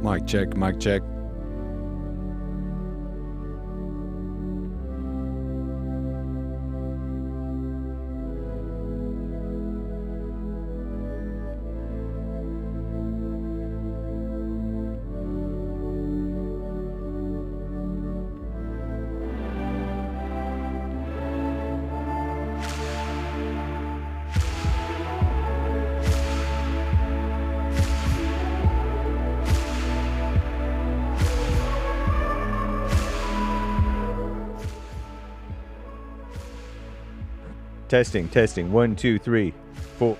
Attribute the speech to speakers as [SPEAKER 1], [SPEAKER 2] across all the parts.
[SPEAKER 1] Mic check, mic check.
[SPEAKER 2] Testing, testing. 1, 2, 3, 4.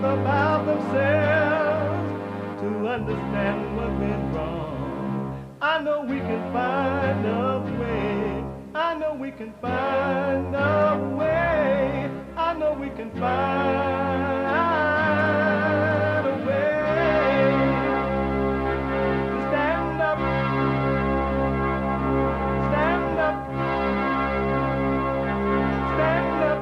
[SPEAKER 1] about themselves to understand what went wrong. I know we can find a way. I know we can find a way. I know we can find a way to stand up, stand up, stand up.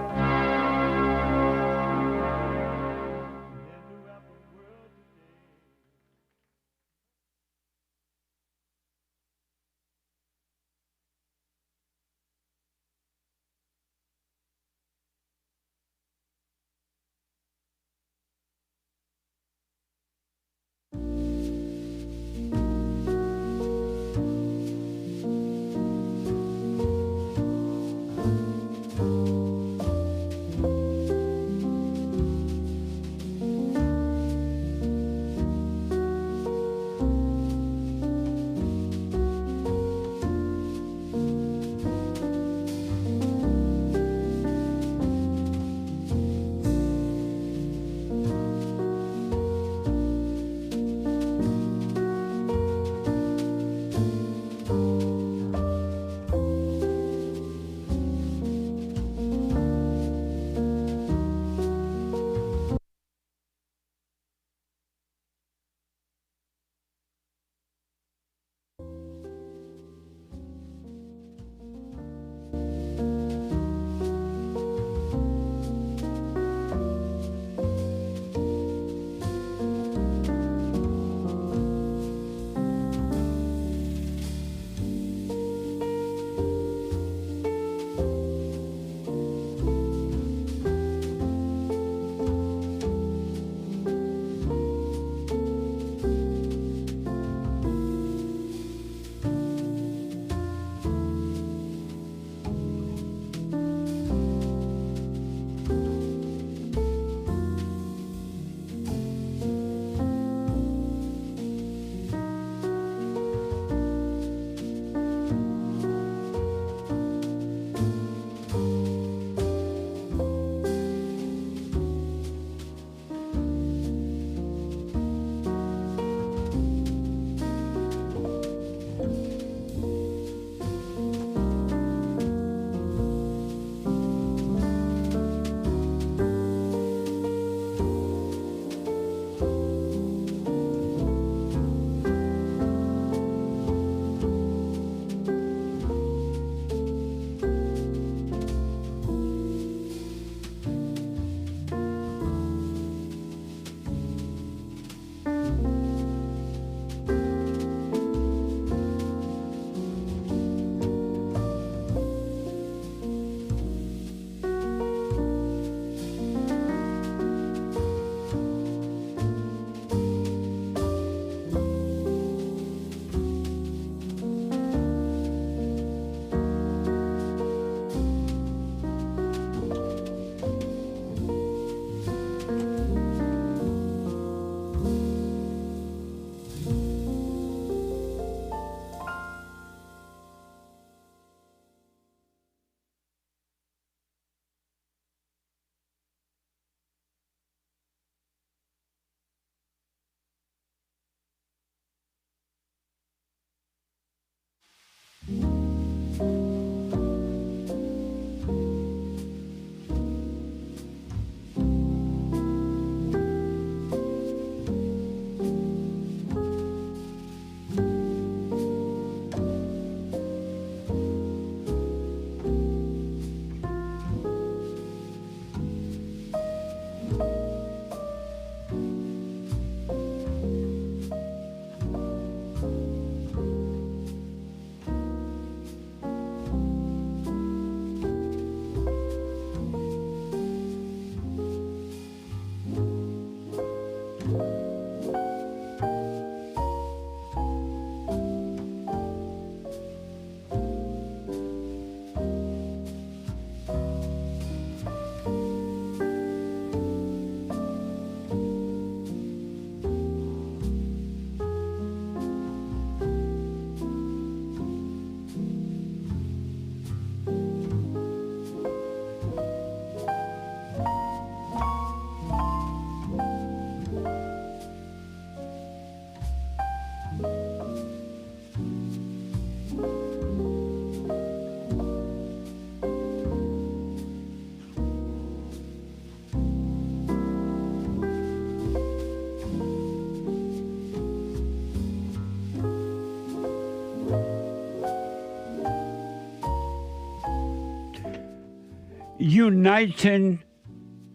[SPEAKER 3] uniting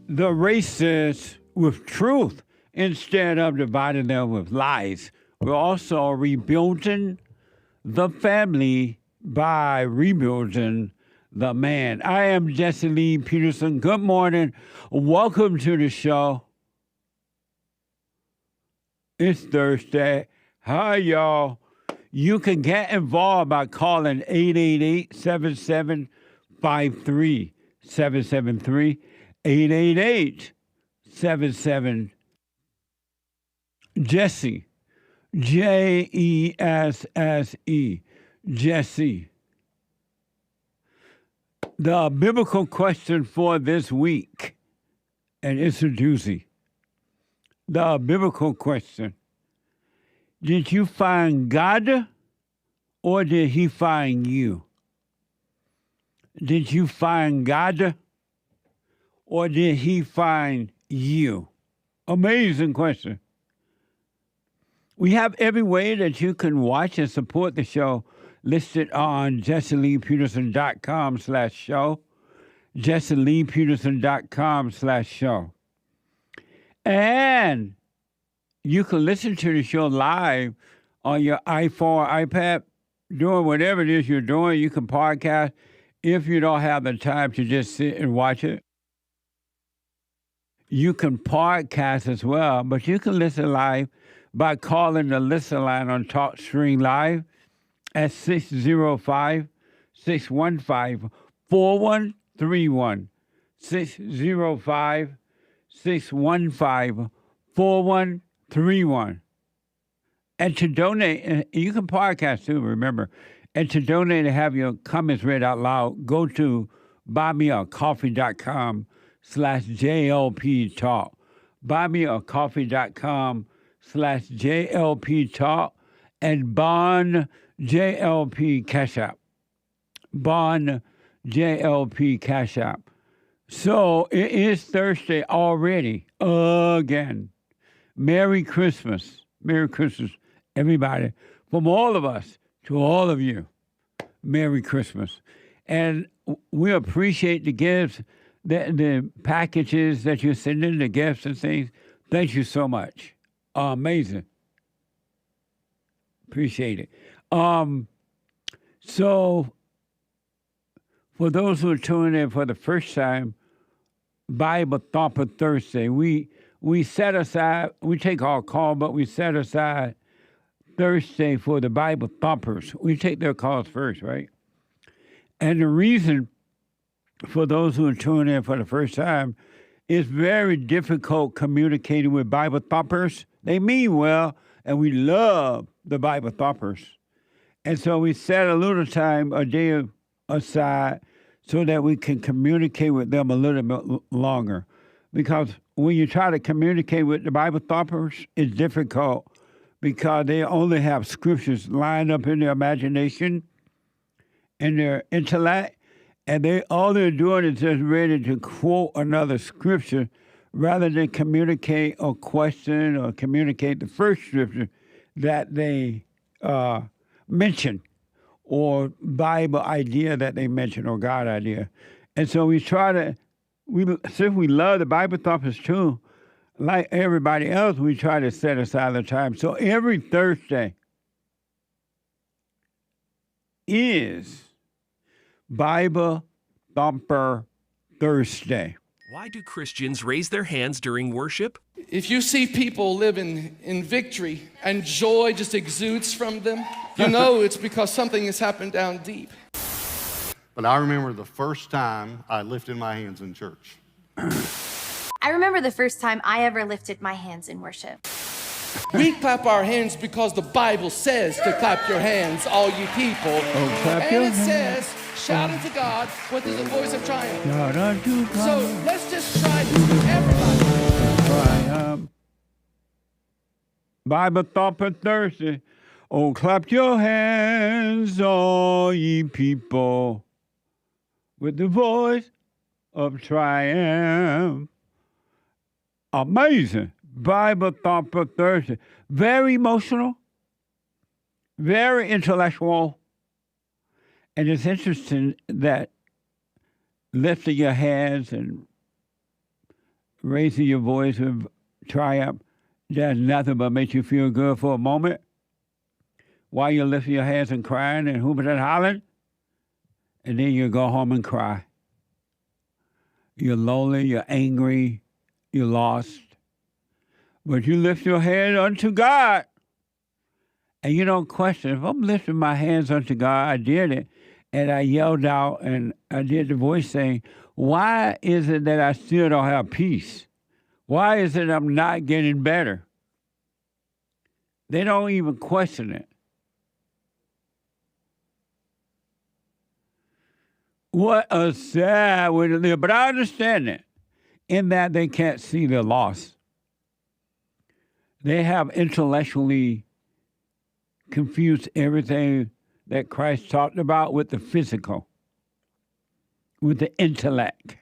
[SPEAKER 3] the races with truth instead of dividing them with lies. We're also rebuilding the family by rebuilding the man. I am Jesse Lee Peterson. Good morning. Welcome to the show. It's Thursday. Hi, y'all. You can get involved by calling 888-7753-773, 888-77 Jesse, Jesse, Jesse. The biblical question for this week, and it's a doozy. The biblical question: did you find God, or did He find you? Did you find God, or did He find you? Amazing question. We have every way that you can watch and support the show listed on jesseleepeterson.com/show, jesseleepeterson.com/show. And you can listen to the show live on your iPhone, iPad, doing whatever it is you're doing. You can podcast if you don't have the time to just sit and watch it. You can podcast as well, but you can listen live by calling the listen line on TalkStream Live at 605-615-4131, 605-615-4131. And to donate, you can podcast too, remember. And to donate and have your comments read out loud, go to buymeacoffee.com/JLP Talk. buymeacoffee.com/JLP Talk and Bond JLP Cash App. Bond JLP Cash App. So it is Thursday already. Again. Merry Christmas. Merry Christmas, everybody. From all of us to all of you, Merry Christmas. And we appreciate the gifts, the packages that you're sending, the gifts and things. Thank you so much. Amazing. Appreciate it. So for those who are tuning in for the first time, Bible Thumper Thursday, we set aside, we take our call, but we set aside Thursday for the Bible Thumpers. We take their calls first, right? And the reason for those who are tuning in for the first time, it's very difficult communicating with Bible Thumpers. They mean well, and we love the Bible Thumpers. And so we set a little time, a day aside, so that we can communicate with them a little bit longer. Because when you try to communicate with the Bible Thumpers, it's difficult because they only have scriptures lined up in their imagination and their intellect, and all they're doing is just ready to quote another scripture rather than communicate or question or communicate the first scripture that they mention, or Bible idea that they mention, or God idea. And so we try to, since we love the Bible Thumpers too, like everybody else, we try to set aside the time. So every Thursday is Bible Thumper Thursday.
[SPEAKER 4] Why do Christians raise their hands during worship?
[SPEAKER 5] If you see people living in victory and joy just exudes from them, you know it's because something has happened down deep.
[SPEAKER 6] But I remember the first time I lifted my hands in church.
[SPEAKER 7] I remember the first time I ever lifted my hands in worship.
[SPEAKER 5] We clap our hands because the Bible says to clap your hands, all you people.
[SPEAKER 3] Clap your
[SPEAKER 5] And it
[SPEAKER 3] hands.
[SPEAKER 5] says, shout unto God with the voice of triumph.
[SPEAKER 3] Shout unto God.
[SPEAKER 5] So let's just try this, everybody.
[SPEAKER 3] Triumph. Bible Thumper Thursday. Oh, clap your hands, all ye people, with the voice of triumph. Amazing. Bible Thumper Thursday. Very emotional, very intellectual. And it's interesting that lifting your hands and raising your voice with triumph does nothing but make you feel good for a moment while you're lifting your hands and crying and hooping and hollering, and then you go home and cry. You're lonely, you're angry, you're lost. But you lift your hand unto God, and you don't question. If I'm lifting my hands unto God, I did it, and I yelled out, and I did the voice saying, why is it that I still don't have peace? Why is it I'm not getting better? They don't even question it. What a sad way to live. But I understand it, in that they can't see their loss. They have intellectually confused everything that Christ talked about with the physical, with the intellect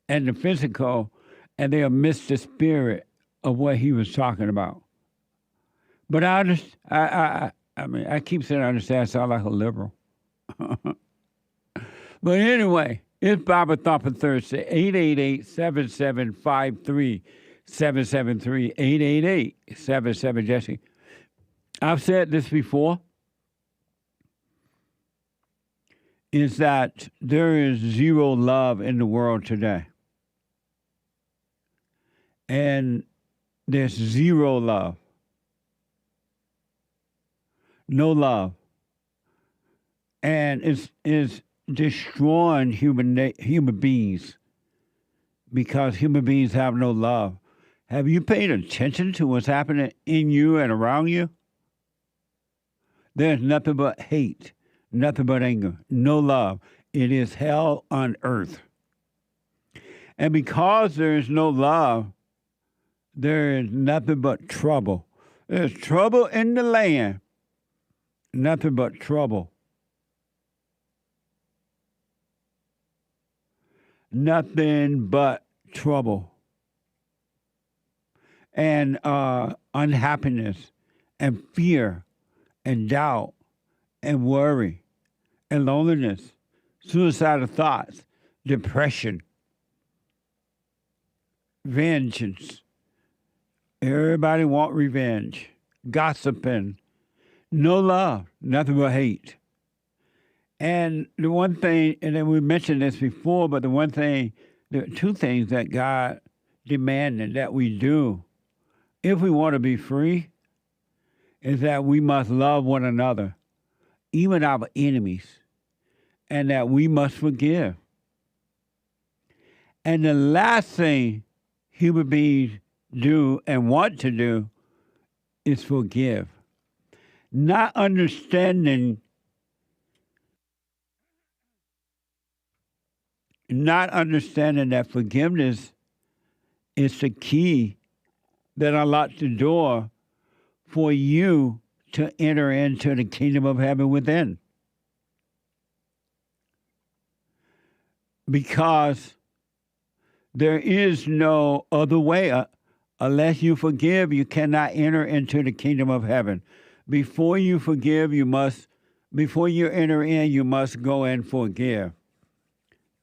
[SPEAKER 3] and the physical, and they have missed the spirit of what he was talking about. But I mean, I keep saying I understand. I sound like a liberal. But anyway, it's Bible Thumper Thursday, 888-7753-773, 888-77-Jesse. I've said this before, is that there is zero love in the world today. And there's zero love. No love. And it's destroying human beings because human beings have no love. Have you paid attention to what's happening in you and around you? There's nothing but hate, nothing but anger, no love. It is hell on earth. And because there is no love, there is nothing but trouble. There's trouble in the land, nothing but trouble. Nothing but trouble and unhappiness and fear and doubt and worry and loneliness, suicidal thoughts, depression, vengeance. Everybody want revenge, gossiping, no love, nothing but hate. And the one thing, and then we mentioned this before, but the one thing, there are two things that God demanded that we do if we want to be free, is that we must love one another, even our enemies, and that we must forgive. And the last thing human beings do and want to do is forgive. Not understanding that forgiveness is the key that unlocks the door for you to enter into the kingdom of heaven within. Because there is no other way. Unless you forgive, you cannot enter into the kingdom of heaven. Before you forgive, before you enter in, you must go and forgive.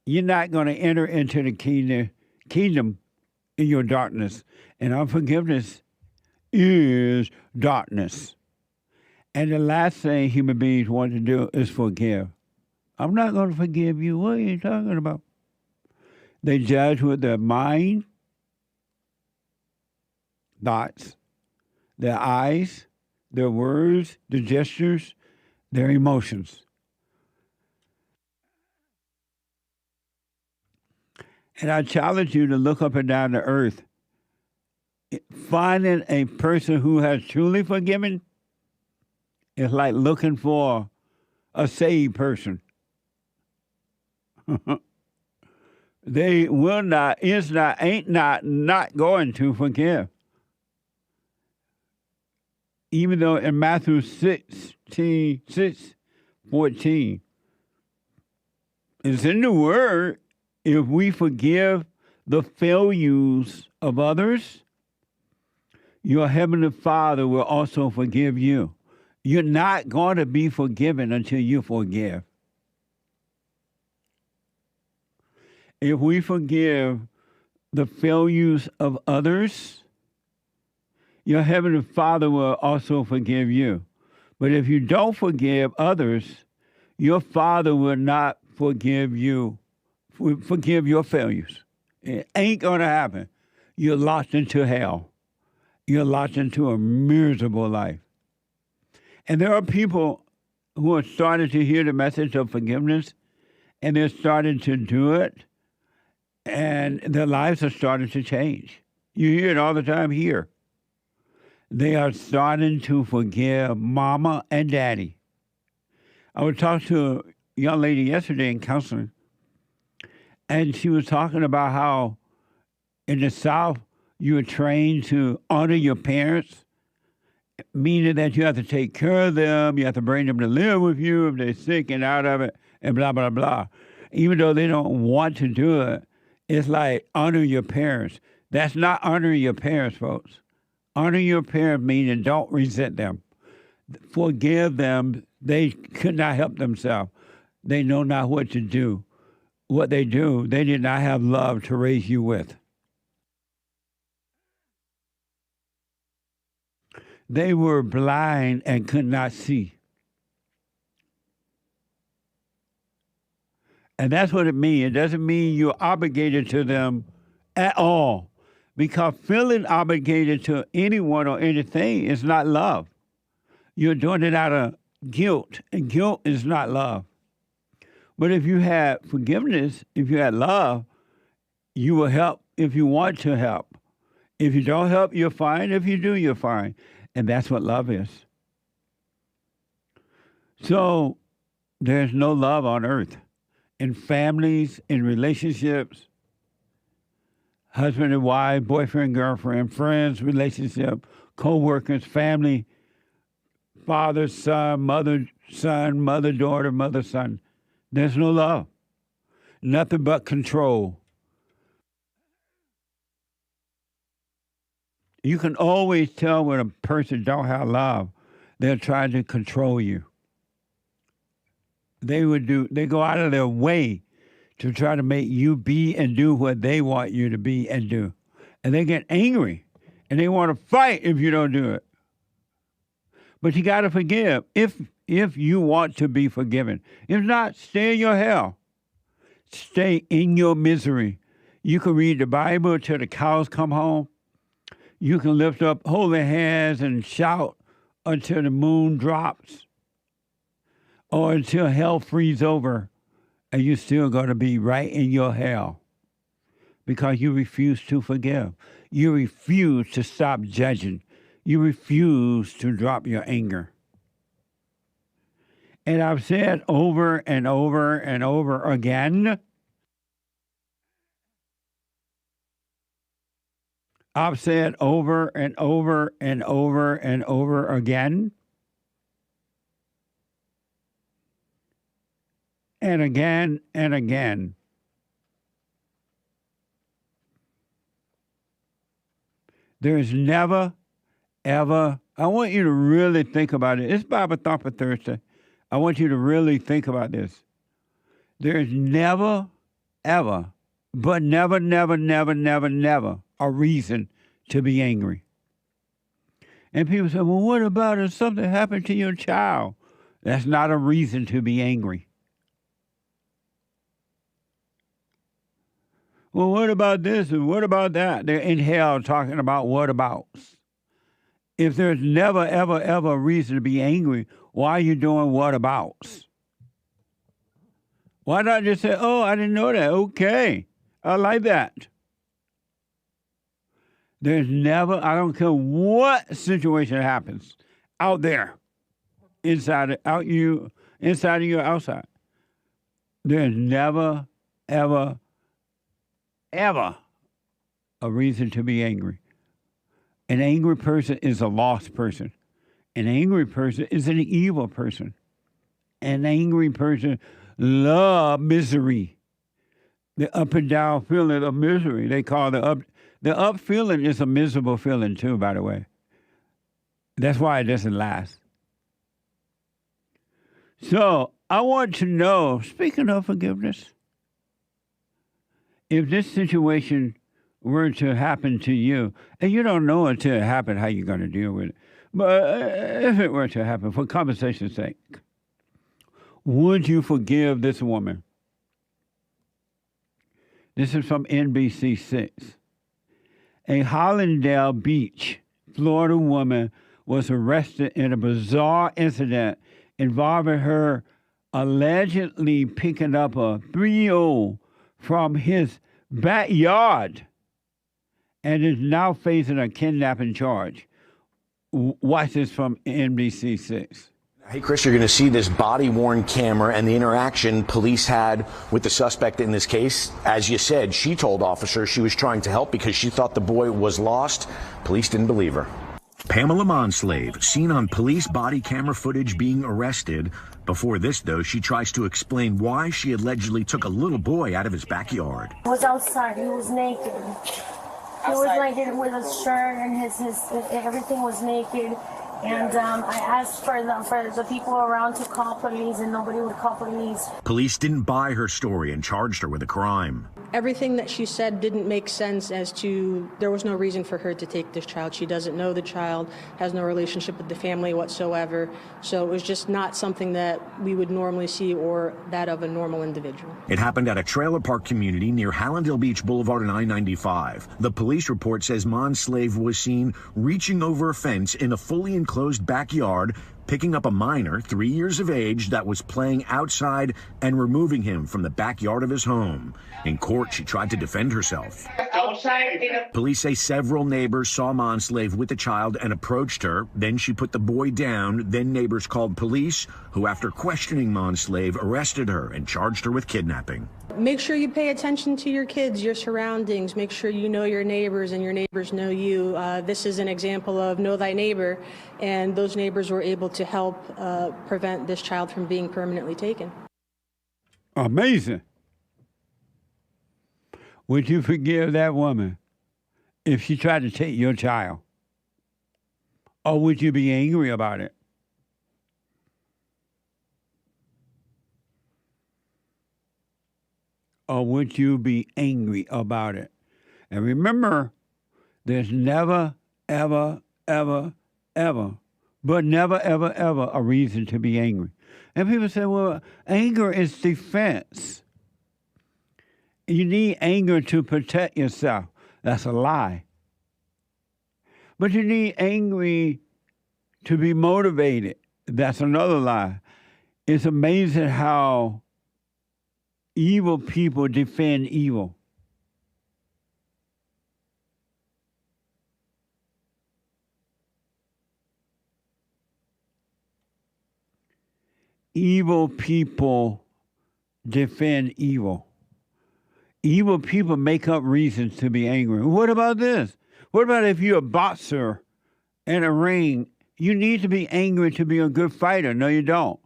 [SPEAKER 3] You're not going to enter into the kingdom in your darkness. And unforgiveness is darkness. And the last thing human beings want to do is forgive. I'm not going to forgive you. What are you talking about? They judge with their mind, thoughts, their eyes, their words, their gestures, their emotions. And I challenge you to look up and down the earth. Finding a person who has truly forgiven is like looking for a saved person. They will not, ain't not going to forgive. Even though in Matthew 6:14, it's in the Word, if we forgive the failures of others, your heavenly Father will also forgive you. You're not going to be forgiven until you forgive. If we forgive the failures of others, your Heavenly Father will also forgive you. But if you don't forgive others, your Father will not forgive you, forgive your failures. It ain't going to happen. You're locked into hell. You're locked into a miserable life. And there are people who are starting to hear the message of forgiveness, and they're starting to do it, and their lives are starting to change. You hear it all the time here. They are starting to forgive mama and daddy. I was talking to a young lady yesterday in counseling, and she was talking about how in the South you are trained to honor your parents, meaning that you have to take care of them, you have to bring them to live with you if they're sick and out of it, and blah, blah, blah. Even though they don't want to do it, it's like honor your parents. That's not honoring your parents, folks. Honor your parents meaning don't resent them. Forgive them. They could not help themselves. They know not what to do. What they do, they did not have love to raise you with. They were blind and could not see. And that's what it means. It doesn't mean you're obligated to them at all. Because feeling obligated to anyone or anything is not love. You're doing it out of guilt, and guilt is not love. But if you had forgiveness, if you had love, you will help if you want to help. If you don't help, you're fine. If you do, you're fine. And that's what love is. So there's no love on earth. In families, in relationships, husband and wife, boyfriend, girlfriend, friends, relationship, co-workers, family, father, son, mother, daughter, mother, son. There's no love. Nothing but control. You can always tell when a person don't have love. They're trying to control you. They go out of their way to try to make you be and do what they want you to be and do. And they get angry, and they want to fight if you don't do it. But you got to forgive if you want to be forgiven. If not, stay in your hell. Stay in your misery. You can read the Bible till the cows come home. You can lift up holy hands and shout until the moon drops or until hell freezes over, and you're still going to be right in your hell because you refuse to forgive. You refuse to stop judging. You refuse to drop your anger. And I've said over and over and over again, I've said over and over and over and over again, and again and again, there's never, ever, I want you to really think about it. It's Bible Thumper Thursday. I want you to really think about this. There's never, ever, but never, never, never, never, never a reason to be angry. And people say, well, what about if something happened to your child? That's not a reason to be angry. Well, what about this and what about that? They're in hell talking about what abouts. If there's never, ever, ever a reason to be angry, why are you doing what abouts? Why not just say, oh, I didn't know that. Okay, I like that. There's never, I don't care what situation happens out there, inside of you or outside. There's never, ever, ever a reason to be angry. An angry person is a lost person. An angry person is an evil person. An angry person loves misery. The up and down feeling of misery. They call the up feeling is a miserable feeling too, by the way. That's why it doesn't last. So I want to know, speaking of forgiveness, if this situation were to happen to you, and you don't know until it happened how you're going to deal with it, but if it were to happen, for conversation's sake, would you forgive this woman? This is from NBC6. A Hollandale Beach, Florida woman was arrested in a bizarre incident involving her allegedly picking up a 3-year-old from his backyard and is now facing a kidnapping charge. Watch this from NBC6.
[SPEAKER 8] Hey, Chris, you're going to see this body-worn camera and the interaction police had with the suspect in this case. As you said, she told officers she was trying to help because she thought the boy was lost. Police didn't believe her.
[SPEAKER 9] Pamela Monslave, seen on police body camera footage being arrested. Before this, though, she tries to explain why she allegedly took a little boy out of his backyard.
[SPEAKER 10] He was outside. He was naked. He was naked with his shirt and his everything was naked. And I asked for the people around to call police, and nobody would call police.
[SPEAKER 9] Police didn't buy her story and charged her with a crime.
[SPEAKER 11] Everything that she said didn't make sense as to there was no reason for her to take this child. She doesn't know the child, has no relationship with the family whatsoever. So it was just not something that we would normally see or that of a normal individual.
[SPEAKER 9] It happened at a trailer park community near Hallandale Beach Boulevard and I-95. The police report says Monslave was seen reaching over a fence in a fully enclosed backyard, picking up a minor, 3 years of age, that was playing outside and removing him from the backyard of his home. In court, she tried to defend herself. Police say several neighbors saw Monslave with the child and approached her. Then she put the boy down. Then neighbors called police, who, after questioning Monslave, arrested her and charged her with kidnapping.
[SPEAKER 11] Make sure you pay attention to your kids, your surroundings. Make sure you know your neighbors and your neighbors know you. This is an example of know thy neighbor, and those neighbors were able to help prevent this child from being permanently taken.
[SPEAKER 3] Amazing. Would you forgive that woman if she tried to take your child? Or would you be angry about it? Or would you be angry about it? And remember, there's never, ever, ever, ever, but never, ever, ever a reason to be angry. And people say, well, anger is defense. You need anger to protect yourself. That's a lie. But you need angry to be motivated. That's another lie. It's amazing how evil people defend evil. Evil people defend evil. Evil people make up reasons to be angry. What about this? What about if you're a boxer in a ring? You need to be angry to be a good fighter. No, you don't.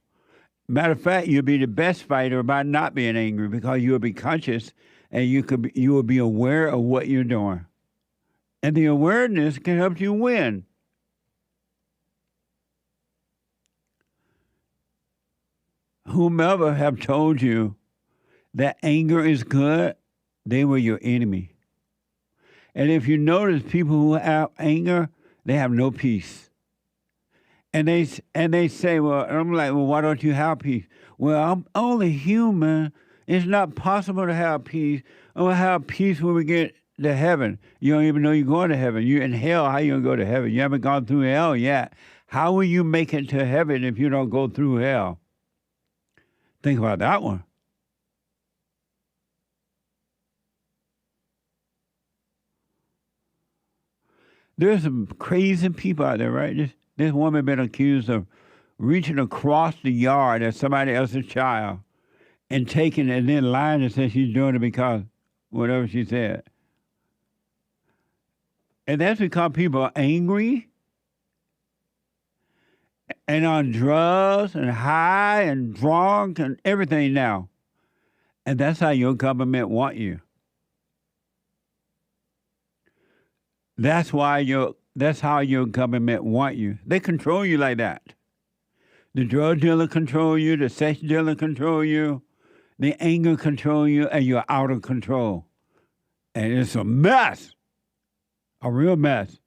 [SPEAKER 3] Matter of fact, you'll be the best fighter by not being angry because you'll be conscious and you will be aware of what you're doing. And the awareness can help you win. Whomever have told you that anger is good, they were your enemy. And if you notice people who have anger, they have no peace. And they say, well, I'm like, well, why don't you have peace? Well, I'm only human. It's not possible to have peace. I'm going to have peace when we get to heaven. You don't even know you're going to heaven. You're in hell. How you going to go to heaven? You haven't gone through hell yet. How will you make it to heaven if you don't go through hell? Think about that one. There's some crazy people out there, right? This woman been accused of reaching across the yard at somebody else's child and taking it and then lying and saying she's doing it because whatever she said. And that's because people are angry and on drugs and high and drunk and everything now. And that's how your government want you. That's how your government want you. They control you like that. The drug dealer control you, the sex dealer control you, the anger control you, and you're out of control. And it's a mess. A real mess.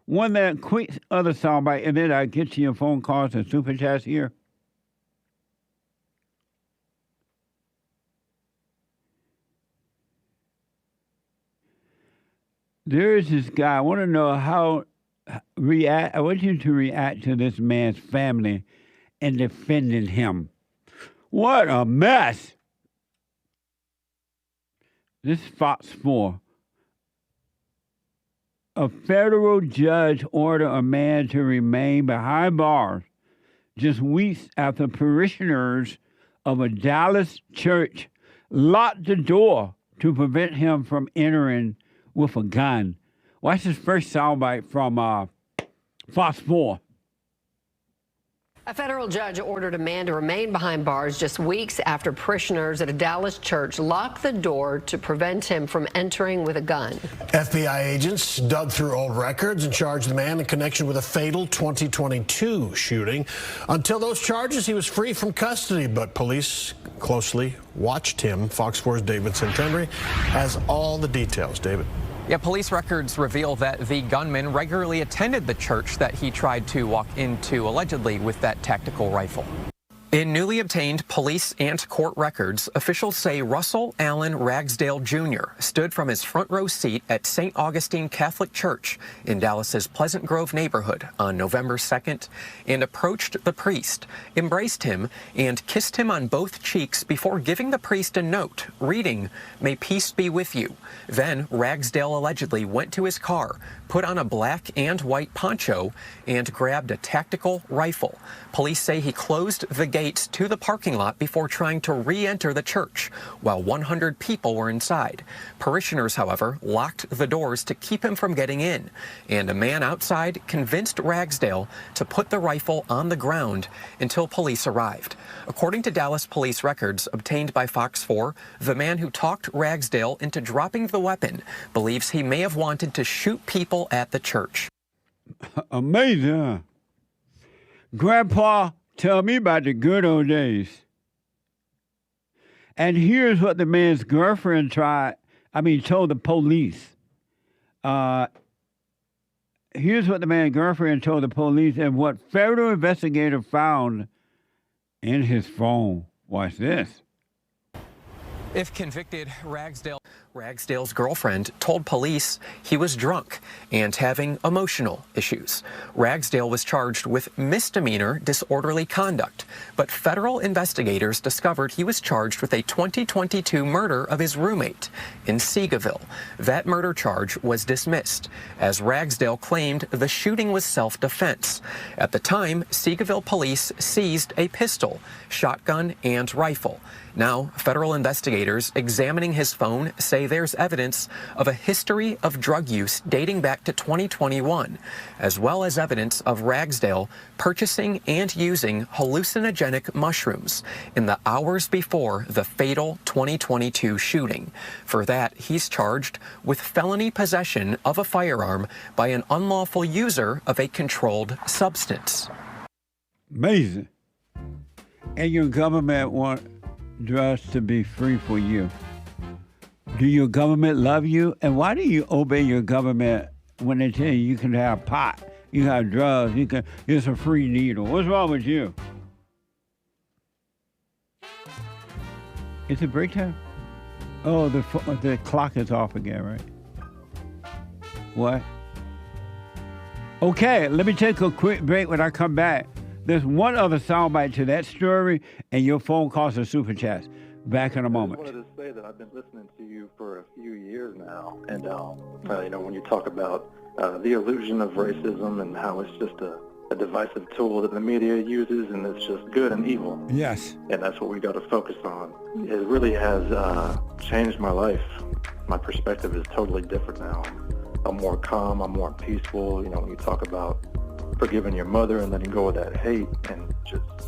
[SPEAKER 3] One that quick other soundbite, and then I get to your phone calls and super chats here. There is this guy. I want to know how react. I want you to react to this man's family and defending him. What a mess! This is Fox 4. A federal judge ordered a man to remain behind bars just weeks after parishioners of a Dallas church locked the door to prevent him from entering with a gun. Watch this first soundbite from Fox 4.
[SPEAKER 12] A federal judge ordered a man to remain behind bars just weeks after parishioners at a Dallas church locked the door to prevent him from entering with a gun.
[SPEAKER 13] FBI agents dug through old records and charged the man in connection with a fatal 2022 shooting. Until those charges, he was free from custody, but police closely watched him. Fox 4's David Santendry has all the details. David.
[SPEAKER 14] Yeah, police records reveal that the gunman regularly attended the church that he tried to walk into, allegedly with that tactical rifle. In newly obtained police and court records, officials say Russell Allen Ragsdale Jr. stood from his front row seat at St. Augustine Catholic Church in Dallas's Pleasant Grove neighborhood on November 2nd and approached the priest, embraced him, and kissed him on both cheeks before giving the priest a note reading, "May peace be with you." Then Ragsdale allegedly went to his car, put on a black and white poncho, and grabbed a tactical rifle. Police say he closed the gates to the parking lot before trying to re-enter the church, while 100 people were inside. Parishioners, however, locked the doors to keep him from getting in, and a man outside convinced Ragsdale to put the rifle on the ground until police arrived. According to Dallas police records obtained by Fox 4, the man who talked Ragsdale into dropping the weapon believes he may have wanted to shoot people at the church.
[SPEAKER 3] Amazing, huh? Grandpa, tell me about the good old days. And here's what the man's girlfriend told the police. Here's what the man's girlfriend told the police and what federal investigator found in his phone. Watch this.
[SPEAKER 14] If convicted, Ragsdale's girlfriend told police he was drunk and having emotional issues. Ragsdale was charged with misdemeanor disorderly conduct, but federal investigators discovered he was charged with a 2022 murder of his roommate in Seagoville. That murder charge was dismissed, as Ragsdale claimed the shooting was self-defense. At the time, Seagoville police seized a pistol, shotgun, and rifle. Now, federal investigators examining his phone say there's evidence of a history of drug use dating back to 2021, as well as evidence of Ragsdale purchasing and using hallucinogenic mushrooms in the hours before the fatal 2022 shooting. For that, he's charged with felony possession of a firearm by an unlawful user of a controlled substance.
[SPEAKER 3] Amazing. And your government wants drugs to be free for you. Do your government love you? And why do you obey your government when they tell you can have pot, you have drugs, it's a free needle? What's wrong with you? Is it break time? Oh, the clock is off again, right? What? Okay, let me take a quick break. When I come back, there's one other soundbite to that story, and your phone calls and super chats. Back in a moment.
[SPEAKER 15] I just wanted to say that I've been listening to you for a few years now, and when you talk about the illusion of racism and how it's just a divisive tool that the media uses, and it's just good and evil.
[SPEAKER 3] Yes.
[SPEAKER 15] And that's what we got to focus on. It really has changed my life. My perspective is totally different now. I'm more calm. I'm more peaceful. When you talk about forgiving your mother, and then you go with that hate, and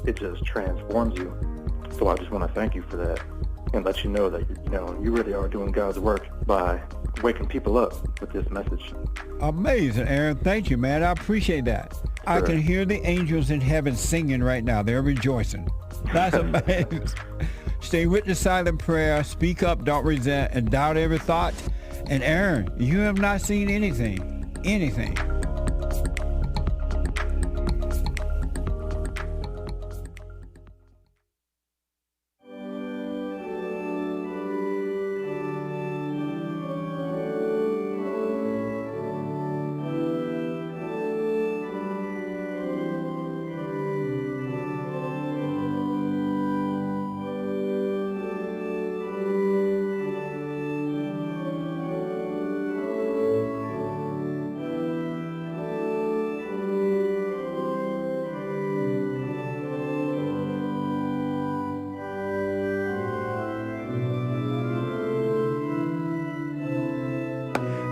[SPEAKER 15] it just transforms you. So I just want to thank you for that, and let you know that you really are doing God's work by waking people up with this message.
[SPEAKER 3] Amazing, Aaron. Thank you, man. I appreciate that. Sure. I can hear the angels in heaven singing right now. They're rejoicing. That's amazing. Stay with the silent prayer. Speak up, don't resent, and doubt every thought. And Aaron, you have not seen anything. Anything.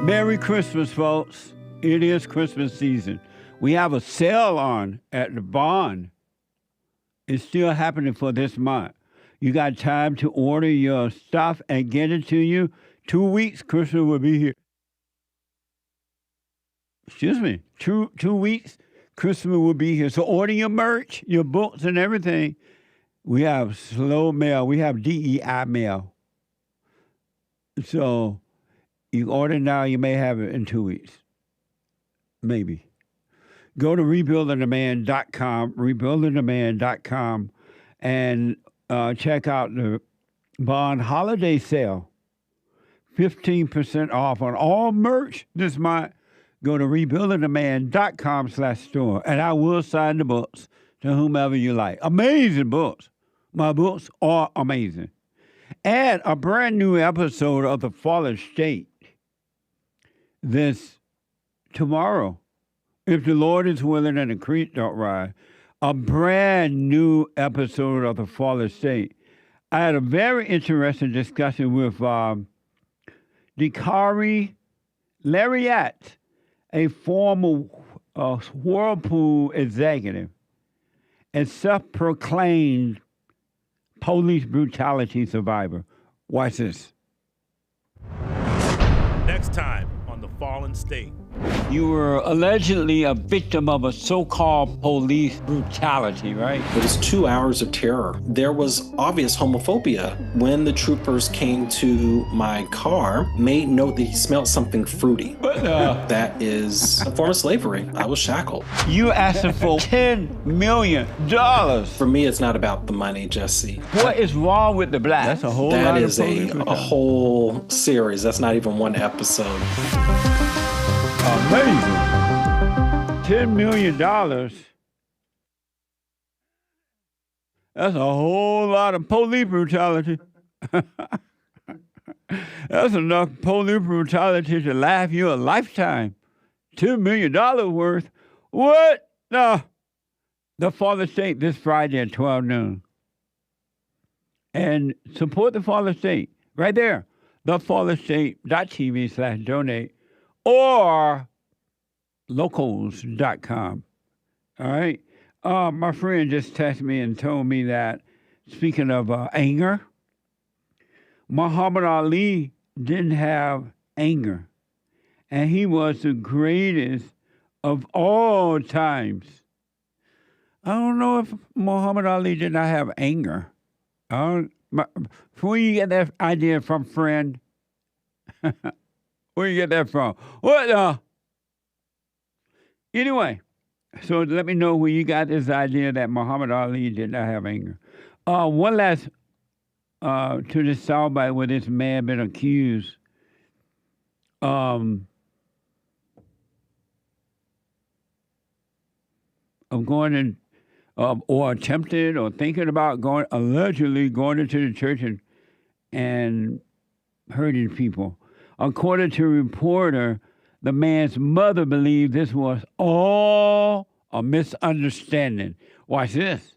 [SPEAKER 3] Merry Christmas, folks. It is Christmas season. We have a sale on at the barn. It's still happening for this month. You got time to order your stuff and get it to you. 2 weeks, Christmas will be here. Excuse me. Two weeks, Christmas will be here. So order your merch, your books and everything. We have slow mail. We have DEI mail. So you order now, you may have it in 2 weeks. Maybe. Go to rebuildingthemand.com, rebuildingthemand.com, and check out the Bond Holiday Sale. 15% off on all merch this month. Go to rebuildingthemand.com/store, and I will sign the books to whomever you like. Amazing books. My books are amazing. And a brand new episode of The Fallen State this tomorrow. If the Lord is willing and the creek don't rise, a brand new episode of The Fallen State. I had a very interesting discussion with Dikari Lariat, a former Whirlpool executive and self-proclaimed police brutality survivor. Watch this.
[SPEAKER 16] Next time on The Fallen State.
[SPEAKER 3] You were allegedly a victim of a so-called police brutality, right?
[SPEAKER 17] It was 2 hours of terror. There was obvious homophobia. When the troopers came to my car, made note that he smelled something fruity. That is a form of slavery. I was shackled.
[SPEAKER 3] You asked him for $10 million.
[SPEAKER 17] For me, it's not about the money, Jesse.
[SPEAKER 3] What is wrong with the black? That's a whole lot
[SPEAKER 17] That
[SPEAKER 3] of
[SPEAKER 17] is a whole series. That's not even one episode.
[SPEAKER 3] Amazing. $10 million. That's a whole lot of police brutality. That's enough police brutality to last you a lifetime. $2 million worth. What? No. The Fallen State this Friday at 12 noon. And support the Fallen State right there. thefallenstate.tv/donate. Or locals.com. All right? My friend just texted me and told me that, speaking of anger, Muhammad Ali didn't have anger. And he was the greatest of all times. I don't know if Muhammad Ali did not have anger. Where you get that idea from, friend? Where you get that from? What? Anyway, so let me know where you got this idea that Muhammad Ali did not have anger. One last to this soundbite where this man been accused of going in, or attempted or thinking about allegedly going into the church and hurting people. According to a reporter, the man's mother believed this was all a misunderstanding. Watch this.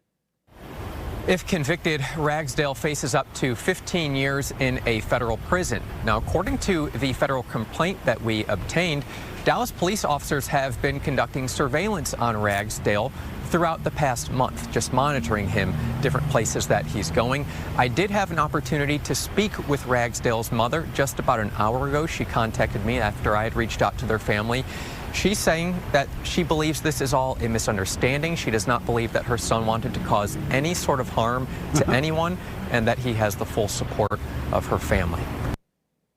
[SPEAKER 14] If convicted, Ragsdale faces up to 15 years in a federal prison. Now, according to the federal complaint that we obtained, Dallas police officers have been conducting surveillance on Ragsdale throughout the past month, just monitoring him, different places that he's going. I did have an opportunity to speak with Ragsdale's mother just about an hour ago. She contacted me after I had reached out to their family. She's saying that she believes this is all a misunderstanding. She does not believe that her son wanted to cause any sort of harm to anyone, and that he has the full support of her family.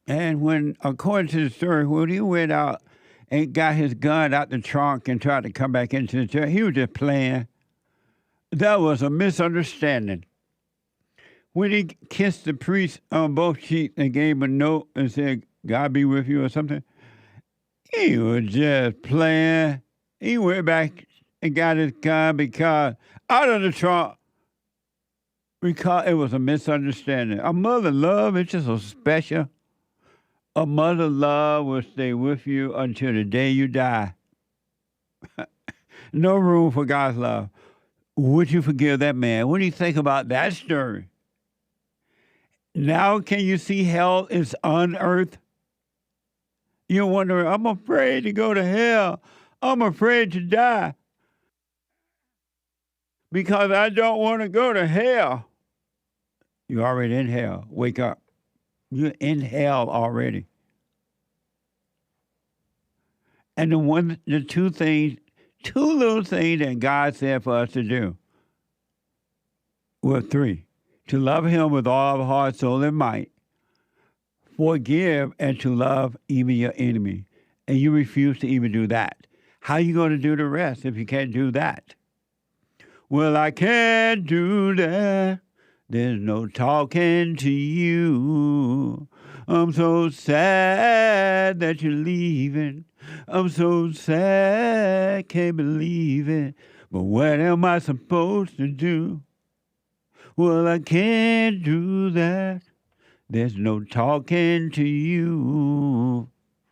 [SPEAKER 3] And when, according to the story, when he went out and got his gun out the trunk and tried to come back into the church, he was just playing. That was a misunderstanding. When he kissed the priest on both cheeks and gave him a note and said, God be with you or something, he was just playing. He went back and got his gun because out of the trunk, because it was a misunderstanding. A mother love is just so special. A mother love will stay with you until the day you die. No room for God's love. Would you forgive that man? What do you think about that story? Now can you see hell is on earth? You're wondering, I'm afraid to go to hell. I'm afraid to die. Because I don't want to go to hell. You're already in hell. Wake up. You're in hell already. And the two little things that God said for us to do were three. To love him with all our heart, soul, and might. Forgive and to love even your enemy. And you refuse to even do that. How are you going to do the rest if you can't do that? Well, I can't do that. There's no talking to you. I'm so sad that you're leaving. I'm so sad, can't believe it. But what am I supposed to do? Well, I can't do that. There's no talking to you.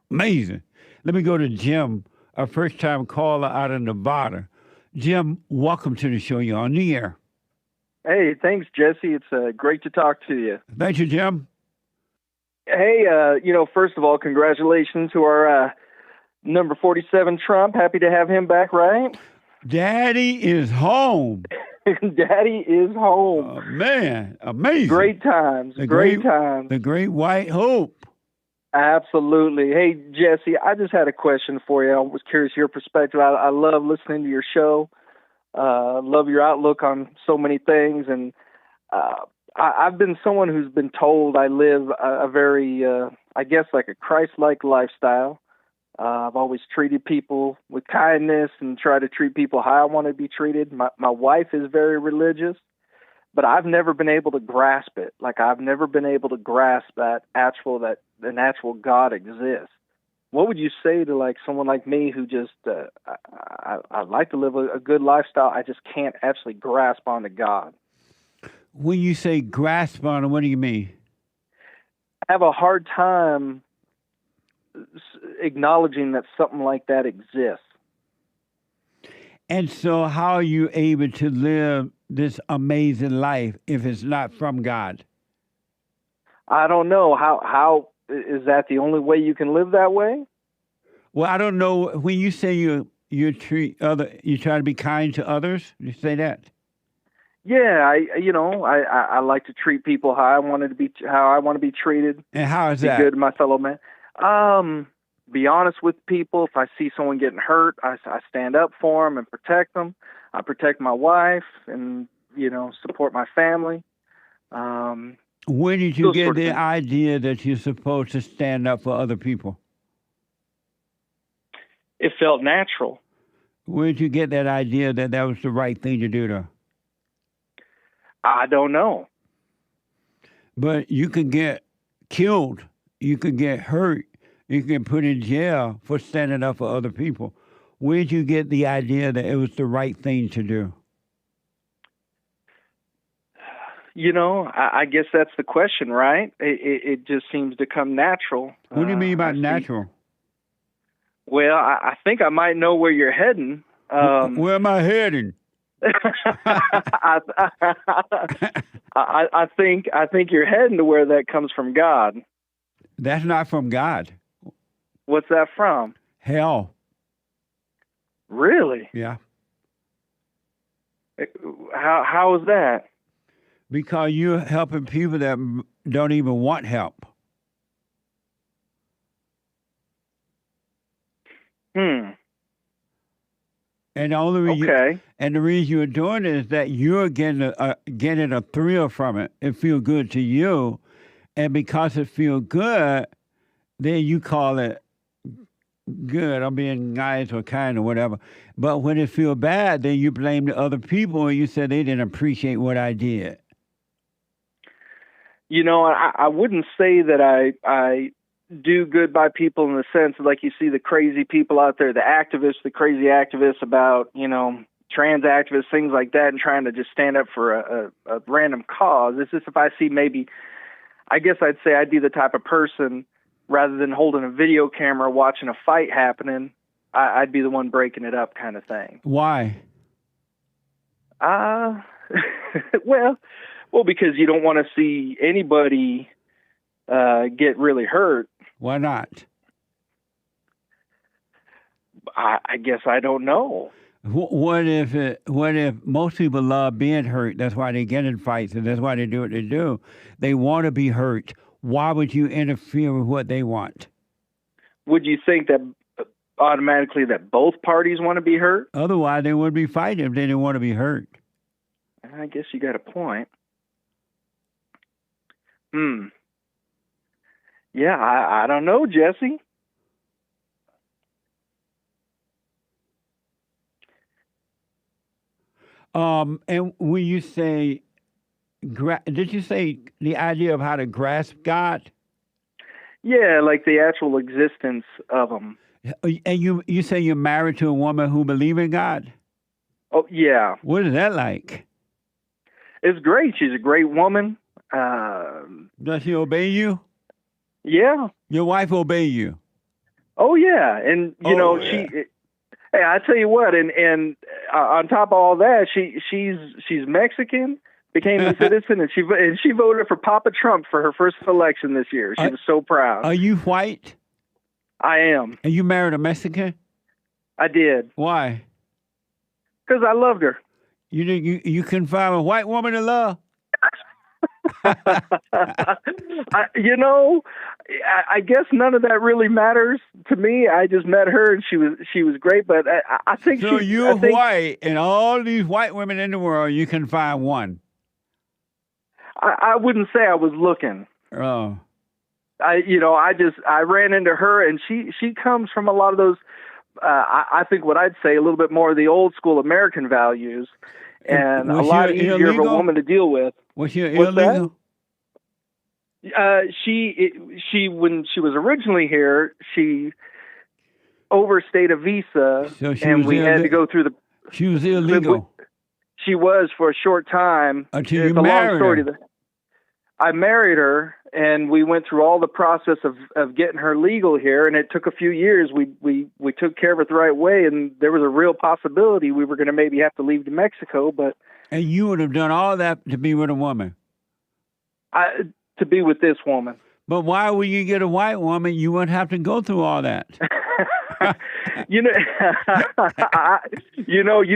[SPEAKER 3] Amazing. Let me go to Jim, a first-time caller out of Nevada. Jim, welcome to the show. You're on the air.
[SPEAKER 18] Hey, thanks, Jesse. It's great to talk to you.
[SPEAKER 3] Thank you, Jim.
[SPEAKER 18] Hey, first of all, congratulations to our number 47 Trump. Happy to have him back, right?
[SPEAKER 3] Daddy is home.
[SPEAKER 18] Daddy is home.
[SPEAKER 3] Oh, man, amazing.
[SPEAKER 18] Great times. Great times.
[SPEAKER 3] The great white hope.
[SPEAKER 18] Absolutely. Hey, Jesse, I just had a question for you. I was curious your perspective. I love listening to your show. Love your outlook on so many things. And I've been someone who's been told I live a very, I guess, like a Christ-like lifestyle. I've always treated people with kindness and try to treat people how I want to be treated. My wife is very religious, but I've never been able to grasp it. Like, I've never been able to grasp that an actual God exists. What would you say to like someone like me who just I like to live a good lifestyle? I just can't actually grasp onto God.
[SPEAKER 3] When you say grasp on him, what do you mean?
[SPEAKER 18] I have a hard time acknowledging that something like that exists.
[SPEAKER 3] And so how are you able to live this amazing life if it's not from God?
[SPEAKER 18] I don't know. How is that the only way you can live that way?
[SPEAKER 3] Well, I don't know. When you say you try to be kind to others, you say that?
[SPEAKER 18] Yeah, I like to treat people how I want to be treated.
[SPEAKER 3] And how is that?
[SPEAKER 18] Be good to my fellow man. Be honest with people. If I see someone getting hurt, I stand up for them and protect them. I protect my wife and, support my family.
[SPEAKER 3] When did you get the idea that you're supposed to stand up for other people?
[SPEAKER 18] It felt natural.
[SPEAKER 3] Where did you get that idea that was the right thing to do, though?
[SPEAKER 18] I don't know.
[SPEAKER 3] But you could get killed. You could get hurt. You can get put in jail for standing up for other people. Where did you get the idea that it was the right thing to do?
[SPEAKER 18] I guess that's the question, right? It just seems to come natural.
[SPEAKER 3] What do you mean by natural?
[SPEAKER 18] Well, I think I might know where you're heading.
[SPEAKER 3] Where am I heading?
[SPEAKER 18] I think you're heading to where that comes from God.
[SPEAKER 3] That's not from God.
[SPEAKER 18] What's that from?
[SPEAKER 3] Hell.
[SPEAKER 18] Really?
[SPEAKER 3] Yeah.
[SPEAKER 18] How is that?
[SPEAKER 3] Because you're helping people that don't even want help. And the only reason and the reason you're doing it is that you're getting a thrill from it. It feels good to you, and because it feels good, then you call it good. I'm being nice or kind or whatever. But when it feels bad, then you blame the other people and you said they didn't appreciate what I did.
[SPEAKER 18] You know, I wouldn't say that I do good by people in the sense of, like, you see the crazy people out there, the activists, the crazy activists about, you know, trans activists, things like that, and trying to just stand up for a random cause. It's just if I see maybe, I guess I'd say I'd be the type of person, rather than holding a video camera watching a fight happening, I'd be the one breaking it up kind of thing.
[SPEAKER 3] Why?
[SPEAKER 18] Well, because you don't want to see anybody get really hurt.
[SPEAKER 3] Why not?
[SPEAKER 18] I guess I don't know.
[SPEAKER 3] What if most people love being hurt? That's why they get in fights, and that's why they do what they do. They want to be hurt. Why would you interfere with what they want?
[SPEAKER 18] Would you think that automatically that both parties want to be hurt?
[SPEAKER 3] Otherwise, they wouldn't be fighting if they didn't want to be hurt.
[SPEAKER 18] I guess you got a point. Yeah, I don't know, Jesse.
[SPEAKER 3] And when you say, did you say the idea of how to grasp God?
[SPEAKER 18] Yeah, like the actual existence of them.
[SPEAKER 3] And you say you're married to a woman who believes in God?
[SPEAKER 18] Oh, yeah.
[SPEAKER 3] What is that like?
[SPEAKER 18] It's great. She's a great woman.
[SPEAKER 3] Does she obey you?
[SPEAKER 18] Yeah.
[SPEAKER 3] Your wife obey you?
[SPEAKER 18] Oh, yeah. And, you know,
[SPEAKER 3] yeah.
[SPEAKER 18] Hey, I tell you what, and on top of all that, she's Mexican, became a citizen, and she voted for Papa Trump for her first election this year. She was so proud.
[SPEAKER 3] Are you white?
[SPEAKER 18] I am.
[SPEAKER 3] And you married a Mexican?
[SPEAKER 18] I did.
[SPEAKER 3] Why?
[SPEAKER 18] Because I loved her.
[SPEAKER 3] You couldn't find a white woman to love?
[SPEAKER 18] You know, I guess none of that really matters to me. I just met her, and she was great. But I think
[SPEAKER 3] so. You're white, and all these white women in the world, you can find one.
[SPEAKER 18] I wouldn't say I was looking.
[SPEAKER 3] Oh.
[SPEAKER 18] I ran into her, and she comes from a lot of those. I think what I'd say a little bit more of the old school American values, and a lot easier of a woman to deal with.
[SPEAKER 3] Was she illegal?
[SPEAKER 18] She when she was originally here, she overstayed a visa, and we had to go through the.
[SPEAKER 3] She was illegal.
[SPEAKER 18] She was for a short time.
[SPEAKER 3] Until you married her.
[SPEAKER 18] I married her, and we went through all the process of getting her legal here, and it took a few years. We took care of it the right way, and there was a real possibility we were going to maybe have to leave to Mexico, but.
[SPEAKER 3] And you would have done all that to be with a woman?
[SPEAKER 18] To be with this woman.
[SPEAKER 3] But why would you get a white woman? You wouldn't have to go through all that.
[SPEAKER 18] You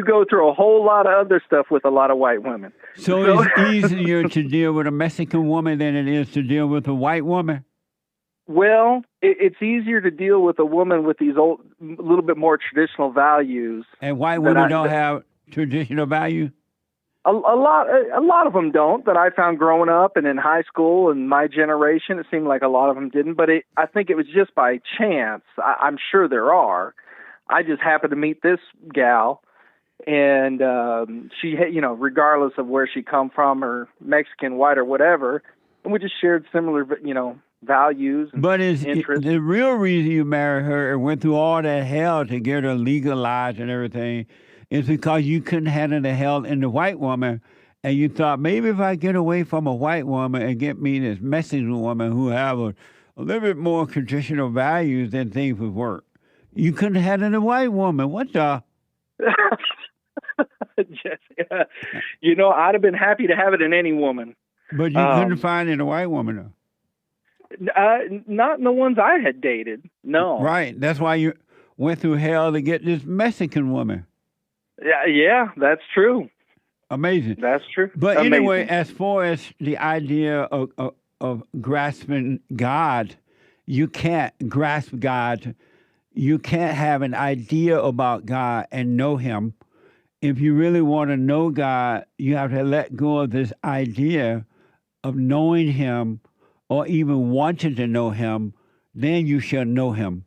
[SPEAKER 18] go through a whole lot of other stuff with a lot of white women.
[SPEAKER 3] So it's easier to deal with a Mexican woman than it is to deal with a white woman?
[SPEAKER 18] Well, it's easier to deal with a woman with these old, a little bit more traditional values.
[SPEAKER 3] And white women don't have traditional values?
[SPEAKER 18] A lot of them don't, that I found growing up and in high school and my generation. It seemed like a lot of them didn't, but I think it was just by chance. I'm sure there are. I just happened to meet this gal, and she, regardless of where she come from, or Mexican, white, or whatever, and we just shared similar, values and interests.
[SPEAKER 3] The real reason you married her and went through all that hell to get her legalized and everything is because you couldn't handle the hell in the white woman, and you thought, maybe if I get away from a white woman and get me this Mexican woman who have a little bit more traditional values, then things would work. You couldn't handle the white woman. What the?
[SPEAKER 18] Jesse, I'd have been happy to have it in any woman.
[SPEAKER 3] But you couldn't find it in a white woman,
[SPEAKER 18] though? Not in the ones I had dated, no.
[SPEAKER 3] Right. That's why you went through hell to get this Mexican woman.
[SPEAKER 18] Yeah, that's true.
[SPEAKER 3] Amazing.
[SPEAKER 18] That's true.
[SPEAKER 3] But anyway, as far as the idea of grasping God, you can't grasp God. You can't have an idea about God and know him. If you really want to know God, you have to let go of this idea of knowing him or even wanting to know him. Then you shall know him.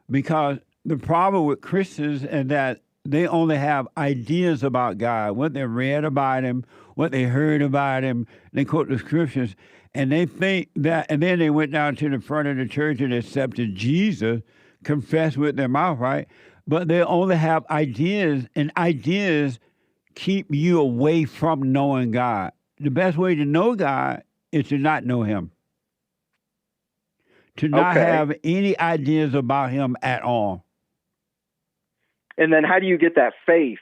[SPEAKER 3] Because the problem with Christians is that they only have ideas about God, what they read about him, what they heard about him. They quote the scriptures, and they think that, and then they went down to the front of the church and accepted Jesus, confessed with their mouth, right? But they only have ideas, and ideas keep you away from knowing God. The best way to know God is to not know him, to not have any ideas about him at all.
[SPEAKER 18] And then how do you get that faith?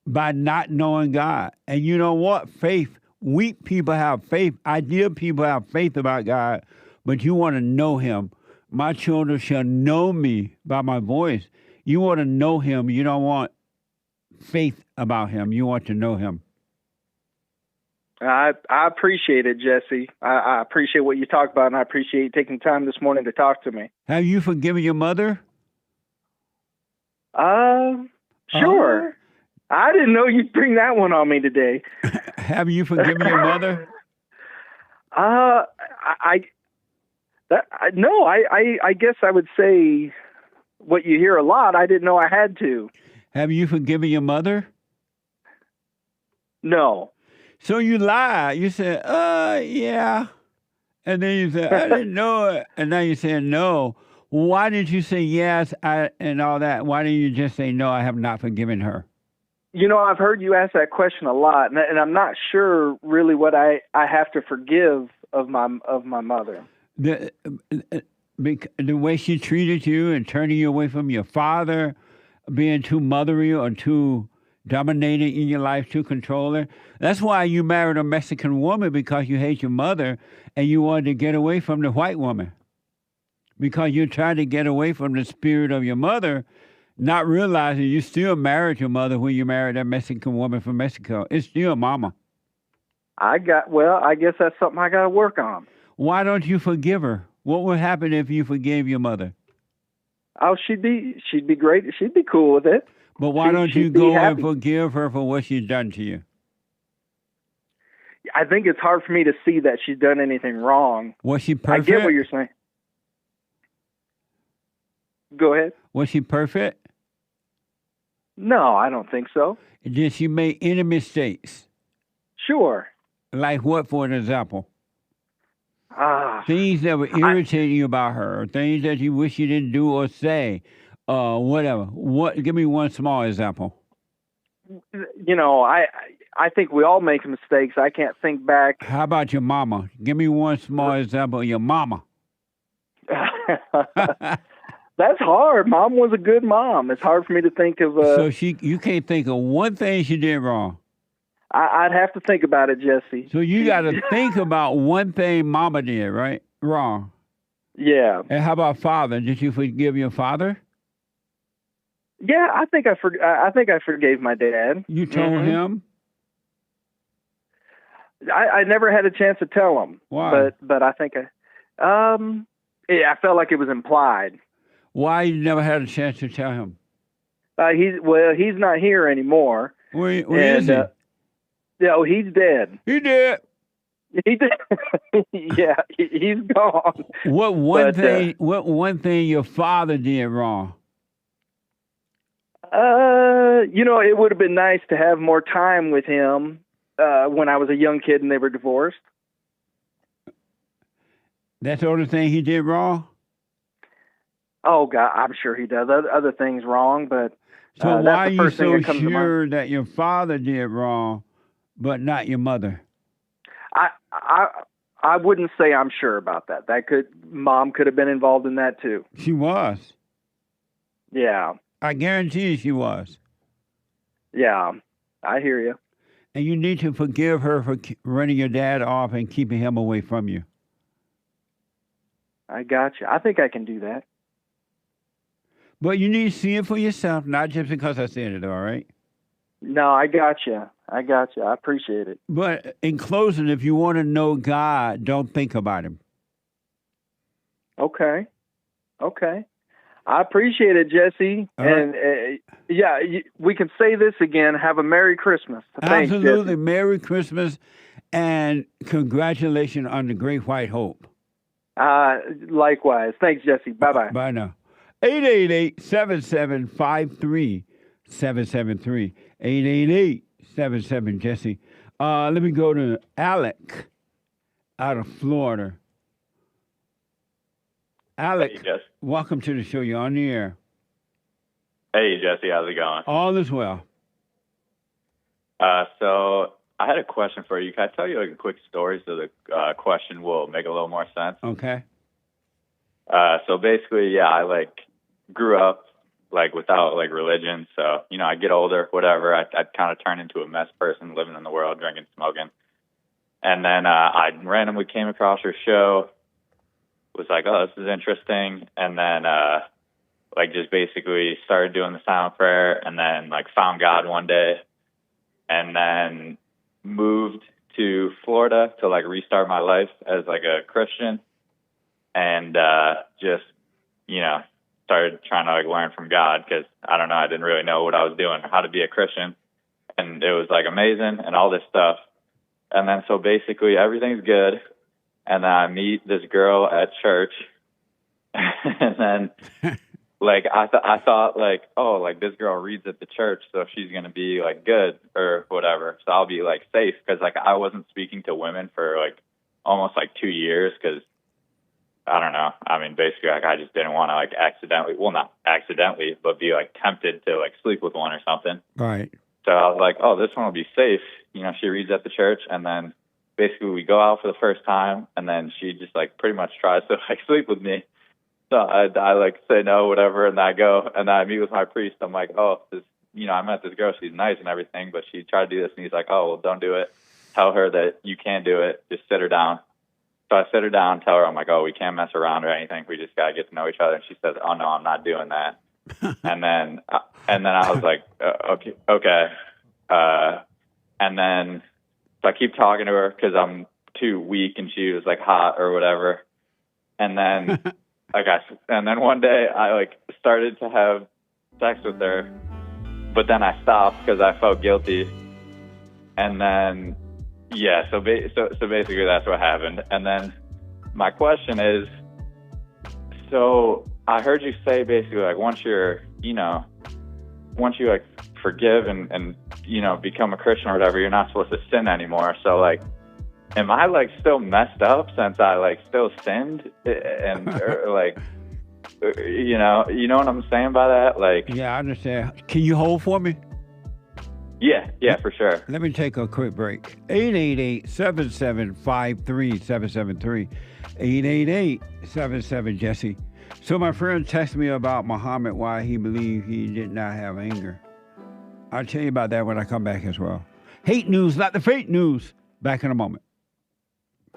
[SPEAKER 3] By not knowing God. And you know what? Faith, weak people have faith. Ideal people have faith about God, but you want to know him. My children shall know me by my voice. You want to know him. You don't want faith about him. You want to know him.
[SPEAKER 18] I appreciate it, Jesse. I appreciate what you talk about, and I appreciate you taking time this morning to talk to me.
[SPEAKER 3] Have you forgiven your mother?
[SPEAKER 18] Sure. I didn't know you'd bring that one on me today.
[SPEAKER 3] Have you forgiven your mother?
[SPEAKER 18] No, I guess I would say what you hear a lot. I didn't know I had to.
[SPEAKER 3] Have you forgiven your mother?
[SPEAKER 18] No.
[SPEAKER 3] So you lied. You said, yeah. And then you said, I didn't know it. And now you're saying no. Why did you say yes and all that? Why didn't you just say, no, I have not forgiven her?
[SPEAKER 18] You know, I've heard you ask that question a lot, and I'm not sure really what I have to forgive of my mother.
[SPEAKER 3] The way she treated you and turning you away from your father, being too mothery or too dominating in your life, too controlling. That's why you married a Mexican woman, because you hate your mother and you wanted to get away from the white woman. Because you're trying to get away from the spirit of your mother, not realizing you still married your mother when you married that Mexican woman from Mexico. It's still mama.
[SPEAKER 18] I guess that's something I got to work on.
[SPEAKER 3] Why don't you forgive her? What would happen if you forgave your mother?
[SPEAKER 18] Oh, she'd be great. She'd be cool with it.
[SPEAKER 3] But why don't you go and forgive her for what she's done to you?
[SPEAKER 18] I think it's hard for me to see that she's done anything wrong.
[SPEAKER 3] Was she perfect?
[SPEAKER 18] I get what you're saying. Go ahead.
[SPEAKER 3] Was she perfect?
[SPEAKER 18] No, I don't think so.
[SPEAKER 3] Did she make any mistakes?
[SPEAKER 18] Sure.
[SPEAKER 3] Like what, for an example? Things that were irritating you about her, or things that you wish you didn't do or say, whatever. Give me one small example.
[SPEAKER 18] You know, I think we all make mistakes. I can't think back.
[SPEAKER 3] How about your mama? Give me one small example of your mama.
[SPEAKER 18] That's hard. Mom was a good mom. It's hard for me to think of.
[SPEAKER 3] So you can't think of one thing she did wrong.
[SPEAKER 18] I'd have to think about it, Jesse.
[SPEAKER 3] So you got to think about one thing Mama did, right? Wrong.
[SPEAKER 18] Yeah.
[SPEAKER 3] And how about father? Did you forgive your father?
[SPEAKER 18] Yeah, I think I forgave my dad.
[SPEAKER 3] You told him?
[SPEAKER 18] I never had a chance to tell him.
[SPEAKER 3] Why?
[SPEAKER 18] But I think I felt like it was implied.
[SPEAKER 3] Why you never had a chance to tell him?
[SPEAKER 18] He's not here anymore.
[SPEAKER 3] Where is he?
[SPEAKER 18] Yeah, he's dead.
[SPEAKER 3] He did.
[SPEAKER 18] He did. Yeah, he's gone.
[SPEAKER 3] What one thing your father did wrong?
[SPEAKER 18] You know, it would have been nice to have more time with him when I was a young kid and they were divorced.
[SPEAKER 3] That's the only thing he did wrong?
[SPEAKER 18] Oh, God, I'm sure he does other things wrong, but
[SPEAKER 3] so why
[SPEAKER 18] that's
[SPEAKER 3] are
[SPEAKER 18] the
[SPEAKER 3] you
[SPEAKER 18] first thing
[SPEAKER 3] so
[SPEAKER 18] that comes to mind.
[SPEAKER 3] sure that your father did wrong, but not your mother?
[SPEAKER 18] I wouldn't say I'm sure about that. Mom could have been involved in that too.
[SPEAKER 3] She was.
[SPEAKER 18] Yeah.
[SPEAKER 3] I guarantee she was.
[SPEAKER 18] Yeah, I hear you.
[SPEAKER 3] And you need to forgive her for running your dad off and keeping him away from you.
[SPEAKER 18] I got you. I think I can do that.
[SPEAKER 3] But you need to see it for yourself, not just because I said it, all right?
[SPEAKER 18] No, I got you. I appreciate it.
[SPEAKER 3] But in closing, if you want to know God, don't think about him.
[SPEAKER 18] Okay. I appreciate it, Jesse.
[SPEAKER 3] All
[SPEAKER 18] and we can say this again. Have a Merry Christmas. Thanks,
[SPEAKER 3] Absolutely.
[SPEAKER 18] Jesse.
[SPEAKER 3] Merry Christmas and congratulations on the Great White Hope.
[SPEAKER 18] Likewise. Thanks, Jesse. Bye-bye.
[SPEAKER 3] Bye now. 888-7753-773. 888-77-JESSE. Let me go to ALEK out of Florida. ALEK,
[SPEAKER 19] hey, Jesse.
[SPEAKER 3] Welcome to the show. You're on the air.
[SPEAKER 19] Hey, Jesse. How's it going?
[SPEAKER 3] All is well.
[SPEAKER 19] So I had a question for you. Can I tell you a quick story so the question will make a little more sense?
[SPEAKER 3] Okay.
[SPEAKER 19] So basically, I grew up without religion. So, I get older, whatever. I kind of turn into a mess person living in the world, drinking, smoking. And then I randomly came across your show, was like, oh, this is interesting. And then just basically started doing the silent prayer and then found God one day and then moved to Florida to restart my life as a Christian and just, started trying to learn from God because I don't know, I didn't really know what I was doing or how to be a Christian. And it was amazing and all this stuff. And then so basically everything's good. And then I meet this girl at church and then I thought this girl reads at the church, so she's going to be good or whatever. So I'll be safe because I wasn't speaking to women for almost 2 years because I don't know. I mean, basically, I just didn't want to accidentally, well, not accidentally, but be tempted to sleep with one or something.
[SPEAKER 3] Right.
[SPEAKER 19] So I was like, oh, this one will be safe. She reads at the church, and then basically we go out for the first time, and then she just pretty much tries to sleep with me. So I say no, whatever, and I go, and I meet with my priest. I'm like, oh, this, I met this girl. She's nice and everything, but she tried to do this, and he's like, oh, well, don't do it. Tell her that you can't do it. Just sit her down. So I sit her down, tell her, I'm like, oh, we can't mess around or anything. We just got to get to know each other. And she says, oh, no, I'm not doing that. and then I was like, okay. And then so I keep talking to her because I'm too weak and she was hot or whatever. And then and then one day I started to have sex with her, but then I stopped because I felt guilty. And then so basically that's what happened. And then my question is, so I heard you say basically once you forgive and become a Christian or whatever, you're not supposed to sin anymore. So am I still messed up since I still sinned and you know what I'm saying by that?
[SPEAKER 3] Yeah, I understand. Can you hold for me?
[SPEAKER 19] Yeah, for sure.
[SPEAKER 3] Let me take a quick break. 888-7753-773. 888-77-JESSE. So my friend texted me about Muhammad, why he believed he did not have anger. I'll tell you about that when I come back as well. Hate news, not the fake news. Back in a moment.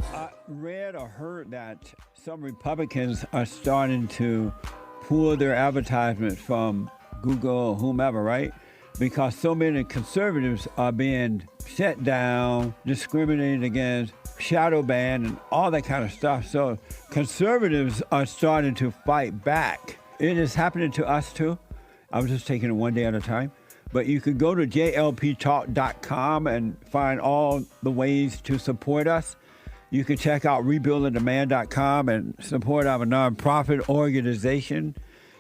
[SPEAKER 3] I read or heard that some Republicans are starting to pull their advertisements from Google or whomever, right? Because so many conservatives are being shut down, discriminated against, shadow banned, and all that kind of stuff. So conservatives are starting to fight back. It is happening to us too. I was just taking it one day at a time. But you can go to JLPtalk.com and find all the ways to support us. You can check out rebuildingdemand.com and support our nonprofit organization.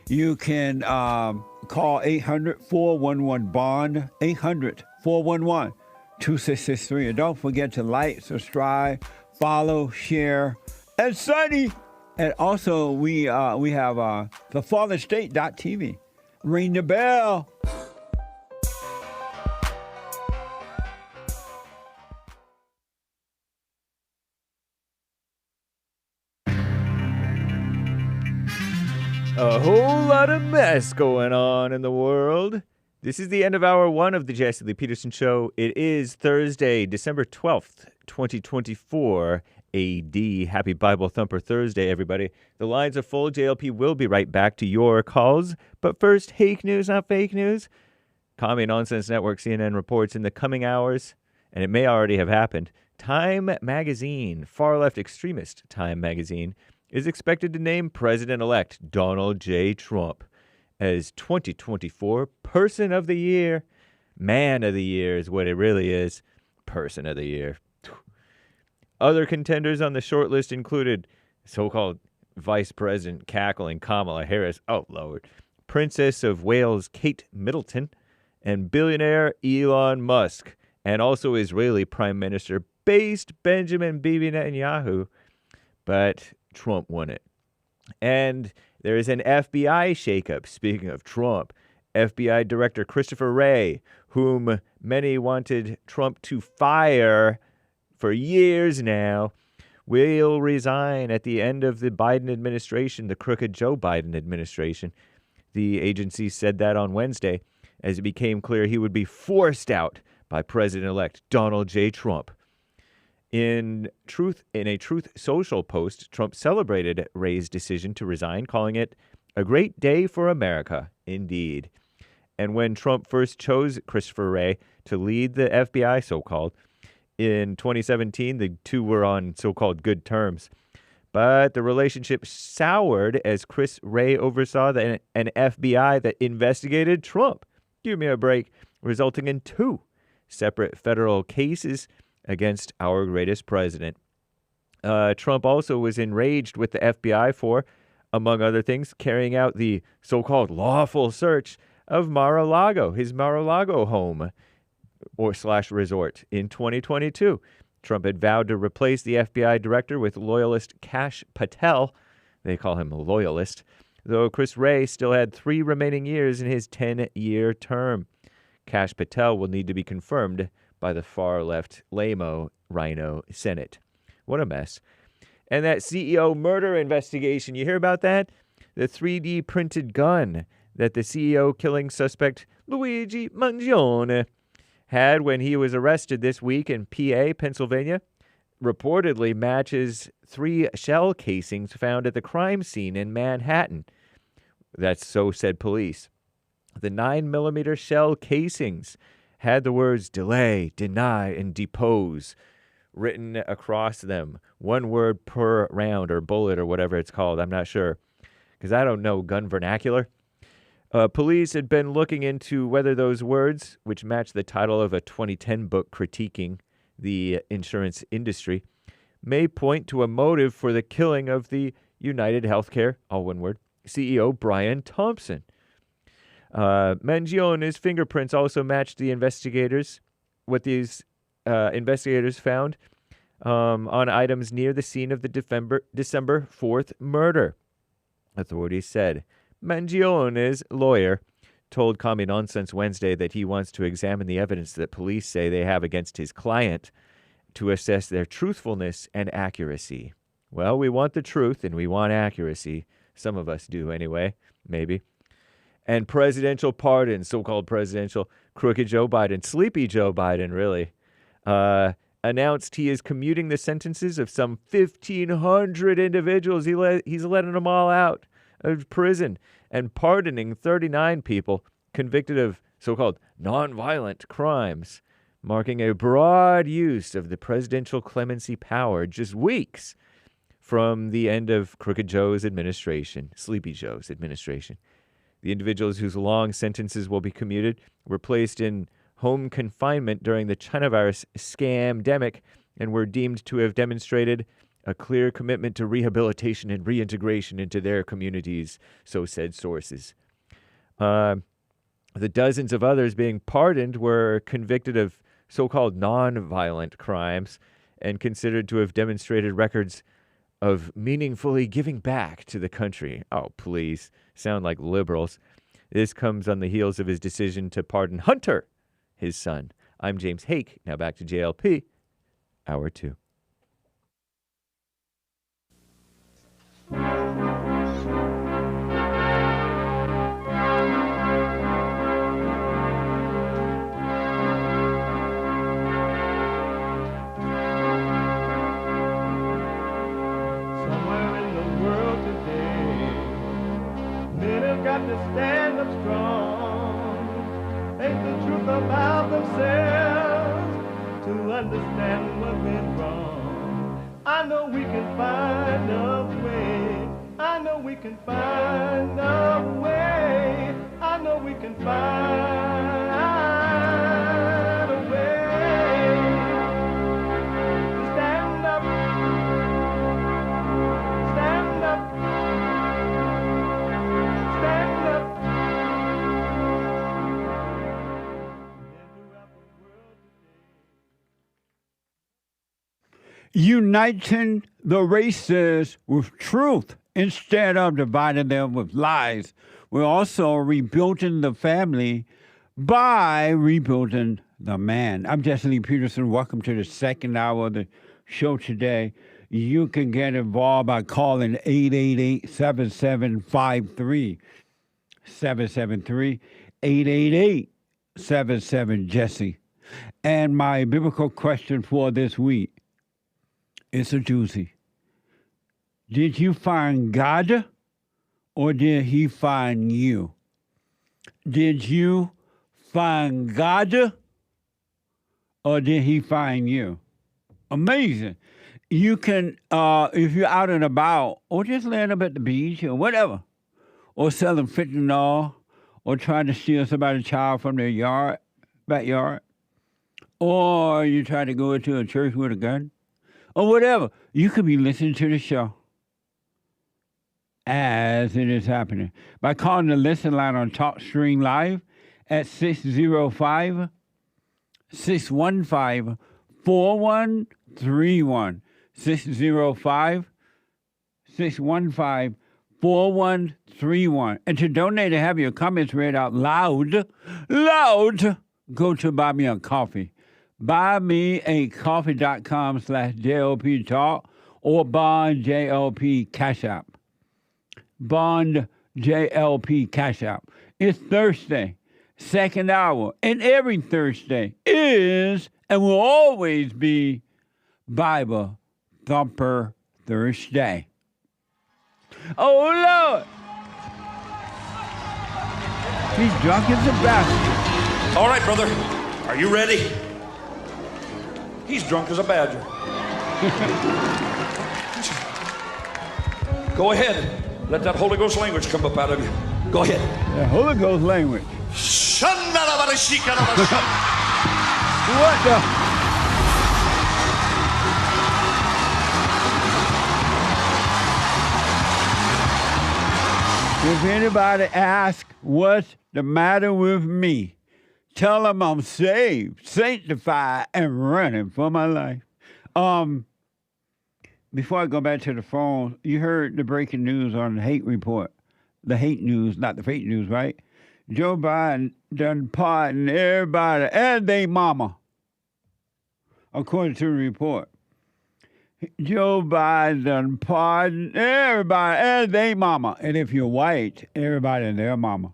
[SPEAKER 3] You can call 800-411-BOND, 800-411-2663. And don't forget to like, subscribe, follow, share, and Sunny. And also, we have thefallenstate.tv. Ring the bell.
[SPEAKER 2] A whole lot of mess going on in the world. This is the end of hour one of the Jesse Lee Peterson Show. It is Thursday, December 12th, 2024 AD. Happy Bible Thumper Thursday, everybody. The lines are full. JLP will be right back to your calls. But first, fake news, not fake news. Commie Nonsense Network CNN reports in the coming hours, and it may already have happened, Time Magazine, far-left extremist Time Magazine, is expected to name President-elect Donald J. Trump as 2024 Person of the Year. Man of the Year is what it really is. Person of the Year. Other contenders on the short list included so-called Vice President cackling Kamala Harris. Oh, Lord. Princess of Wales Kate Middleton and billionaire Elon Musk, and also Israeli Prime Minister based Benjamin Bibi Netanyahu. But Trump won it. And there is an FBI shakeup. Speaking of Trump, FBI Director Christopher Wray, whom many wanted Trump to fire for years now, will resign at the end of the Biden administration, the crooked Joe Biden administration. The agency said that on Wednesday, as it became clear he would be forced out by President-elect Donald J. Trump. In a Truth Social post, Trump celebrated Wray's decision to resign, calling it a great day for America, indeed. And when Trump first chose Christopher Wray to lead the FBI, so-called, in 2017, the two were on so-called good terms. But the relationship soured as Chris Wray oversaw an FBI that investigated Trump. Give me a break. Resulting in 2 separate federal cases against our greatest president. Trump also was enraged with the FBI for, among other things, carrying out the so-called lawful search of Mar-a-Lago, his Mar-a-Lago home or / resort in 2022. Trump had vowed to replace the FBI director with loyalist Kash Patel. They call him a loyalist, though Chris Wray still had 3 remaining years in his 10-year term. Kash Patel will need to be confirmed by the far-left lame-o Rhino Senate. What a mess. And that CEO murder investigation, you hear about that? The 3D printed gun that the CEO killing suspect Luigi Mangione had when he was arrested this week in PA, Pennsylvania, reportedly matches 3 shell casings found at the crime scene in Manhattan. That's so said police. The 9mm shell casings had the words delay, deny, and depose written across them. 1 word per round or bullet or whatever it's called. I'm not sure because I don't know gun vernacular. Police had been looking into whether those words, which match the title of a 2010 book critiquing the insurance industry, may point to a motive for the killing of the United Healthcare, all one word, CEO Brian Thompson. Mangione's fingerprints also matched the investigators, what these investigators found on items near the scene of the December 4th murder. Authorities said. Mangione's lawyer told Commie Nonsense Wednesday that he wants to examine the evidence that police say they have against his client to assess their truthfulness and accuracy. Well, we want the truth and we want accuracy. Some of us do anyway, maybe. And presidential pardon, so-called presidential crooked Joe Biden, sleepy Joe Biden, really, announced he is commuting the sentences of some 1,500 individuals. He's letting them all out of prison and pardoning 39 people convicted of so-called nonviolent crimes, marking a broad use of the presidential clemency power just weeks from the end of Crooked Joe's administration, Sleepy Joe's administration. The individuals whose long sentences will be commuted were placed in home confinement during the China virus scamdemic and were deemed to have demonstrated a clear commitment to rehabilitation and reintegration into their communities, so said sources. The dozens of others being pardoned were convicted of so-called non-violent crimes and considered to have demonstrated records of meaningfully giving back to the country. Oh, please, sound like liberals. This comes on the heels of his decision to pardon Hunter, his son. I'm James Hake. Now back to JLP, Hour 2.
[SPEAKER 1] Got to stand up strong, think the truth about themselves, to understand what went wrong. I know we can find a way. I know we can find a way. I know we can find a way to stand up, stand up, stand up.
[SPEAKER 3] Uniting the races with truth instead of dividing them with lies. We're also rebuilding the family by rebuilding the man. I'm JLP Peterson. Welcome to the second hour of the show today. You can get involved by calling 888-7753. 773-888-77-JESSE. And my biblical question for this week is a doozy. Did you find God or did he find you? Did you find God or did he find you? Amazing. You can, if you're out and about or just laying up at the beach or whatever, or selling fentanyl or trying to steal somebody's child from their backyard, or you try to go into a church with a gun, or whatever, you could be listening to the show as it is happening by calling the listen line on TalkStream Live at 605-615-4131. 605-615-4131. And to donate and have your comments read out loud, go to Buy Me a Coffee. BuyMeACoffee.com/JLP Talk or Bond JLP Cash App. Bond JLP Cash App. It's Thursday, second hour, and every Thursday is and will always be Bible Thumper Thursday. Oh, Lord! He's drunk as a bastard.
[SPEAKER 20] All right, brother. Are you ready? He's drunk as a badger. Go ahead. Let that Holy Ghost language come up out of you. Go ahead.
[SPEAKER 3] The Holy Ghost language. What the? If anybody asks what's the matter with me, tell them I'm saved, sanctified, and running for my life. Before I go back to the phone, you heard the breaking news on the hate report. The hate news, not the fake news, right? Joe Biden done pardoned everybody and they mama, according to the report. Joe Biden done pardoned everybody and they mama. And if you're white, everybody and their mama.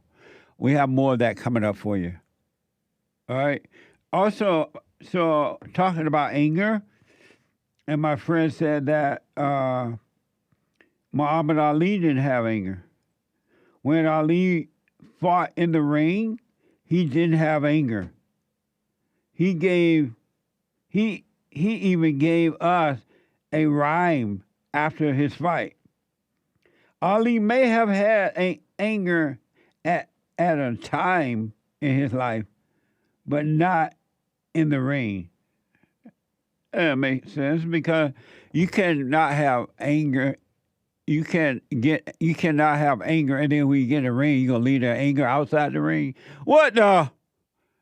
[SPEAKER 3] We have more of that coming up for you. All right. Also, so talking about anger, and my friend said that Muhammad Ali didn't have anger. When Ali fought in the ring, he didn't have anger. He even gave us a rhyme after his fight. Ali may have had anger at a time in his life, but not in the ring. That makes sense because you cannot have anger. You cannot have anger, and then when you get in the ring, you're gonna leave that anger outside the ring. What the?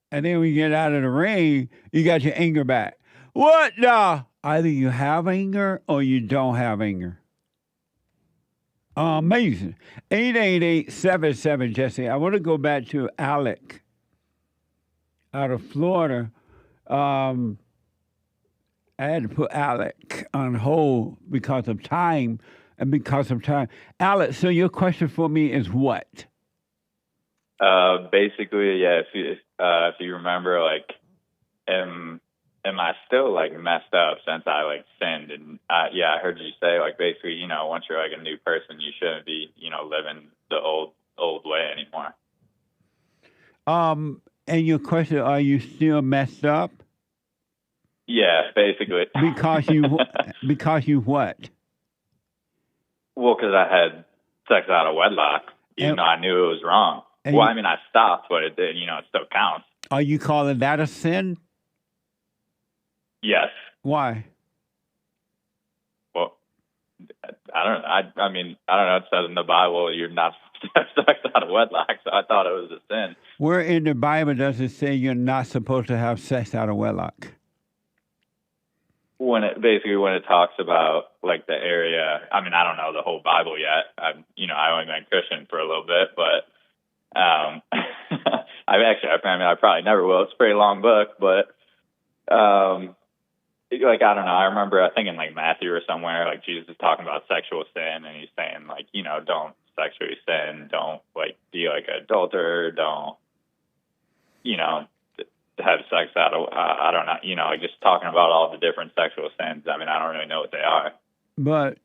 [SPEAKER 3] And then when you get out of the ring, you got your anger back. What the? Either you have anger or you don't have anger. Amazing. 888-77-JESSE. I want to go back to ALEK out of Florida. I had to put ALEK on hold because of time. ALEK, so your question for me is what?
[SPEAKER 19] Basically, yeah, if you remember, like, am I still, like, messed up since I, like, sinned? And, yeah, I heard you say, like, basically, you know, once you're, like, a new person, you shouldn't be, you know, living the old way anymore.
[SPEAKER 3] And your question, are you still messed up?
[SPEAKER 19] Yeah, basically.
[SPEAKER 3] Because you what?
[SPEAKER 19] Well, because I had sex out of wedlock, even though I knew it was wrong. Well, I mean, I stopped, but it did, it still counts.
[SPEAKER 3] Are you calling that a sin?
[SPEAKER 19] Yes.
[SPEAKER 3] Why?
[SPEAKER 19] Well, I don't know. It says in the Bible you're not supposed to have sex out of wedlock, so I thought it was a sin.
[SPEAKER 3] Where in the Bible does it say you're not supposed to have sex out of wedlock?
[SPEAKER 19] When it talks about like the area, I mean, I don't know the whole Bible yet. I only been Christian for a little bit, but I probably never will. It's a pretty long book, but like, I don't know. I remember, I think in like Matthew or somewhere, like Jesus is talking about sexual sin, and he's saying like, don't sexually sin, don't like be like an adulterer, don't, have sex out of, I don't know, like just talking about all the different sexual sins. I mean, I don't really know what they are.
[SPEAKER 3] But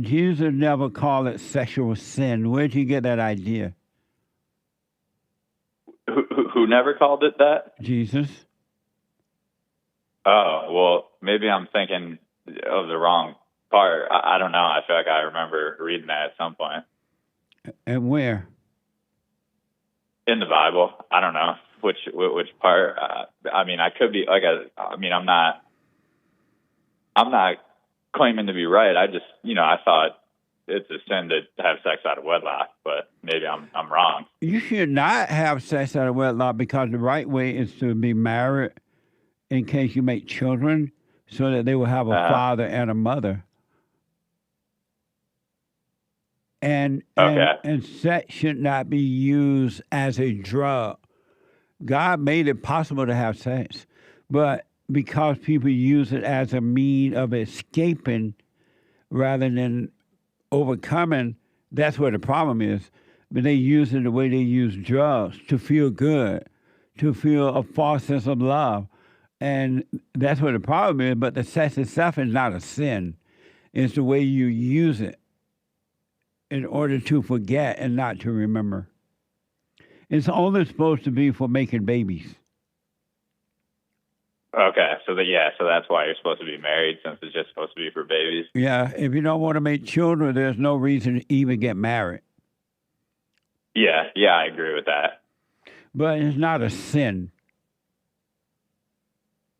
[SPEAKER 3] Jesus never called it sexual sin. Where'd you get that idea?
[SPEAKER 19] Who never called it that?
[SPEAKER 3] Jesus.
[SPEAKER 19] Oh, well, maybe I'm thinking of the wrong part. I don't know. I feel like I remember reading that at some point.
[SPEAKER 3] And where?
[SPEAKER 19] In the Bible. I don't know which part. I mean, I could be like I'm not claiming to be right. I just, I thought it's a sin to have sex out of wedlock, but maybe I'm wrong.
[SPEAKER 3] You should not have sex out of wedlock because the right way is to be married in case you make children so that they will have a father and a mother. And sex should not be used as a drug. God made it possible to have sex, but because people use it as a means of escaping rather than overcoming, that's where the problem is. But they use it the way they use drugs, to feel good, to feel a false sense of love. And that's what the problem is. But the sex itself is not a sin. It's the way you use it in order to forget and not to remember. It's only supposed to be for making babies.
[SPEAKER 19] Okay, so that's why you're supposed to be married, since it's just supposed to be for babies.
[SPEAKER 3] Yeah, if you don't want to make children, there's no reason to even get married.
[SPEAKER 19] Yeah, I agree with that.
[SPEAKER 3] But it's not a sin.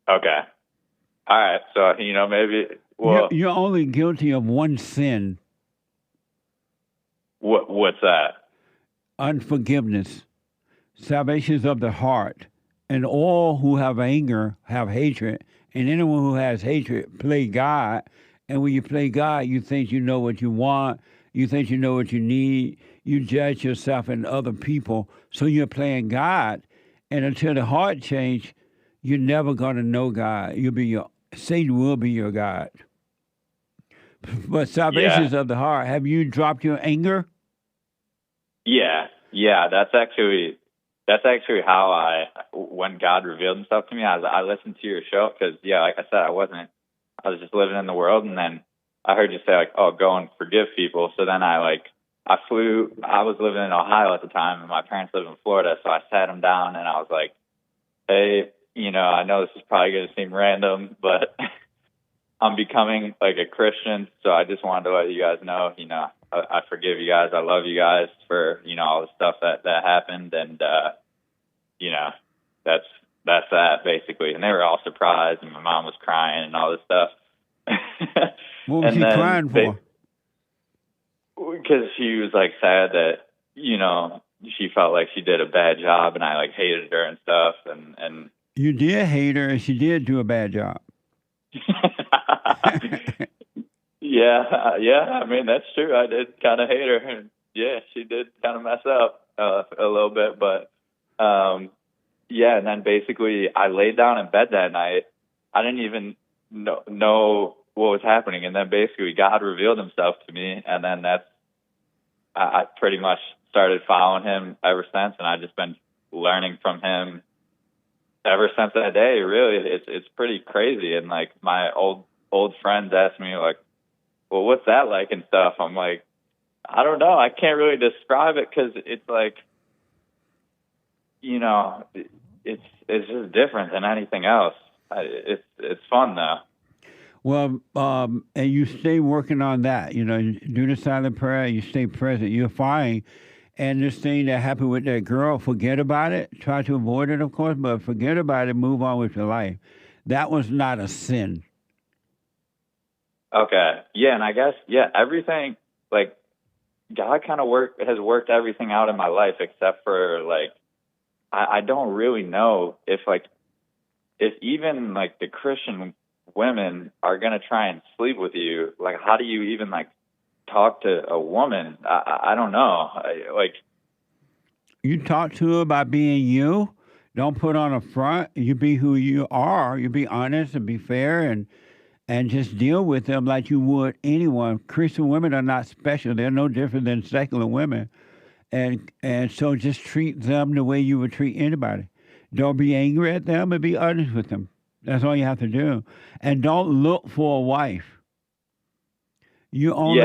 [SPEAKER 19] Okay. All right, so, maybe, well...
[SPEAKER 3] You're only guilty of one sin.
[SPEAKER 19] What's that?
[SPEAKER 3] Unforgiveness. Salvation is of the heart. And all who have anger have hatred. And anyone who has hatred play God. And when you play God, you think you know what you want. You think you know what you need. You judge yourself and other people. So you're playing God. And until the heart change, you're never going to know God. Satan will be your God. But salvation is of the heart. Have you dropped your anger?
[SPEAKER 19] Yeah. That's actually how when God revealed himself to me, I listened to your show because, like I said, I was just living in the world, and then I heard you say, like, oh, go and forgive people. So then I was living in Ohio at the time, and my parents lived in Florida, so I sat them down, and I was like, hey, I know this is probably going to seem random, but I'm becoming, like, a Christian, so I just wanted to let you guys know, I forgive you guys. I love you guys for, all the stuff that happened. And, that's that basically. And they were all surprised, and my mom was crying and all this stuff.
[SPEAKER 3] What was she crying for?
[SPEAKER 19] Because she was like sad that, she felt like she did a bad job, and I like hated her and stuff. And
[SPEAKER 3] you did hate her, and she did do a bad job.
[SPEAKER 19] Yeah. I mean, that's true. I did kind of hate her. And yeah, she did kind of mess up a little bit. But, and then basically I laid down in bed that night. I didn't even know what was happening. And then basically God revealed himself to me. And then I pretty much started following him ever since. And I've just been learning from him ever since that day. Really, it's pretty crazy. And like my old friends asked me, like, well, what's that like and stuff? I'm like, I don't know. I can't really describe it because it's like, it's just different than anything else. It's fun though.
[SPEAKER 3] Well, and you stay working on that. You know, do the silent prayer. You stay present. You're fine. And this thing that happened with that girl, forget about it. Try to avoid it, of course, but forget about it. Move on with your life. That was not a sin.
[SPEAKER 19] Okay. Yeah, and I guess everything, like, God kind of has worked everything out in my life except for, like, I don't really know if even like the Christian women are gonna try and sleep with you. Like, how do you even like talk to a woman? I don't know.
[SPEAKER 3] You talk to her about being you. Don't put on a front. You be who you are. You be honest and be fair and just deal with them like you would anyone. Christian women are not special. They're no different than secular women. And so just treat them the way you would treat anybody. Don't be angry at them and be honest with them. That's all you have to do. And don't look for a wife. You only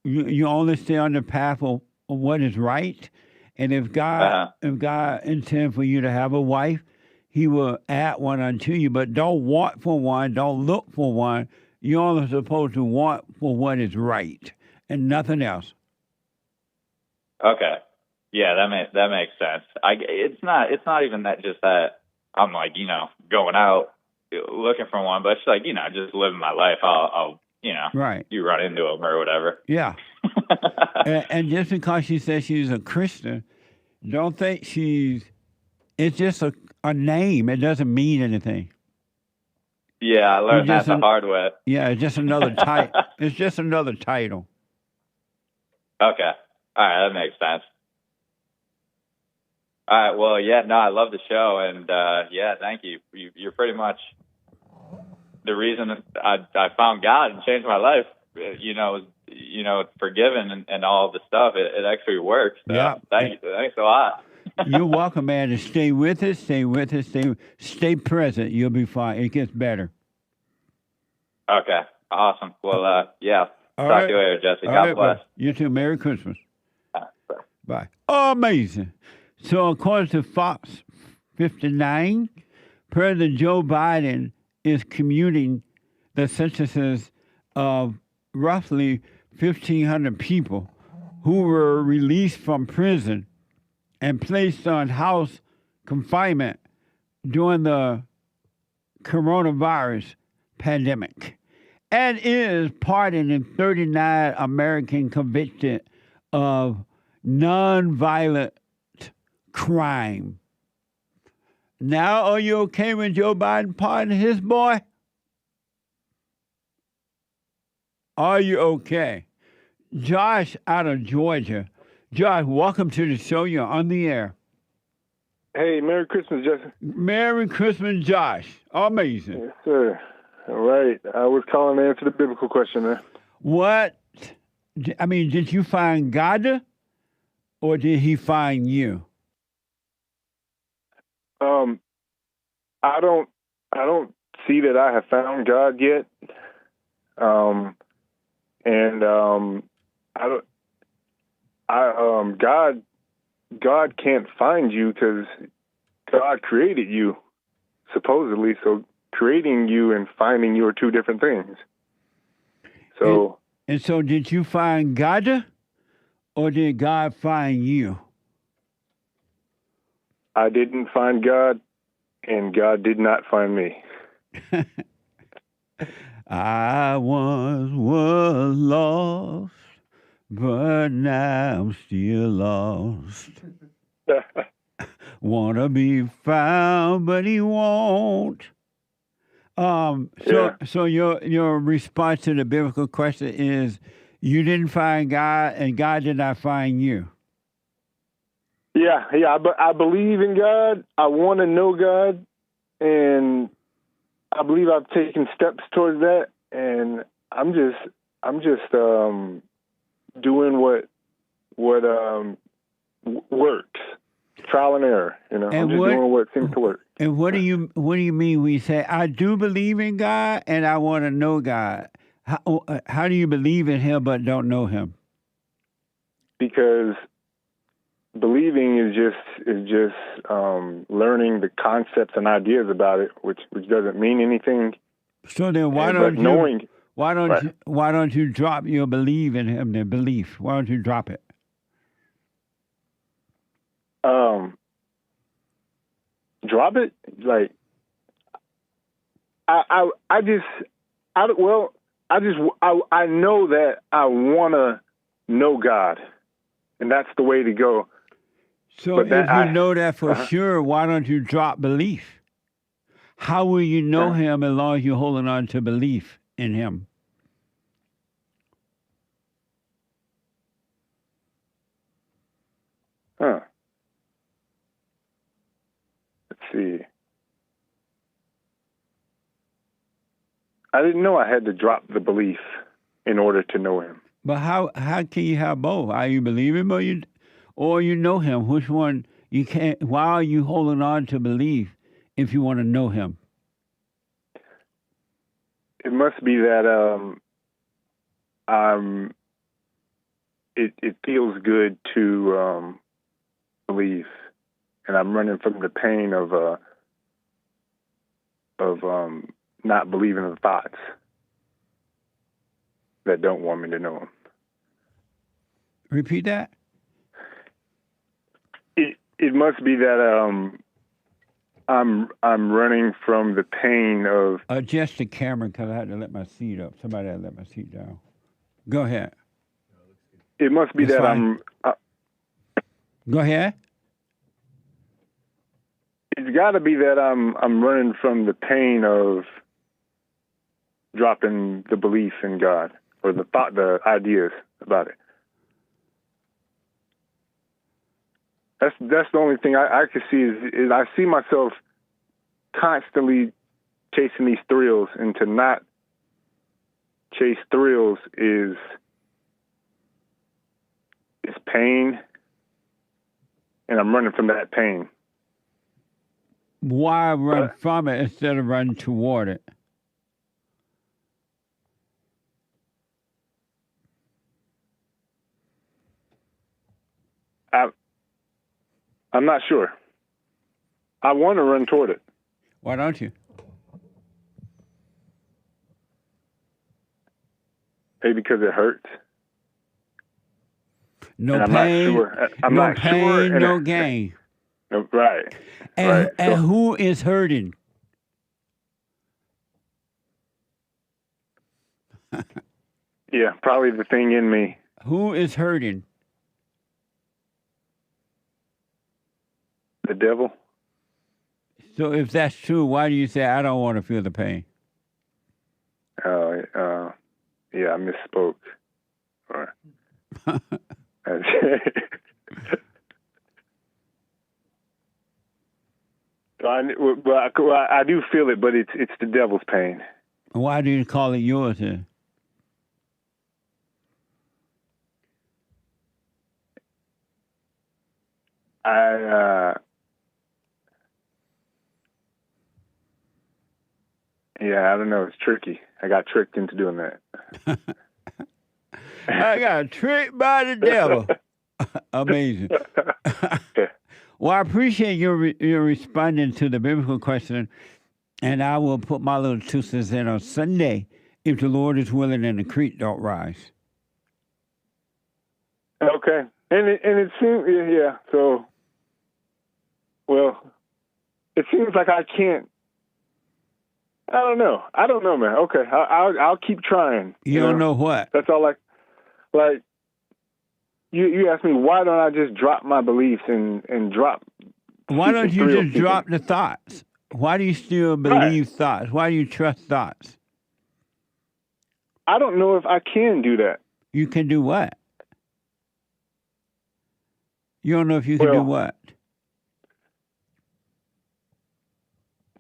[SPEAKER 3] you only stay on the path of what is right. And if God intends for you to have a wife, He will add one unto you. But don't want for one. Don't look for one. You're only supposed to want for what is right and nothing else.
[SPEAKER 19] Okay. Yeah, that makes sense. It's not even that I'm like, going out looking for one, but it's like, just living my life. I'll
[SPEAKER 3] right.
[SPEAKER 19] You run into them or whatever.
[SPEAKER 3] Yeah. and just because she says she's a Christian, don't think it's just a name. It doesn't mean anything.
[SPEAKER 19] Yeah, I learned that the hard way.
[SPEAKER 3] Yeah, it's just another title. It's just another title.
[SPEAKER 19] Okay. All right, that makes sense. All right, well, yeah, no, I love the show, and thank you. You're pretty much the reason I found God and changed my life. Forgiven and all the stuff. It actually works. So
[SPEAKER 3] yeah.
[SPEAKER 19] Thanks a lot.
[SPEAKER 3] You're welcome, man. And stay with us. Stay present. You'll be fine. It gets better.
[SPEAKER 19] Okay, awesome. Well, Talk to you later, Jesse.
[SPEAKER 3] All
[SPEAKER 19] God
[SPEAKER 3] right,
[SPEAKER 19] bless.
[SPEAKER 3] Bye. You too. Merry Christmas.
[SPEAKER 19] Bye.
[SPEAKER 3] Bye. Amazing. So according to Fox 59, President Joe Biden is commuting the sentences of roughly 1,500 people who were released from prison and placed on house confinement during the coronavirus pandemic, and is pardoning 39 Americans convicted of nonviolent crime. Now, are you okay with Joe Biden pardoning his boy? Are you okay? Josh out of Georgia. Josh, welcome to the show. You're on the air.
[SPEAKER 21] Hey, Merry Christmas, Jesse.
[SPEAKER 3] Merry Christmas, Josh. Amazing.
[SPEAKER 21] Yes, sir. All right. I was calling to answer the biblical question there.
[SPEAKER 3] Did you find God or did he find you?
[SPEAKER 21] I don't see that I have found God yet. God can't find you because God created you, supposedly. So creating you and finding you are two different things. So.
[SPEAKER 3] And so did you find God or did God find you?
[SPEAKER 21] I didn't find God and God did not find me.
[SPEAKER 3] I once was lost, but now I'm still lost. Wanna be found, but he won't. So your response to the biblical question is you didn't find God and God did not find you.
[SPEAKER 21] Yeah, I believe in God. I want to know God, and I believe I've taken steps towards that. And I'm just doing what works, trial and error. I'm just doing what seems to work.
[SPEAKER 3] And what do you mean when you say I do believe in God and I want to know God? How do you believe in Him but don't know Him?
[SPEAKER 21] Because believing is just learning the concepts and ideas about it, which doesn't mean anything.
[SPEAKER 3] So then, why don't you drop your belief in him? The belief. Why don't you drop it?
[SPEAKER 21] Drop it? Like, I know that I want to know God, and that's the way to go.
[SPEAKER 3] So if you know that for sure, why don't you drop belief? How will you know him as long as you're holding on to belief in him?
[SPEAKER 21] Let's see. I didn't know I had to drop the belief in order to know him.
[SPEAKER 3] But how can you have both? Are you believe him or you know him? Which one you can't? Why are you holding on to belief if you want to know him?
[SPEAKER 21] It must be that it feels good to believe, and I'm running from the pain of not believing the thoughts that don't want me to know him.
[SPEAKER 3] Repeat that.
[SPEAKER 21] It must be that I'm running from the pain of.
[SPEAKER 3] Adjust the camera because I had to let my seat up. Somebody had to let my seat down. Go ahead.
[SPEAKER 21] It must be that
[SPEAKER 3] fine. Go ahead.
[SPEAKER 21] It's got to be that I'm running from the pain of dropping the belief in God or the ideas about it. That's the only thing I can see is I see myself constantly chasing these thrills, and to not chase thrills is pain, and I'm running from that pain.
[SPEAKER 3] Why run from it instead of run toward it?
[SPEAKER 21] I'm not sure. I want to run toward it.
[SPEAKER 3] Why don't you?
[SPEAKER 21] Maybe because it hurts.
[SPEAKER 3] No pain, no pain, no gain.
[SPEAKER 21] Right.
[SPEAKER 3] And who is hurting?
[SPEAKER 21] Yeah, probably the thing in me.
[SPEAKER 3] Who is hurting?
[SPEAKER 21] The devil.
[SPEAKER 3] So if that's true, why do you say, I don't want to feel the pain?
[SPEAKER 21] Yeah, I misspoke. All right. I do feel it, but it's the devil's pain.
[SPEAKER 3] Why do you call it yours then?
[SPEAKER 21] Yeah, I don't know. It's tricky. I got tricked into doing that.
[SPEAKER 3] I got tricked by the devil. Amazing. Well, I appreciate your responding to the biblical question, and I will put my little 2 cents in on Sunday if the Lord is willing and the creek don't rise.
[SPEAKER 21] Okay. And it seems, yeah, so, well, it seems like I can't. I don't know, man. Okay, I'll keep trying.
[SPEAKER 3] You don't know what?
[SPEAKER 21] That's all. Like you asked me, why don't I just drop my beliefs and drop?
[SPEAKER 3] Why don't you just drop the thoughts? Why do you still believe thoughts? Why do you trust thoughts?
[SPEAKER 21] I don't know if I can do that.
[SPEAKER 3] You can do what? You don't know if you can do what?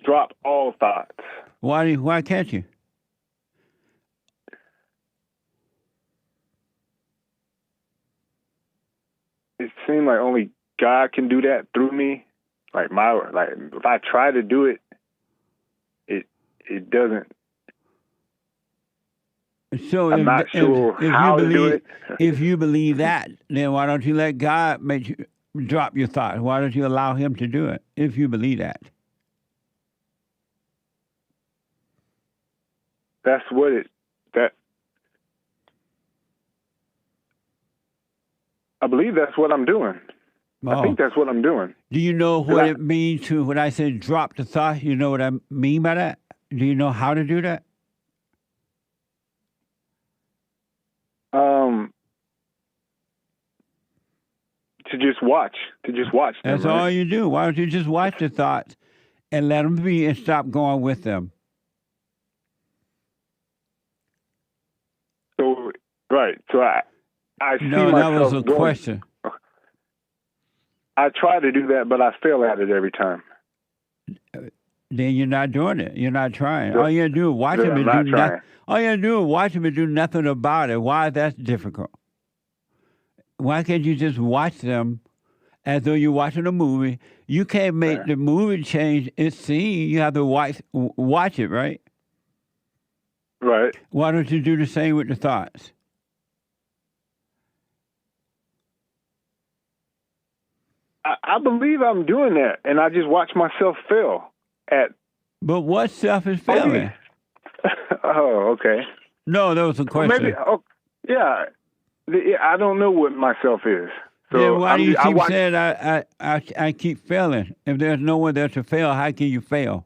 [SPEAKER 21] Drop all thoughts.
[SPEAKER 3] Why can't you?
[SPEAKER 21] It seems like only God can do that through me. Like if I try to do it, it doesn't.
[SPEAKER 3] So
[SPEAKER 21] I'm not sure how to do it.
[SPEAKER 3] If you believe that, then why don't you let God make you? drop your thoughts? Why don't you allow him to do it, if you believe that?
[SPEAKER 21] That's what I believe that's what I'm doing. I think that's what I'm doing.
[SPEAKER 3] Do you know what it means to, when I say drop the thought, you know what I mean by that? Do you know how to do that?
[SPEAKER 21] To just watch.
[SPEAKER 3] That's
[SPEAKER 21] them, right?
[SPEAKER 3] all you do. Why don't you just watch the thoughts and let them be and stop going with them?
[SPEAKER 21] So, right. So I see
[SPEAKER 3] No,
[SPEAKER 21] myself
[SPEAKER 3] that was a
[SPEAKER 21] going.
[SPEAKER 3] question.
[SPEAKER 21] I try to do that, but I fail at it every time.
[SPEAKER 3] Then you're not doing it. You're not trying.
[SPEAKER 21] Yeah.
[SPEAKER 3] All you gotta do is watch
[SPEAKER 21] Yeah,
[SPEAKER 3] them
[SPEAKER 21] I'm
[SPEAKER 3] and
[SPEAKER 21] not
[SPEAKER 3] do
[SPEAKER 21] trying.
[SPEAKER 3] nothing. All you gotta do is watch them and do nothing about it. Why that's difficult? Why can't you just watch them as though you're watching a movie? You can't make the movie change its scene. You have to watch it, right?
[SPEAKER 21] Right.
[SPEAKER 3] Why don't you do the same with the thoughts?
[SPEAKER 21] I believe I'm doing that, and I just watch myself fail at.
[SPEAKER 3] But what stuff is failing?
[SPEAKER 21] Oh, okay.
[SPEAKER 3] No, that was a question.
[SPEAKER 21] Maybe. Oh, yeah. I don't know what myself is. So
[SPEAKER 3] Then why do you keep
[SPEAKER 21] watch,
[SPEAKER 3] saying I keep failing? If there's no one there to fail, how can you fail?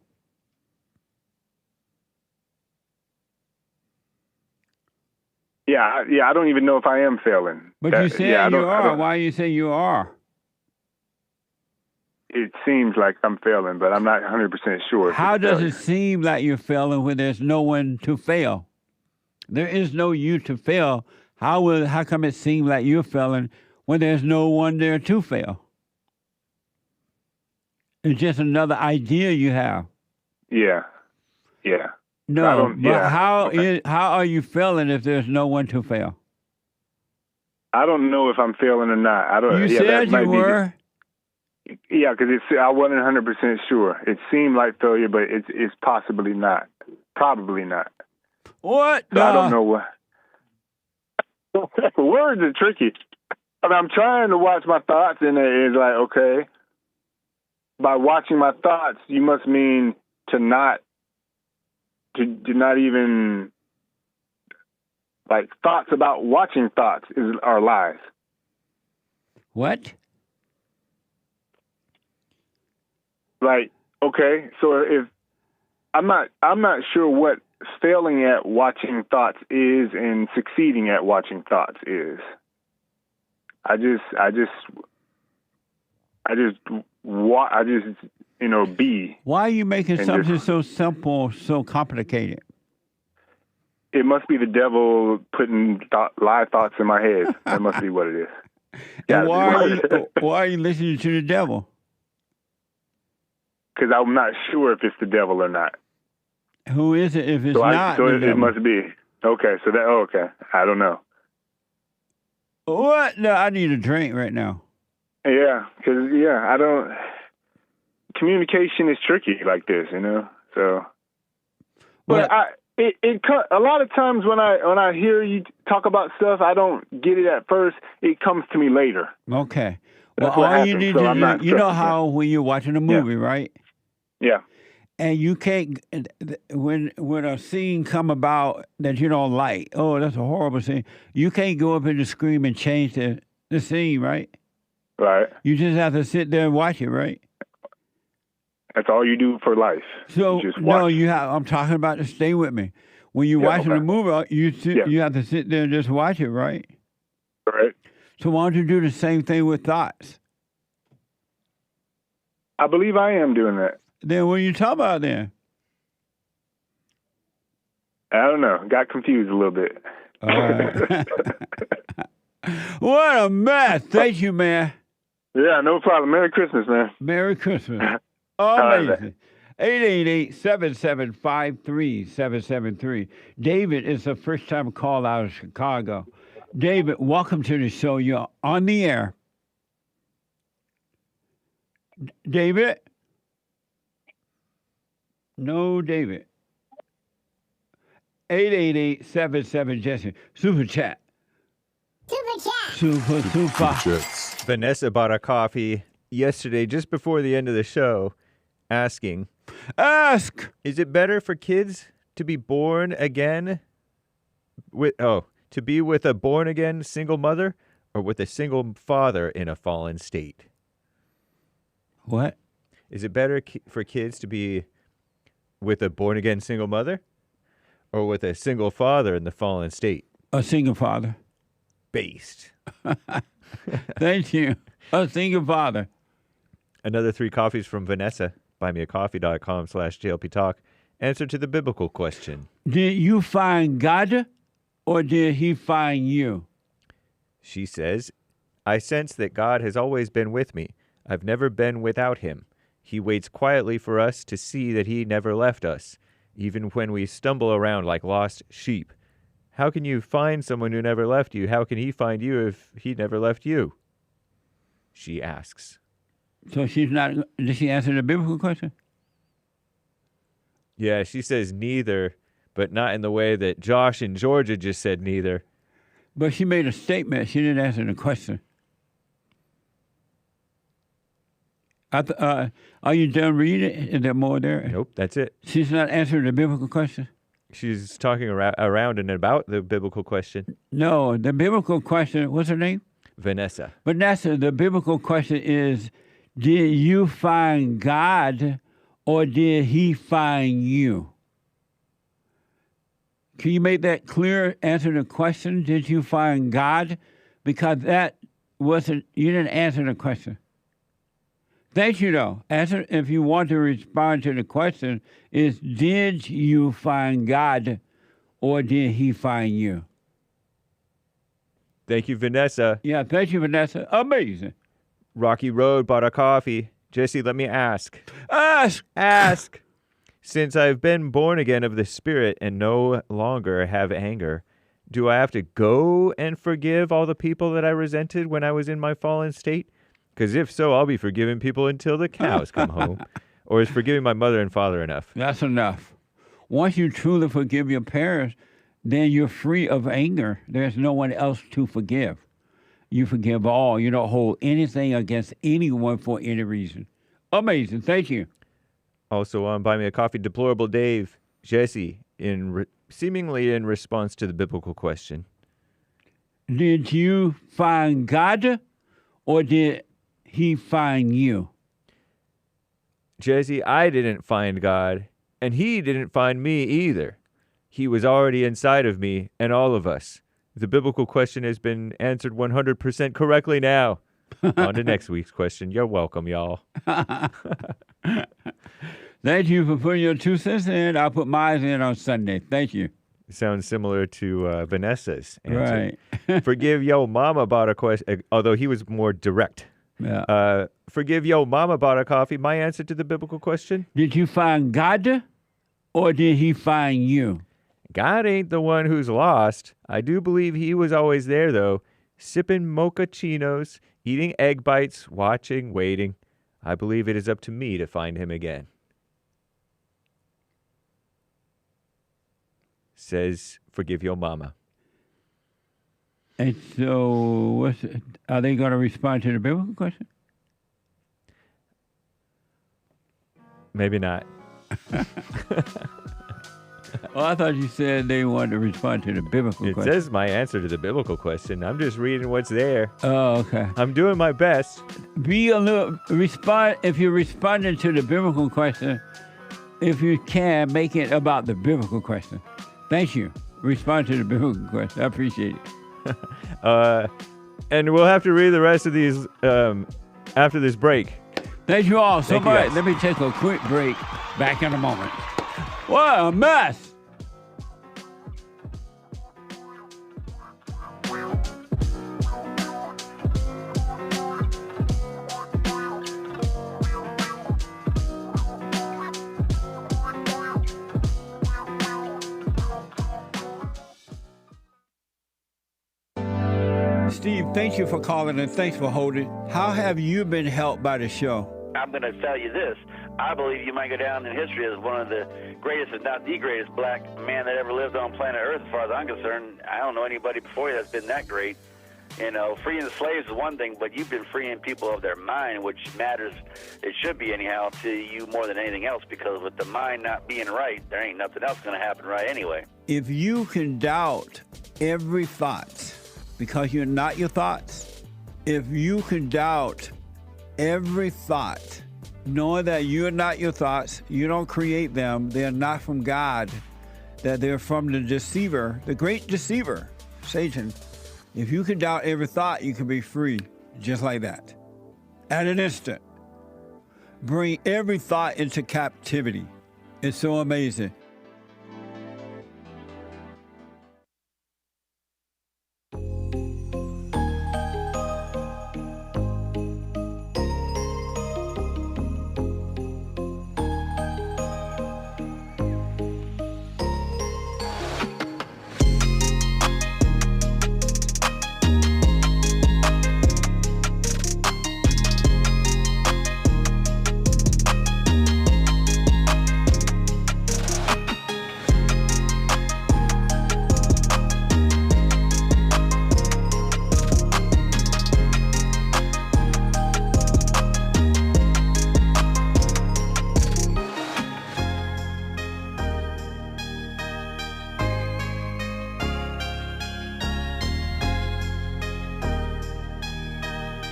[SPEAKER 21] Yeah. I don't even know if I am failing.
[SPEAKER 3] But you said you are. Why you say you are?
[SPEAKER 21] It seems like I'm failing, but I'm not 100% sure.
[SPEAKER 3] How does it seem like you're failing when there's no one to fail? There is no you to fail. How come it seems like you're failing when there's no one there to fail? It's just another idea you have.
[SPEAKER 21] Yeah.
[SPEAKER 3] No, but how are you failing if there's no one to fail?
[SPEAKER 21] I don't know if I'm failing or not. I don't.
[SPEAKER 3] You said you were.
[SPEAKER 21] Yeah, because I wasn't 100% sure. It seemed like failure, but it's possibly not. Probably not.
[SPEAKER 3] What?
[SPEAKER 21] So I don't know what. Words are tricky. I mean, I'm trying to watch my thoughts, and it's like, okay, by watching my thoughts, you must mean to not even, like, thoughts about watching thoughts are lies.
[SPEAKER 3] What?
[SPEAKER 21] Like, okay, so if I'm not sure what failing at watching thoughts is and succeeding at watching thoughts is. I just be.
[SPEAKER 3] Why are you making something so simple so complicated?
[SPEAKER 21] It must be the devil putting lie thoughts in my head. That must be what it is.
[SPEAKER 3] And why are you listening to the devil?
[SPEAKER 21] Because I'm not sure if it's the devil or not.
[SPEAKER 3] Who is it if it's not
[SPEAKER 21] so
[SPEAKER 3] the
[SPEAKER 21] it
[SPEAKER 3] devil?
[SPEAKER 21] must be. Okay, so okay. I don't know.
[SPEAKER 3] What? No, I need a drink right now.
[SPEAKER 21] Yeah, because, I don't... Communication is tricky like this, so... But a lot of times when I hear you talk about stuff, I don't get it at first. It comes to me later.
[SPEAKER 3] Okay.
[SPEAKER 21] That's
[SPEAKER 3] well,
[SPEAKER 21] what
[SPEAKER 3] all
[SPEAKER 21] happens,
[SPEAKER 3] you need
[SPEAKER 21] so I'm not
[SPEAKER 3] to do, you know
[SPEAKER 21] stressing.
[SPEAKER 3] how when you're watching a movie, right?
[SPEAKER 21] Yeah.
[SPEAKER 3] And you can't, when a scene come about that you don't like, oh, that's a horrible scene, you can't go up in the screen and change the scene, right?
[SPEAKER 21] Right.
[SPEAKER 3] You just have to sit there and watch it, right?
[SPEAKER 21] That's all you do for life.
[SPEAKER 3] So,
[SPEAKER 21] you just watch.
[SPEAKER 3] I'm talking about to stay with me. When you're watching a movie, you have to sit there and just watch it, right?
[SPEAKER 21] Right.
[SPEAKER 3] So why don't you do the same thing with thoughts?
[SPEAKER 21] I believe I am doing that.
[SPEAKER 3] Then what are you talking about then?
[SPEAKER 21] I don't know. Got confused a little bit.
[SPEAKER 3] All right. What a mess. Thank you, man.
[SPEAKER 21] Yeah, no problem. Merry Christmas, man.
[SPEAKER 3] Merry Christmas.
[SPEAKER 21] right,
[SPEAKER 3] Amazing. 888-775-3773. David is a first-time call out of Chicago. David, welcome to the show. You're on the air. David? No, David. 888-77-JESSE. Super chat.
[SPEAKER 4] Super chat.
[SPEAKER 3] Super.
[SPEAKER 4] Super chats.
[SPEAKER 2] Vanessa bought a coffee yesterday just before the end of the show asking, is it better for kids to be born again to be with a born again single mother or with a single father in a fallen state?
[SPEAKER 3] What?
[SPEAKER 2] Is it better for kids to be with a born again single mother or with a single father in the fallen state?
[SPEAKER 3] A single father.
[SPEAKER 2] Based.
[SPEAKER 3] Thank you. A single father.
[SPEAKER 2] Another 3 coffees from Vanessa. buymeacoffee.com/JLP Talk. Answer to the biblical question.
[SPEAKER 3] Did you find God or did he find you?
[SPEAKER 2] She says, I sense that God has always been with me. I've never been without him. He waits quietly for us to see that he never left us, even when we stumble around like lost sheep. How can you find someone who never left you? How can he find you if he never left you? She asks.
[SPEAKER 3] So she's not, did she answer the biblical question?
[SPEAKER 2] Yeah, she says neither, but not in the way that Josh in Georgia just said neither.
[SPEAKER 3] But she made a statement. She didn't answer the question. Are you done reading? Is there more there?
[SPEAKER 2] Nope, that's it.
[SPEAKER 3] She's not answering the biblical question?
[SPEAKER 2] She's talking around and about the biblical question.
[SPEAKER 3] No, the biblical question, what's her name?
[SPEAKER 2] Vanessa.
[SPEAKER 3] Vanessa, the biblical question is, did you find God or did he find you? Can you make that clear? Answer the question, did you find God? Because that wasn't, you didn't answer the question. Thank you, though. Answer, if you want to respond to the question, is did you find God or did he find you?
[SPEAKER 2] Thank you, Vanessa.
[SPEAKER 3] Yeah, thank you, Vanessa. Amazing.
[SPEAKER 2] Rocky Road bought a coffee. Jesse, let me ask.
[SPEAKER 3] Ask.
[SPEAKER 2] Since I've been born again of the Spirit and no longer have anger, do I have to go and forgive all the people that I resented when I was in my fallen state? Because if so, I'll be forgiving people until the cows come home. Or is forgiving my mother and father enough?
[SPEAKER 3] That's enough. Once you truly forgive your parents, then you're free of anger. There's no one else to forgive. You forgive all. You don't hold anything against anyone for any reason. Amazing. Thank you.
[SPEAKER 2] Also on Buy Me a Coffee, Deplorable Dave, Jesse, seemingly in response to the biblical question.
[SPEAKER 3] Did you find God or did he find you?
[SPEAKER 2] Jesse, I didn't find God, and he didn't find me either. He was already inside of me and all of us. The biblical question has been answered 100% correctly now. On to next week's question. You're welcome, y'all.
[SPEAKER 3] Thank you for putting your 2 cents in. I'll put mine in on Sunday. Thank you.
[SPEAKER 2] Sounds similar to Vanessa's answer.
[SPEAKER 3] Right.
[SPEAKER 2] Forgive Yo Mama bought a question, although he was more direct.
[SPEAKER 3] Yeah.
[SPEAKER 2] Forgive Yo Mama bought a coffee. My answer to the biblical question?
[SPEAKER 3] Did you find God or did he find you?
[SPEAKER 2] God ain't the one who's lost. I do believe he was always there, though, sipping mochachinos, eating egg bites, watching, waiting. I believe it is up to me to find him again. Says, forgive your mama.
[SPEAKER 3] And so, are they going to respond to the biblical question?
[SPEAKER 2] Maybe not.
[SPEAKER 3] Well, I thought you said they wanted to respond to the biblical question.
[SPEAKER 2] It says my answer to the biblical question. I'm just reading what's there.
[SPEAKER 3] Oh, okay.
[SPEAKER 2] I'm doing my best.
[SPEAKER 3] If you're responding to the biblical question, if you can, make it about the biblical question. Thank you. Respond to the biblical question. I appreciate it.
[SPEAKER 2] And we'll have to read the rest of these after this break.
[SPEAKER 3] Thank you all so
[SPEAKER 2] Thank you,
[SPEAKER 3] much.
[SPEAKER 2] guys.
[SPEAKER 3] Let me take a quick break. Back in a moment. What a mess. Steve, thank you for calling and thanks for holding. How have you been helped by the show?
[SPEAKER 4] I'm going to tell you this. I believe you might go down in history as one of the greatest, if not the greatest, black man that ever lived on planet Earth, as far as I'm concerned. I don't know anybody before you that's been that great. You know, freeing the slaves is one thing, but you've been freeing people of their mind, which matters, it should be anyhow, to you more than anything else, because with the mind not being right, there ain't nothing else going to happen right anyway.
[SPEAKER 3] If you can doubt every thought because you're not your thoughts, if you can doubt every thought, knowing that you're not your thoughts, you don't create them, they're not from God, that they're from the deceiver, the great deceiver, Satan. If you can doubt every thought, you can be free, just like that. At an instant. Bring every thought into captivity. It's so amazing.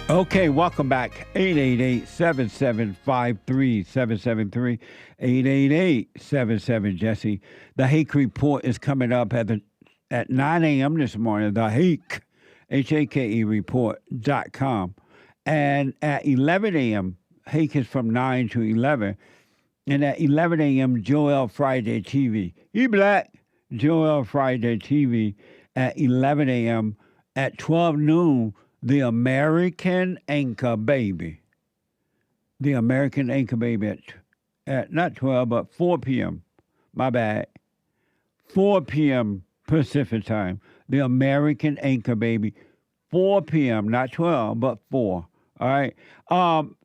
[SPEAKER 3] Okay, welcome back. 888-775-3773. 888-77-JESSE. The Hake Report is coming up at 9 a.m. this morning. The Hake, H-A-K-E report.com. And at 11 a.m., Hake is from 9 to 11. And at 11 a.m., Joel Friday TV. You black, Joel Friday TV at 11 a.m. At 12 noon, The American Anchor Baby. The American Anchor Baby at not 12, but 4 p.m. My bad. 4 p.m. Pacific time. The American Anchor Baby. 4 p.m., not 12, but 4. All right.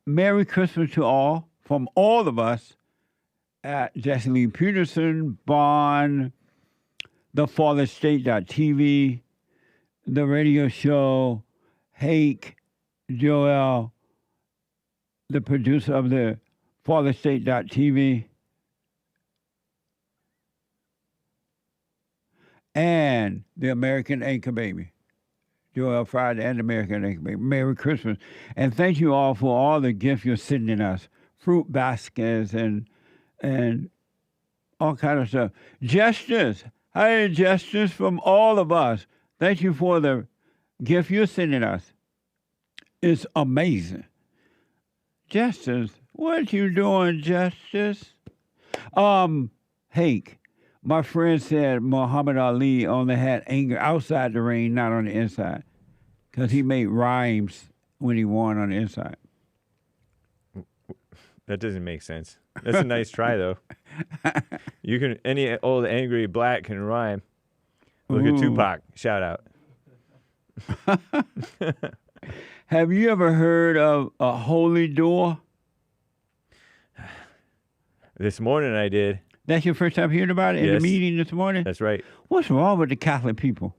[SPEAKER 3] Merry Christmas to all from all of us at Jesse Lee Peterson, Bond, thefatherstate.tv, the radio show, Hake, Joel, the producer of the fatherstate.tv, and the American Anchor Baby. Joel Friday and the American Anchor Baby. Merry Christmas. And thank you all for all the gifts you're sending us. Fruit baskets and all kind of stuff. Gestures. Hey, gestures from all of us. Thank you for the gift you're sending us. It's amazing. Gestures. What you doing, Gestures? Hake, my friend said Muhammad Ali only had anger outside the ring, not on the inside. Because he made rhymes when he won on the inside.
[SPEAKER 2] That doesn't make sense. That's a nice try, though. You can any old angry black can rhyme. Look at Tupac. Shout out.
[SPEAKER 3] Have you ever heard of a holy door?
[SPEAKER 2] This morning I did.
[SPEAKER 3] That's your first time hearing about it in the meeting this morning?
[SPEAKER 2] That's right.
[SPEAKER 3] What's wrong with the Catholic people?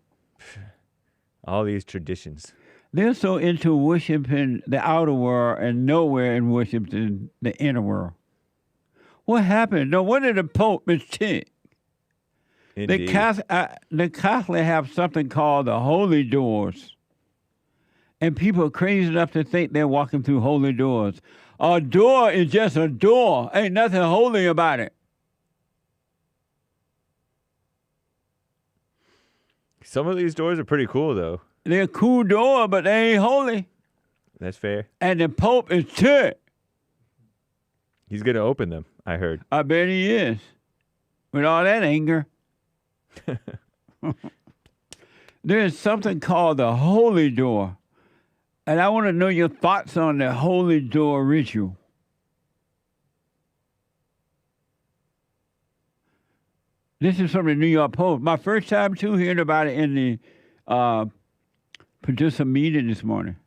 [SPEAKER 2] All these traditions.
[SPEAKER 3] They're so into worshiping the outer world and nowhere in worshiping the inner world. What happened? No wonder the Pope is sick. The Catholic have something called the holy doors. And people are crazy enough to think they're walking through holy doors. A door is just a door. Ain't nothing holy about it.
[SPEAKER 2] Some of these doors are pretty cool, though.
[SPEAKER 3] They're a cool door, but they ain't holy.
[SPEAKER 2] That's fair.
[SPEAKER 3] And the Pope is sick.
[SPEAKER 2] He's going to open them, I heard.
[SPEAKER 3] I bet he is. With all that anger. There's something called the holy door. And I want to know your thoughts on the holy door ritual. This is from the New York Post. My first time, too, hearing about it in the producer meeting this morning.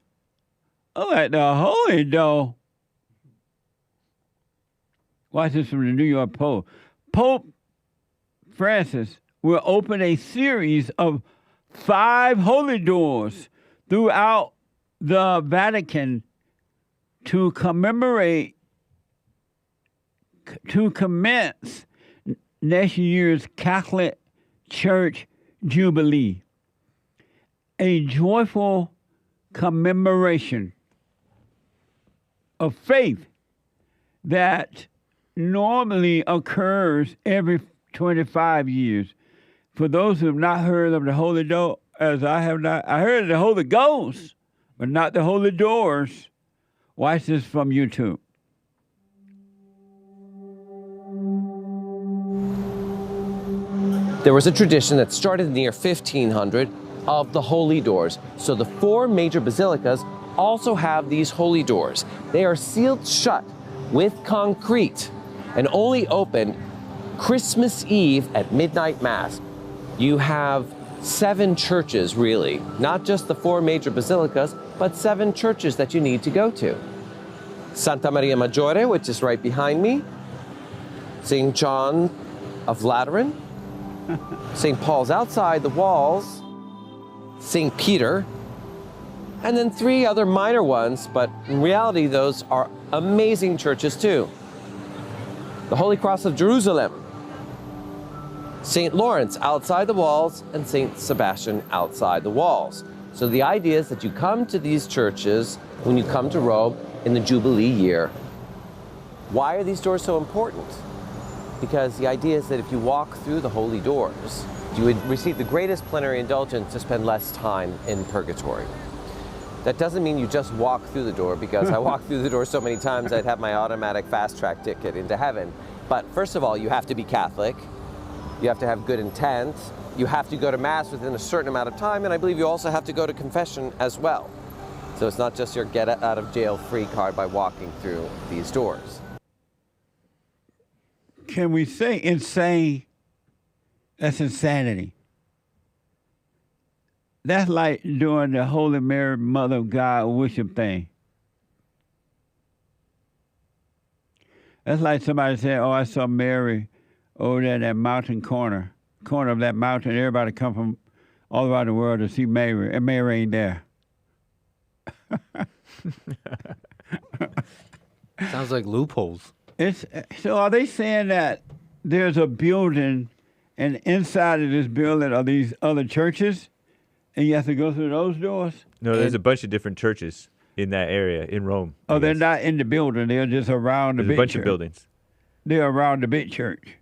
[SPEAKER 3] Oh, at the holy door. Watch this from the New York Post. Pope Francis will open a series of 5 holy doors throughout the Vatican to commence next year's Catholic Church Jubilee, a joyful commemoration of faith that normally occurs every 25 years. For those who have not heard of the Holy Door, as I have not, I heard of the Holy Ghost, but not the Holy Doors. Watch this from YouTube.
[SPEAKER 6] There was a tradition that started in the year 1500 of the holy doors. So the 4 major basilicas also have these holy doors. They are sealed shut with concrete and only open Christmas Eve at midnight mass. You have 7 churches, really, not just the 4 major basilicas, but 7 churches that you need to go to. Santa Maria Maggiore, which is right behind me, St. John of Lateran, St. Paul's outside the walls, St. Peter, and then 3 other minor ones, but in reality, those are amazing churches too. The Holy Cross of Jerusalem, St. Lawrence outside the walls, and St. Sebastian outside the walls. So the idea is that you come to these churches when you come to Rome in the Jubilee year. Why are these doors so important? Because the idea is that if you walk through the holy doors, you would receive the greatest plenary indulgence to spend less time in purgatory. That doesn't mean you just walk through the door, because I walked through the door so many times I'd have my automatic fast-track ticket into heaven. But first of all, you have to be Catholic. You have to have good intent. You have to go to Mass within a certain amount of time, and I believe you also have to go to confession as well. So it's not just your get-out-of-jail-free card by walking through these doors.
[SPEAKER 3] Can we say insane? That's insanity. That's like doing the Holy Mary, Mother of God worship thing. That's like somebody saying, oh, I saw Mary over there in that mountain corner of that mountain. Everybody come from all around the world to see Mary, and Mary ain't there.
[SPEAKER 22] Sounds like loopholes.
[SPEAKER 3] So are they saying that there's a building, and inside of this building are these other churches, and you have to go through those doors?
[SPEAKER 2] No, there's a bunch of different churches in that area, in Rome.
[SPEAKER 3] Oh, they're not in the building. They're just around the big church.
[SPEAKER 2] There's a bunch of buildings.
[SPEAKER 3] They're around the big church.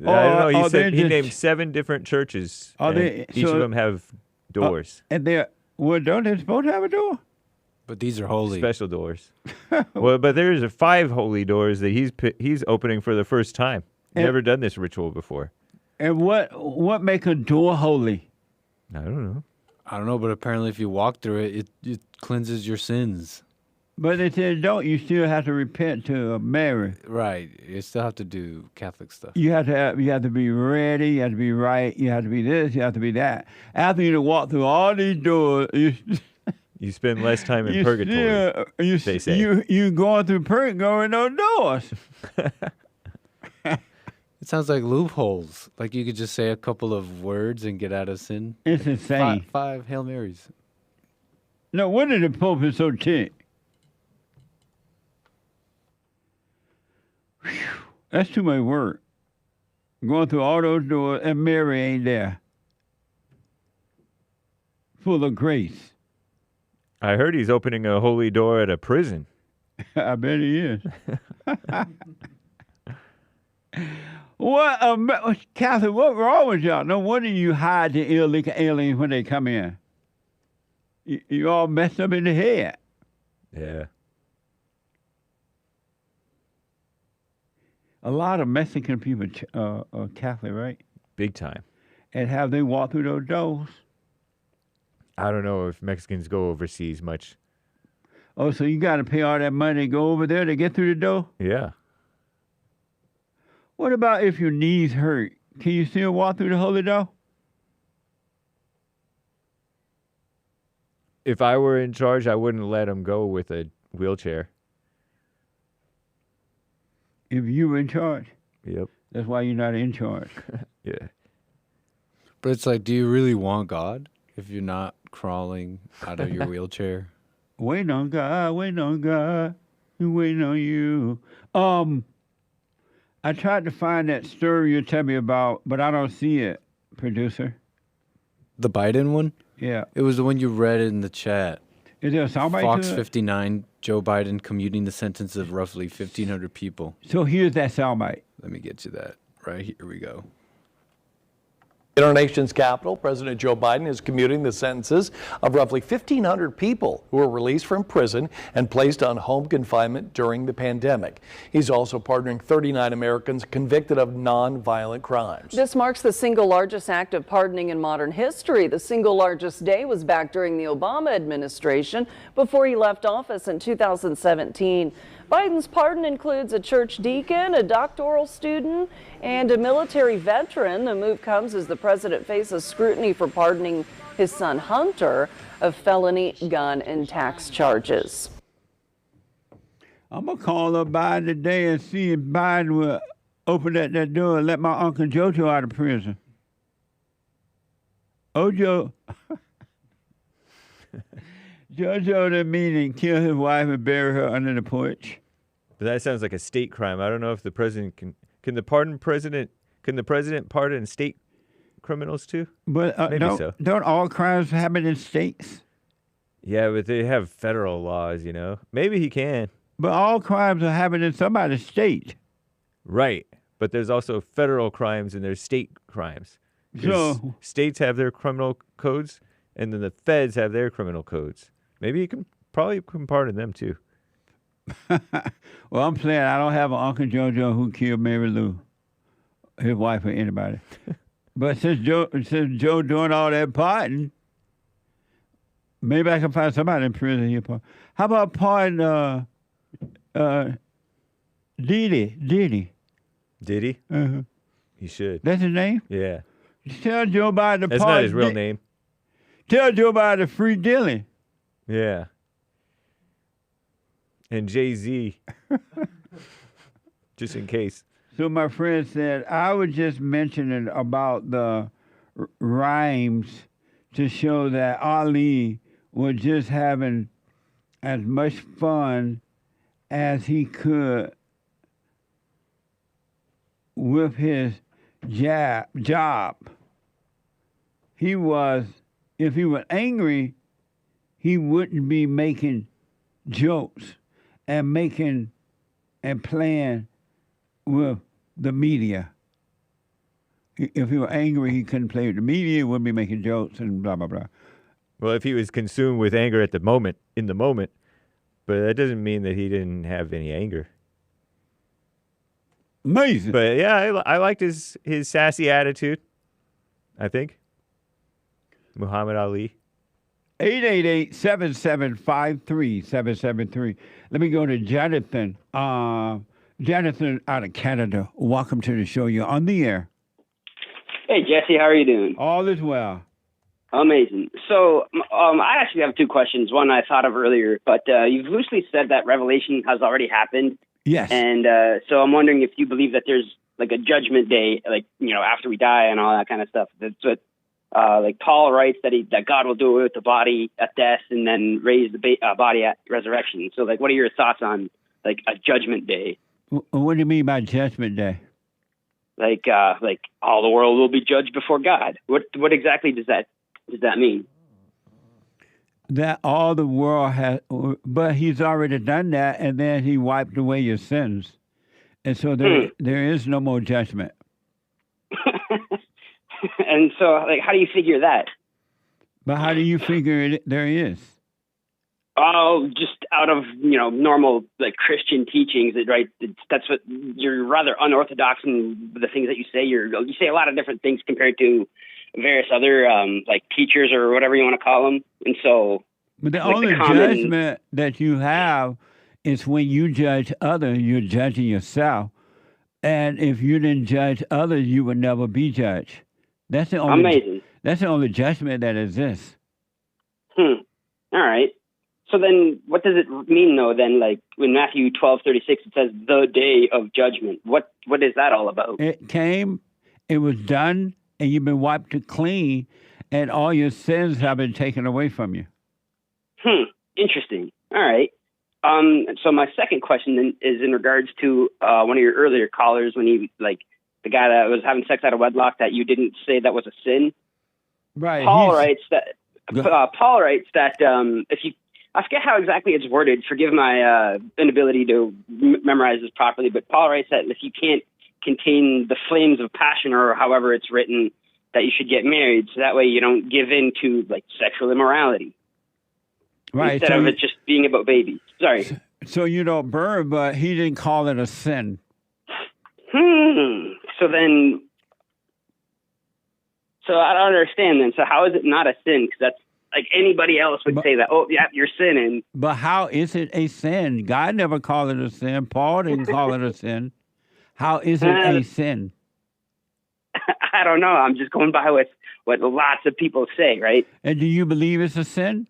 [SPEAKER 2] I don't know. He named 7 different churches. Each of them have doors.
[SPEAKER 3] And don't they supposed to have a door?
[SPEAKER 22] But these are holy.
[SPEAKER 2] Special doors. Well, but there's 5 holy doors that he's opening for the first time. Never done this ritual before.
[SPEAKER 3] And what make a door holy?
[SPEAKER 2] I don't know.
[SPEAKER 22] I don't know, but apparently if you walk through it, it cleanses your sins.
[SPEAKER 3] But if you don't, you still have to repent to Mary.
[SPEAKER 22] Right. You still have to do Catholic stuff.
[SPEAKER 3] You have to be ready, you have to be right, you have to be this, you have to be that. After you walk through all these doors,
[SPEAKER 2] you spend less time in purgatory, they say.
[SPEAKER 3] You going through purgatory in those doors.
[SPEAKER 22] It sounds like loopholes. Like you could just say a couple of words and get out of sin.
[SPEAKER 3] It's insane.
[SPEAKER 22] 5 Hail Marys.
[SPEAKER 3] No wonder the Pope is so ticked. That's too much work. Going through all those doors and Mary ain't there. Full of grace.
[SPEAKER 2] I heard he's opening a holy door at a prison.
[SPEAKER 3] I bet he is. What, Catherine, what's wrong with y'all? No wonder you hide the illegal aliens when they come in. You all messed up in the head.
[SPEAKER 2] Yeah.
[SPEAKER 3] A lot of Mexican people are Catholic, right?
[SPEAKER 2] Big time.
[SPEAKER 3] And have they walked through those doors?
[SPEAKER 2] I don't know if Mexicans go overseas much.
[SPEAKER 3] Oh, so you got to pay all that money to go over there to get through the door?
[SPEAKER 2] Yeah.
[SPEAKER 3] What about if your knees hurt? Can you still walk through the holy door?
[SPEAKER 2] If I were in charge, I wouldn't let them go with a wheelchair.
[SPEAKER 3] If you were in charge?
[SPEAKER 2] Yep.
[SPEAKER 3] That's why you're not in charge.
[SPEAKER 2] Yeah.
[SPEAKER 22] But it's like, do you really want God if you're not crawling out of your wheelchair.
[SPEAKER 3] Waiting on God, waiting on God, waiting on you. I tried to find that story you tell me about, but I don't see it, producer.
[SPEAKER 22] The Biden one?
[SPEAKER 3] Yeah.
[SPEAKER 22] It was the one you read in the chat.
[SPEAKER 3] Is there a soundbite
[SPEAKER 22] Fox
[SPEAKER 3] to it?
[SPEAKER 22] 59, Joe Biden commuting the sentence of roughly 1,500 people.
[SPEAKER 3] So here's that soundbite.
[SPEAKER 22] Let me get you that. Right here we go.
[SPEAKER 5] In our nation's capital, President Joe Biden is commuting the sentences of roughly 1,500 people who were released from prison and placed on home confinement during the pandemic. He's also pardoning 39 Americans convicted of non-violent crimes.
[SPEAKER 7] This marks the single largest act of pardoning in modern history. The single largest day was back during the Obama administration before he left office in 2017. Biden's pardon includes a church deacon, a doctoral student, and a military veteran. The move comes as the president faces scrutiny for pardoning his son Hunter of felony gun and tax charges.
[SPEAKER 3] I'm going to call up Biden today and see if Biden will open that door and let my Uncle Jojo out of prison. Jojo didn't mean to kill his wife and bury her under the porch.
[SPEAKER 2] But that sounds like a state crime. I don't know if the president can the president pardon state criminals too?
[SPEAKER 3] But
[SPEAKER 2] Maybe so.
[SPEAKER 3] Don't all crimes happen in states?
[SPEAKER 2] Yeah, but they have federal laws, you know. Maybe he can.
[SPEAKER 3] But all crimes are happening in somebody's state.
[SPEAKER 2] Right. But there's also federal crimes and there's state crimes.
[SPEAKER 3] So
[SPEAKER 2] states have their criminal codes and then the feds have their criminal codes. Maybe you can pardon them too.
[SPEAKER 3] Well, I'm saying I don't have an Uncle Jojo who killed Mary Lou, his wife or anybody. But since Joe doing all that parting, maybe I can find somebody in prison here. How about pardon Diddy?
[SPEAKER 2] Diddy?
[SPEAKER 3] Uh-huh.
[SPEAKER 2] He should.
[SPEAKER 3] That's his name?
[SPEAKER 2] Yeah.
[SPEAKER 3] Tell Joe Biden to
[SPEAKER 2] That's
[SPEAKER 3] pardon.
[SPEAKER 2] not his real name.
[SPEAKER 3] Tell Joe Biden to free Dilly.
[SPEAKER 2] Yeah. And Jay-Z. Just in case.
[SPEAKER 3] So my friend said, I was just mentioning about the rhymes to show that Ali was just having as much fun as he could with his job. He was, if he was angry, he wouldn't be making jokes and playing with the media. If he were angry, he couldn't play with the media, he wouldn't be making jokes and blah, blah, blah.
[SPEAKER 2] Well, if he was consumed with anger in the moment, but that doesn't mean that he didn't have any anger.
[SPEAKER 3] Amazing.
[SPEAKER 2] But yeah, I liked his sassy attitude, I think. Muhammad Ali.
[SPEAKER 3] 888-7753-773. Let me go to Jonathan. Jonathan out of Canada. Welcome to the show. You're on the air.
[SPEAKER 23] Hey, Jesse, how are you doing?
[SPEAKER 3] All is well.
[SPEAKER 23] Amazing. So I actually have two questions. One I thought of earlier, but you've loosely said that Revelation has already happened.
[SPEAKER 3] Yes.
[SPEAKER 23] And so I'm wondering if you believe that there's like a judgment day, like, you know, after we die and all that kind of stuff. That's what like Paul writes that God will do it with the body at death and then raise the body at resurrection. So like, what are your thoughts on like a judgment day?
[SPEAKER 3] What do you mean by judgment day?
[SPEAKER 23] Like all the world will be judged before God. What exactly does that mean?
[SPEAKER 3] That all the world has, but he's already done that, and then he wiped away your sins. And so there is no more judgment.
[SPEAKER 23] And so, like, how do you figure that?
[SPEAKER 3] But how do you figure there is?
[SPEAKER 23] Oh, just out of, normal, like, Christian teachings, right? That's what, you're rather unorthodox in the things that you say. You say a lot of different things compared to various other, like, teachers or whatever you want to call them. And so...
[SPEAKER 3] But the only judgment that you have is when you judge others, you're judging yourself. And if you didn't judge others, you would never be judged. That's the only.
[SPEAKER 23] Amazing.
[SPEAKER 3] That's the only judgment that exists.
[SPEAKER 23] All right. So then, what does it mean, though? Then, like in Matthew 12:36, it says the day of judgment. What is that all about?
[SPEAKER 3] It came, it was done, and you've been wiped clean, and all your sins have been taken away from you.
[SPEAKER 23] Interesting. All right. So my second question then is in regards to one of your earlier callers when he, like, the guy that was having sex out of wedlock, that you didn't say that was a sin.
[SPEAKER 3] Right.
[SPEAKER 23] Paul writes that if you, I forget how exactly it's worded. Forgive my inability to memorize this properly, but Paul writes that if you can't contain the flames of passion, or however it's written, that you should get married, so that way you don't give in to like sexual immorality.
[SPEAKER 3] Right.
[SPEAKER 23] Instead of it just being about babies. Sorry.
[SPEAKER 3] So you don't burn, but he didn't call it a sin.
[SPEAKER 23] So then, so I don't understand then. So how is it not a sin? Because that's like anybody else would say that, oh, yeah, you're sinning.
[SPEAKER 3] But how is it a sin? God never called it a sin. Paul didn't call it a sin. How is it a sin?
[SPEAKER 23] I don't know. I'm just going by what lots of people say, right?
[SPEAKER 3] And do you believe it's a sin?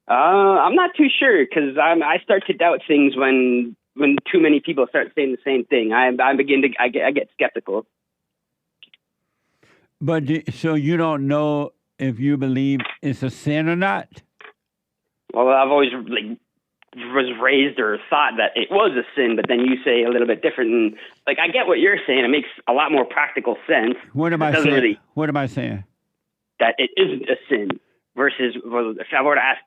[SPEAKER 23] I'm not too sure, because I start to doubt things when too many people start saying the same thing. I get skeptical.
[SPEAKER 3] But so you don't know if you believe it's a sin or not?
[SPEAKER 23] Well, I've always was raised or thought that it was a sin, but then you say a little bit different. And like, I get what you're saying. It makes a lot more practical sense.
[SPEAKER 3] What am I saying? What am I saying?
[SPEAKER 23] That it isn't a sin. Versus, well, if I were to ask,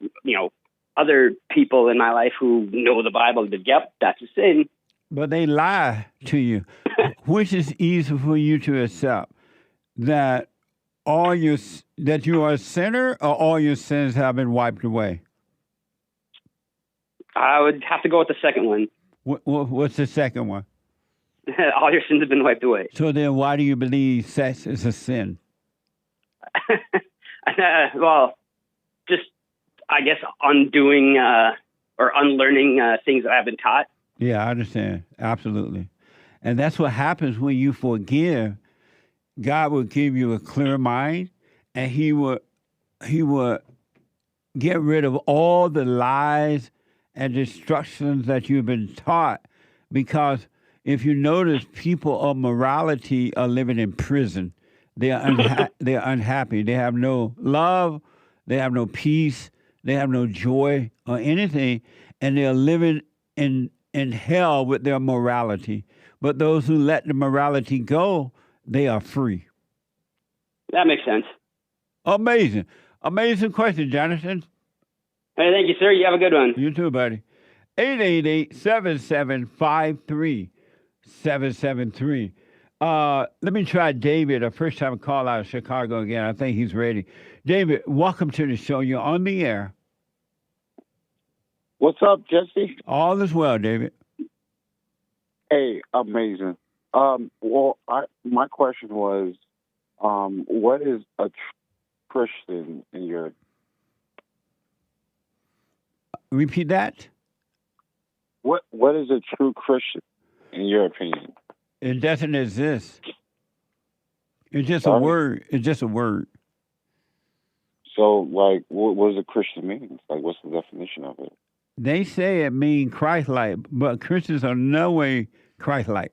[SPEAKER 23] other people in my life who know the Bible, that yep, that's a sin.
[SPEAKER 3] But they lie to you. Which is easy for you to accept? That that you are a sinner, or all your sins have been wiped away?
[SPEAKER 23] I would have to go with the second one.
[SPEAKER 3] What's the second one?
[SPEAKER 23] All your sins have been wiped away.
[SPEAKER 3] So then why do you believe sex is a sin?
[SPEAKER 23] Well, just, I guess, undoing or unlearning things that I've been taught.
[SPEAKER 3] Yeah, I understand. Absolutely. And that's what happens when you forgive. God will give you a clear mind, and he will get rid of all the lies and destructions that you've been taught. Because if you notice, people of morality are living in prison. They're unhappy. They have no love. They have no peace. They have no joy or anything. And they're living in hell with their morality. But those who let the morality go, they are free.
[SPEAKER 23] That makes sense.
[SPEAKER 3] Amazing. Amazing question, Jonathan.
[SPEAKER 23] Hey, thank you, sir. You have a good one.
[SPEAKER 3] You too, buddy. 888-7753-773. Let me try David, a first-time call out of Chicago again. I think he's ready. David, welcome to the show. You're on the air.
[SPEAKER 8] What's up, Jesse?
[SPEAKER 3] All is well, David.
[SPEAKER 8] Hey, amazing. My question was, what is a Christian in your...
[SPEAKER 3] Repeat that?
[SPEAKER 8] What is a true Christian in your opinion?
[SPEAKER 3] It doesn't exist. It's just a word. It's just a word.
[SPEAKER 8] So, like, what does a Christian mean? Like, what's the definition of it?
[SPEAKER 3] They say it means Christ-like, but Christians are no way Christ-like.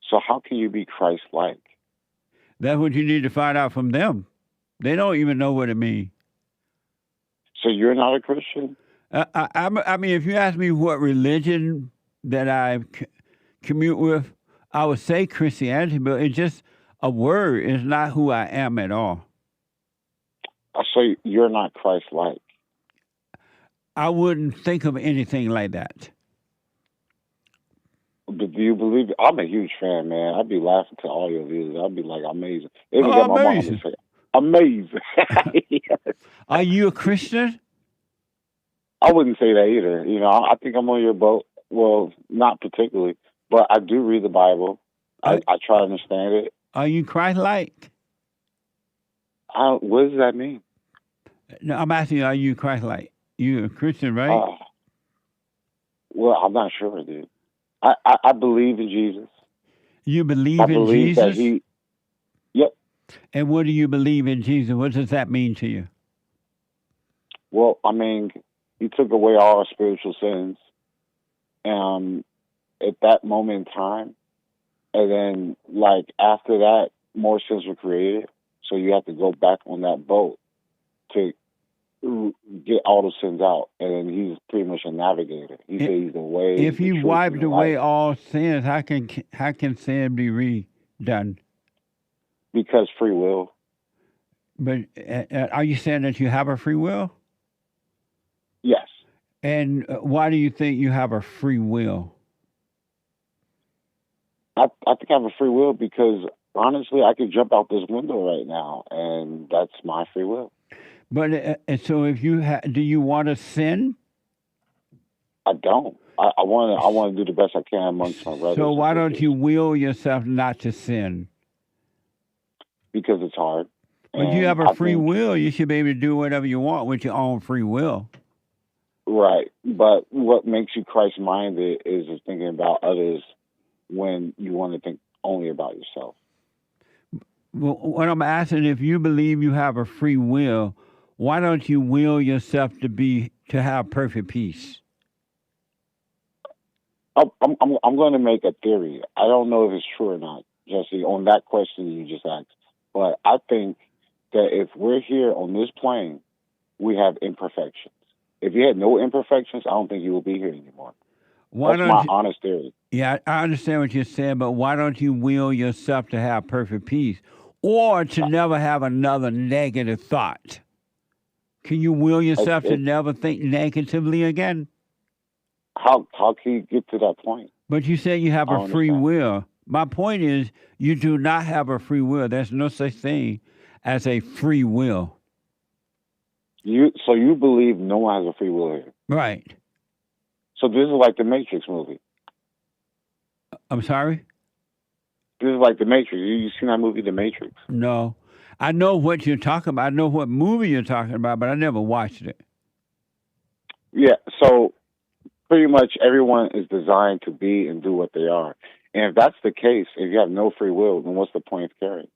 [SPEAKER 8] So how can you be Christ-like?
[SPEAKER 3] That's what you need to find out from them. They don't even know what it means.
[SPEAKER 8] So you're not a Christian?
[SPEAKER 3] I mean, if you ask me what religion that I commute with, I would say Christianity, but it's just a word. It's not who I am at all.
[SPEAKER 8] So you're not Christ-like?
[SPEAKER 3] I wouldn't think of anything like that.
[SPEAKER 8] But do you believe it? I'm a huge fan, man. I'd be laughing to all your videos. I'd be like, amazing. Even got my mom to say, amazing. Yes.
[SPEAKER 3] Are you a Christian?
[SPEAKER 8] I wouldn't say that either. You know, I think I'm on your boat. Well, not particularly, but I do read the Bible. I try to understand it.
[SPEAKER 3] Are you Christ-like?
[SPEAKER 8] What does that mean?
[SPEAKER 3] No, I'm asking you, are you Christ-like? You're a Christian, right?
[SPEAKER 8] Well, I'm not sure, dude. I believe in Jesus.
[SPEAKER 3] You believe in Jesus?
[SPEAKER 8] That Yep.
[SPEAKER 3] And what do you believe in Jesus? What does that mean to you?
[SPEAKER 8] Well, I mean, he took away all our spiritual sins at that moment in time. And then, like, after that, more sins were created. So you have to go back on that boat to get all the sins out. And he's pretty much a navigator. He said he's the way.
[SPEAKER 3] If he wiped away all sins, how can sin be redone?
[SPEAKER 8] Because free will.
[SPEAKER 3] But are you saying that you have a free will?
[SPEAKER 8] Yes.
[SPEAKER 3] And why do you think you have a free will?
[SPEAKER 8] I think I have a free will because, honestly, I could jump out this window right now, and that's my free will.
[SPEAKER 3] But so if you do you want to sin?
[SPEAKER 8] I don't. I want to do the best I can amongst my brothers.
[SPEAKER 3] So why don't you will yourself not to sin?
[SPEAKER 8] Because it's hard.
[SPEAKER 3] But you have a free will. You should be able to do whatever you want with your own free will.
[SPEAKER 8] Right. But what makes you Christ-minded is thinking about others when you want to think only about yourself.
[SPEAKER 3] Well, what I'm asking, if you believe you have a free will, why don't you will yourself to have perfect peace?
[SPEAKER 8] I'm going to make a theory. I don't know if it's true or not, Jesse, on that question you just asked. But I think that if we're here on this plane, we have imperfections. If you had no imperfections, I don't think you will be here anymore. That's my honest theory.
[SPEAKER 3] Yeah, I understand what you're saying, but why don't you will yourself to have perfect peace or to never have another negative thought? Can you will yourself to never think negatively again?
[SPEAKER 8] How can you get to that point?
[SPEAKER 3] But you say you have a free will. My point is you do not have a free will. There's no such thing as a free will.
[SPEAKER 8] So you believe no one has a free will here?
[SPEAKER 3] Right.
[SPEAKER 8] So this is like the Matrix movie.
[SPEAKER 3] I'm sorry?
[SPEAKER 8] This is like the Matrix. You seen that movie, The Matrix?
[SPEAKER 3] No. I know what you're talking about. I know what movie you're talking about, but I never watched it.
[SPEAKER 8] Yeah, so pretty much everyone is designed to be and do what they are. And if that's the case, if you have no free will, then what's the point of caring?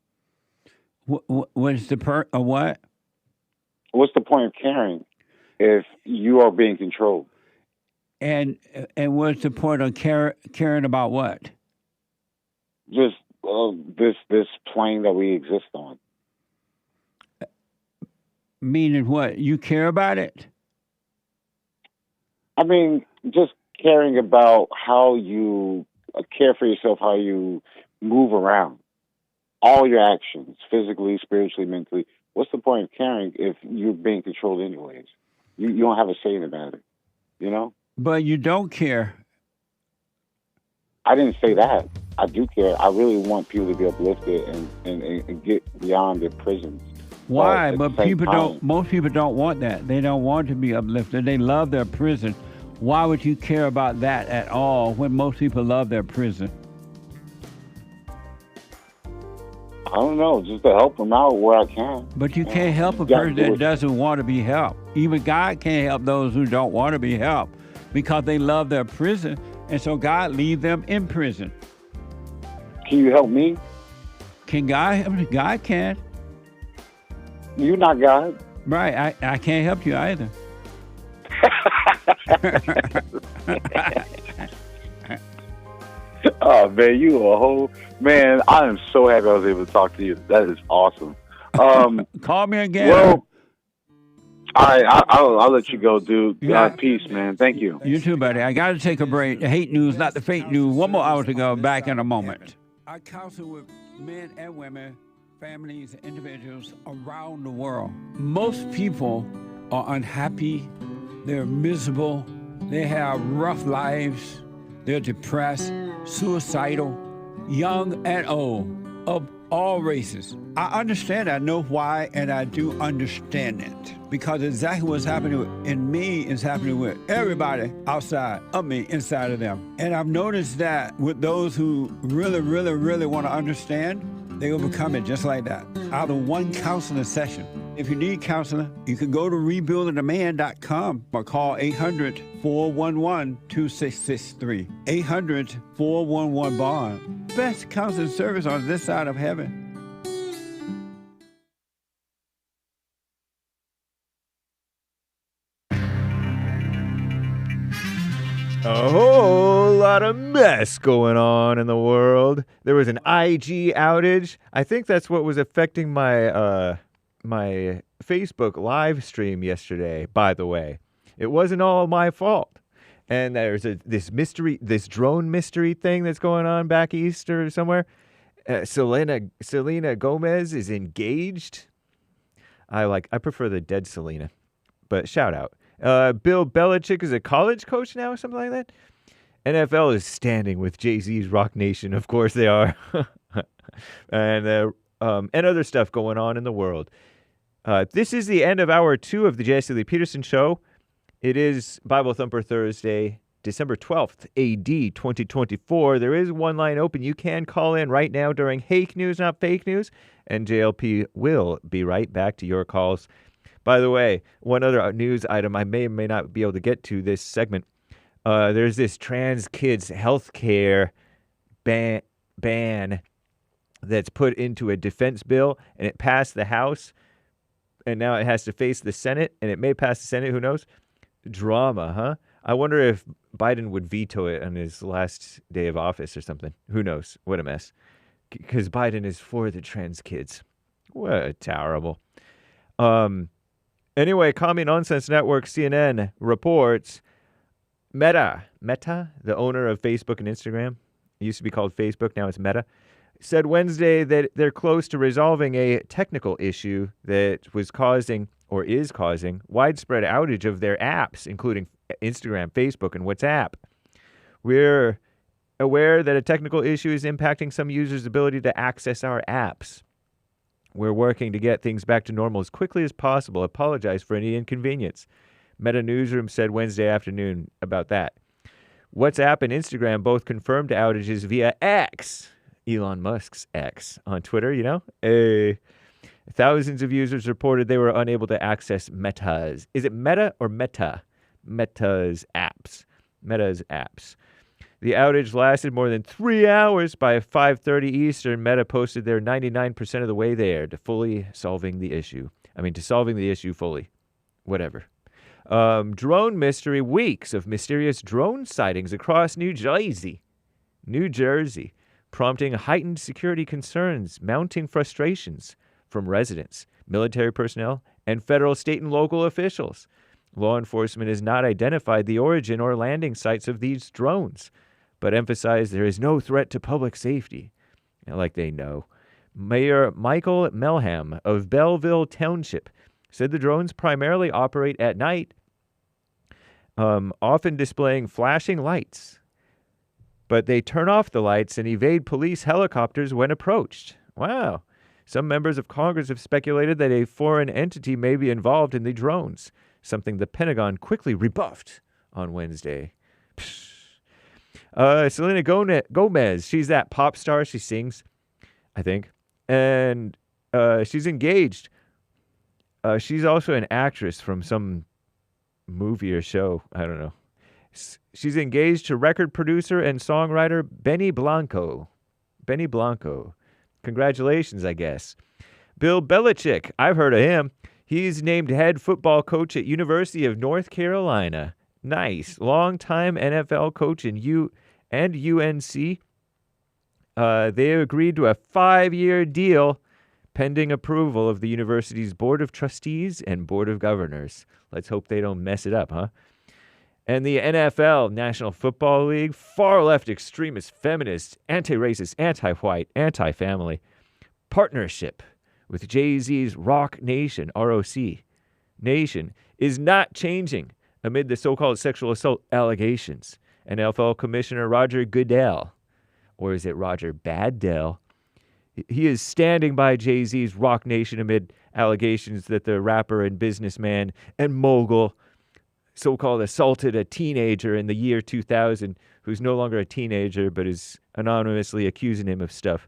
[SPEAKER 3] What's the what?
[SPEAKER 8] What's the point of caring if you are being controlled?
[SPEAKER 3] And what's the point of caring about what?
[SPEAKER 8] Just this plane that we exist on.
[SPEAKER 3] Meaning what? You care about it?
[SPEAKER 8] I mean, just caring about how you care for yourself, how you move around. All your actions, physically, spiritually, mentally. What's the point of caring if you're being controlled anyways? You don't have a say in the matter, you know?
[SPEAKER 3] But you don't care.
[SPEAKER 8] I didn't say that. I do care. I really want people to be uplifted and get beyond their prisons.
[SPEAKER 3] Why? But most people don't want that. They don't want to be uplifted. They love their prison. Why would you care about that at all when most people love their prison?
[SPEAKER 8] I don't know, just to help them out where I can.
[SPEAKER 3] But you can't help a person that doesn't want to be helped. Even God can't help those who don't want to be helped because they love their prison, and so God leaves them in prison.
[SPEAKER 8] Can you help me?
[SPEAKER 3] Can God help me? God can.
[SPEAKER 8] You're not God.
[SPEAKER 3] Right, I can't help you either.
[SPEAKER 8] Oh, man, you a whole... Man, I am so happy I was able to talk to you. That is awesome.
[SPEAKER 3] Call me again.
[SPEAKER 8] Well, all right, I'll let you go, dude. Peace, man. Thank you.
[SPEAKER 3] You too, buddy. I got to take a break. The hate news, not the fake news. One more hour to go. Back in a moment. I counsel with men and women, families, individuals around the world. Most people are unhappy. They're miserable. They have rough lives. They're depressed, suicidal, young and old, of all races. I understand. I know why, and I do understand it. Because exactly what's happening in me is happening with everybody outside of me, inside of them. And I've noticed that with those who really, really, really want to understand, they will become it just like that, out of one counseling session. If you need counseling, you can go to rebuildingaman.com or call 800-411-2663. 800-411-BOND. Best counseling service on this side of heaven.
[SPEAKER 2] A whole lot got a mess going on in the world. There was an IG outage. I think that's what was affecting my my Facebook live stream yesterday, by the way. It wasn't all my fault. And there's this drone mystery thing that's going on back east or somewhere. Selena Gomez is engaged. I prefer the dead Selena, but shout out. Bill Belichick is a college coach now or something like that. NFL is standing with Jay-Z's Rock Nation. Of course they are. and other stuff going on in the world. This is the end of hour 2 of the JLP Peterson Show. It is Bible Thumper Thursday, December 12th, AD 2024. There is one line open. You can call in right now during Hake News, not Fake News, and JLP will be right back to your calls. By the way, one other news item I may or may not be able to get to this segment. There's this trans kids health care ban that's put into a defense bill, and it passed the House, and now it has to face the Senate, and it may pass the Senate, who knows? Drama, huh? I wonder if Biden would veto it on his last day of office or something. Who knows? What a mess. Because Biden is for the trans kids. What terrible. Anyway, Commie Nonsense Network, CNN, reports Meta, the owner of Facebook and Instagram, it used to be called Facebook, now it's Meta, said Wednesday that they're close to resolving a technical issue that was causing or is causing widespread outage of their apps, including Instagram, Facebook, and WhatsApp. We're aware that a technical issue is impacting some users' ability to access our apps. We're working to get things back to normal as quickly as possible. Apologize for any inconvenience. Meta Newsroom said Wednesday afternoon about that. WhatsApp and Instagram both confirmed outages via X, Elon Musk's X, on Twitter, you know? Thousands of users reported they were unable to access Meta's. Is it Meta or Meta? Meta's apps. The outage lasted more than 3 hours. By 5:30 Eastern, Meta posted they're 99% of the way there to solving the issue fully. Whatever. Drone mystery. Weeks of mysterious drone sightings across New Jersey, prompting heightened security concerns, mounting frustrations from residents, military personnel, and federal, state, and local officials. Law enforcement has not identified the origin or landing sites of these drones, but emphasized there is no threat to public safety. Like they know. Mayor Michael Melham of Belleville Township said the drones primarily operate at night, often displaying flashing lights. But they turn off the lights and evade police helicopters when approached. Wow. Some members of Congress have speculated that a foreign entity may be involved in the drones, something the Pentagon quickly rebuffed on Wednesday. Selena Gomez, she's that pop star. She sings, I think. And she's engaged. She's also an actress from some movie or show. I don't know. She's engaged to record producer and songwriter Benny Blanco. Congratulations, I guess. Bill Belichick, I've heard of him. He's named head football coach at University of North Carolina. Nice. Longtime NFL coach and UNC. They agreed to a 5-year deal pending approval of the university's Board of Trustees and Board of Governors. Let's hope they don't mess it up, huh? And the NFL, National Football League, far-left extremist, feminist, anti-racist, anti-white, anti-family partnership with Jay-Z's Rock Nation, ROC Nation, is not changing amid the so-called sexual assault allegations. NFL Commissioner Roger Goodell, or is it Roger Baddell? He is standing by Jay-Z's Rock Nation amid allegations that the rapper and businessman and mogul so-called assaulted a teenager in the year 2000 who's no longer a teenager but is anonymously accusing him of stuff,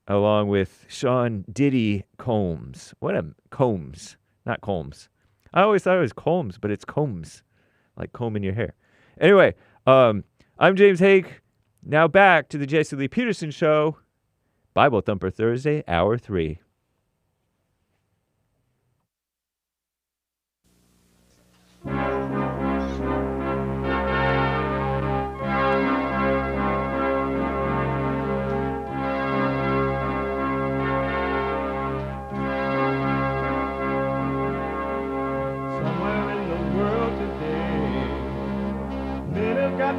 [SPEAKER 2] along with Sean Diddy Combs. Combs, not Combs. I always thought it was Combs, but it's Combs, like combing your hair. Anyway, I'm James Hake. Now back to the JLP Peterson Show, Bible Thumper Thursday, Hour 3.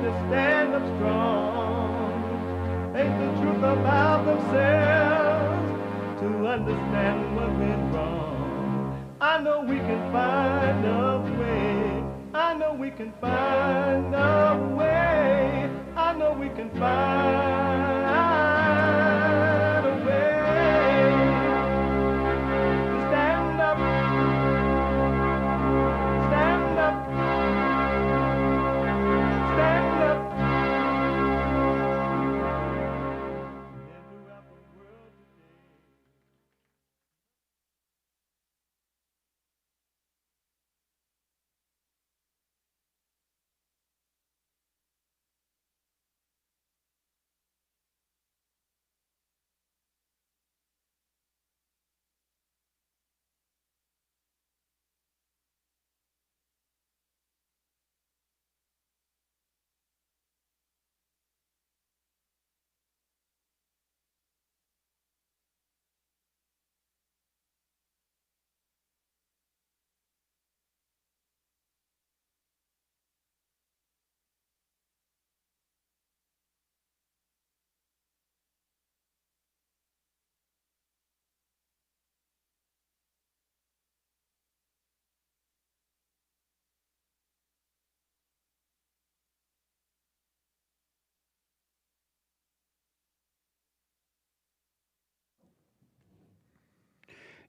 [SPEAKER 1] to stand up strong, face the truth about themselves, to understand what went wrong. I know we can find a way. I know we can find a way. I know we can find a way to stand up, stand up, stand up.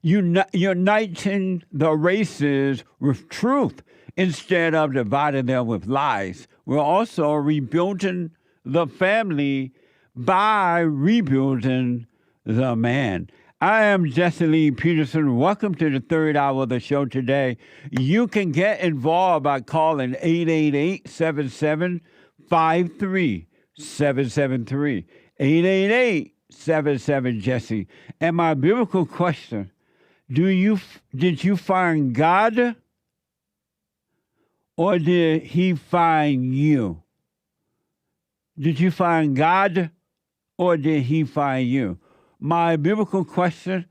[SPEAKER 3] Uniting the races with truth instead of dividing them with lies. We're also rebuilding the family by rebuilding the man. I am Jesse Lee Peterson. Welcome to the third hour of the show today. You can get involved by calling 888-77-53-773. 888-77-JESSE. And my biblical question, did you find God or did he find you? Did you find God or did he find you? My biblical question,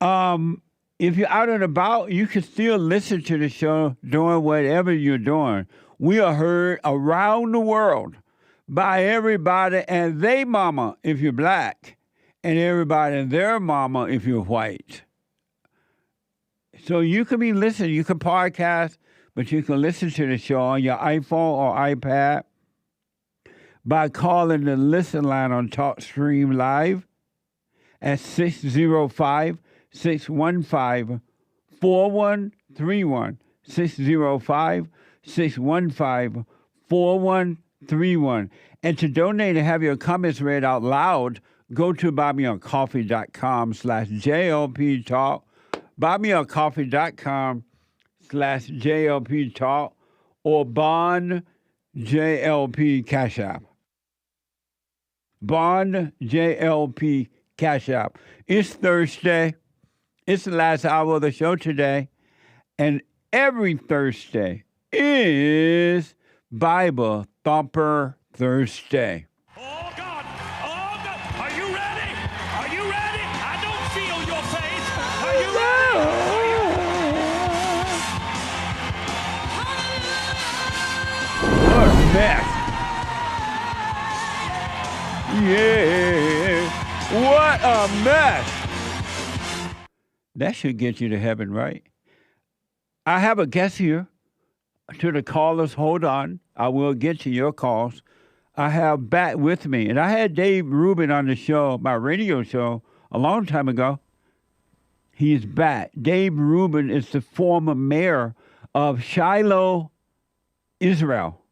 [SPEAKER 3] if you're out and about, you can still listen to the show doing whatever you're doing. We are heard around the world by everybody and they mama if you're black, and everybody and their mama if you're white. So you can be listening, you can podcast, but you can listen to the show on your iPhone or iPad by calling the listen line on TalkStream Live at 605-615-4131, 605-615-4131. And to donate and have your comments read out loud, go to buymeacoffee.com/JLP Talk, buymeacoffee.com/JLP Talk, or Bond JLP Cash App. Bond JLP Cash App. It's Thursday. It's the last hour of the show today. And every Thursday is Bible Thumper Thursday.
[SPEAKER 20] Oh, God. Oh, God. Are you ready? Are you ready? I don't feel your faith. Are you ready?
[SPEAKER 3] What a mess. Yeah. What a mess. That should get you to heaven, right? I have a guest here. To the callers, hold on. I will get to your calls. I have back with me, and I had Dave Rubin on the show, my radio show, a long time ago. He's back. Dave Rubin is the former mayor of Shiloh, Israel.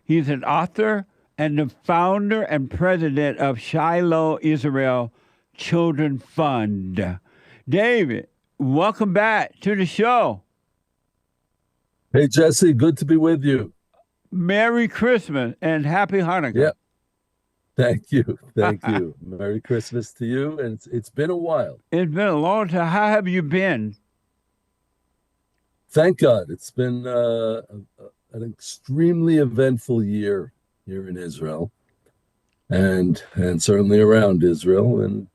[SPEAKER 3] He's an author and the founder and president of Shiloh, Israel Children Fund. David, welcome back to the show.
[SPEAKER 9] Hey, Jesse, good to be with you.
[SPEAKER 3] Merry Christmas and Happy Hanukkah.
[SPEAKER 9] Yep. Thank you. Thank you. Merry Christmas to you. And it's been a while.
[SPEAKER 3] It's been a long time. How have you been?
[SPEAKER 9] Thank God. It's been an extremely eventful year here in Israel and certainly around Israel. And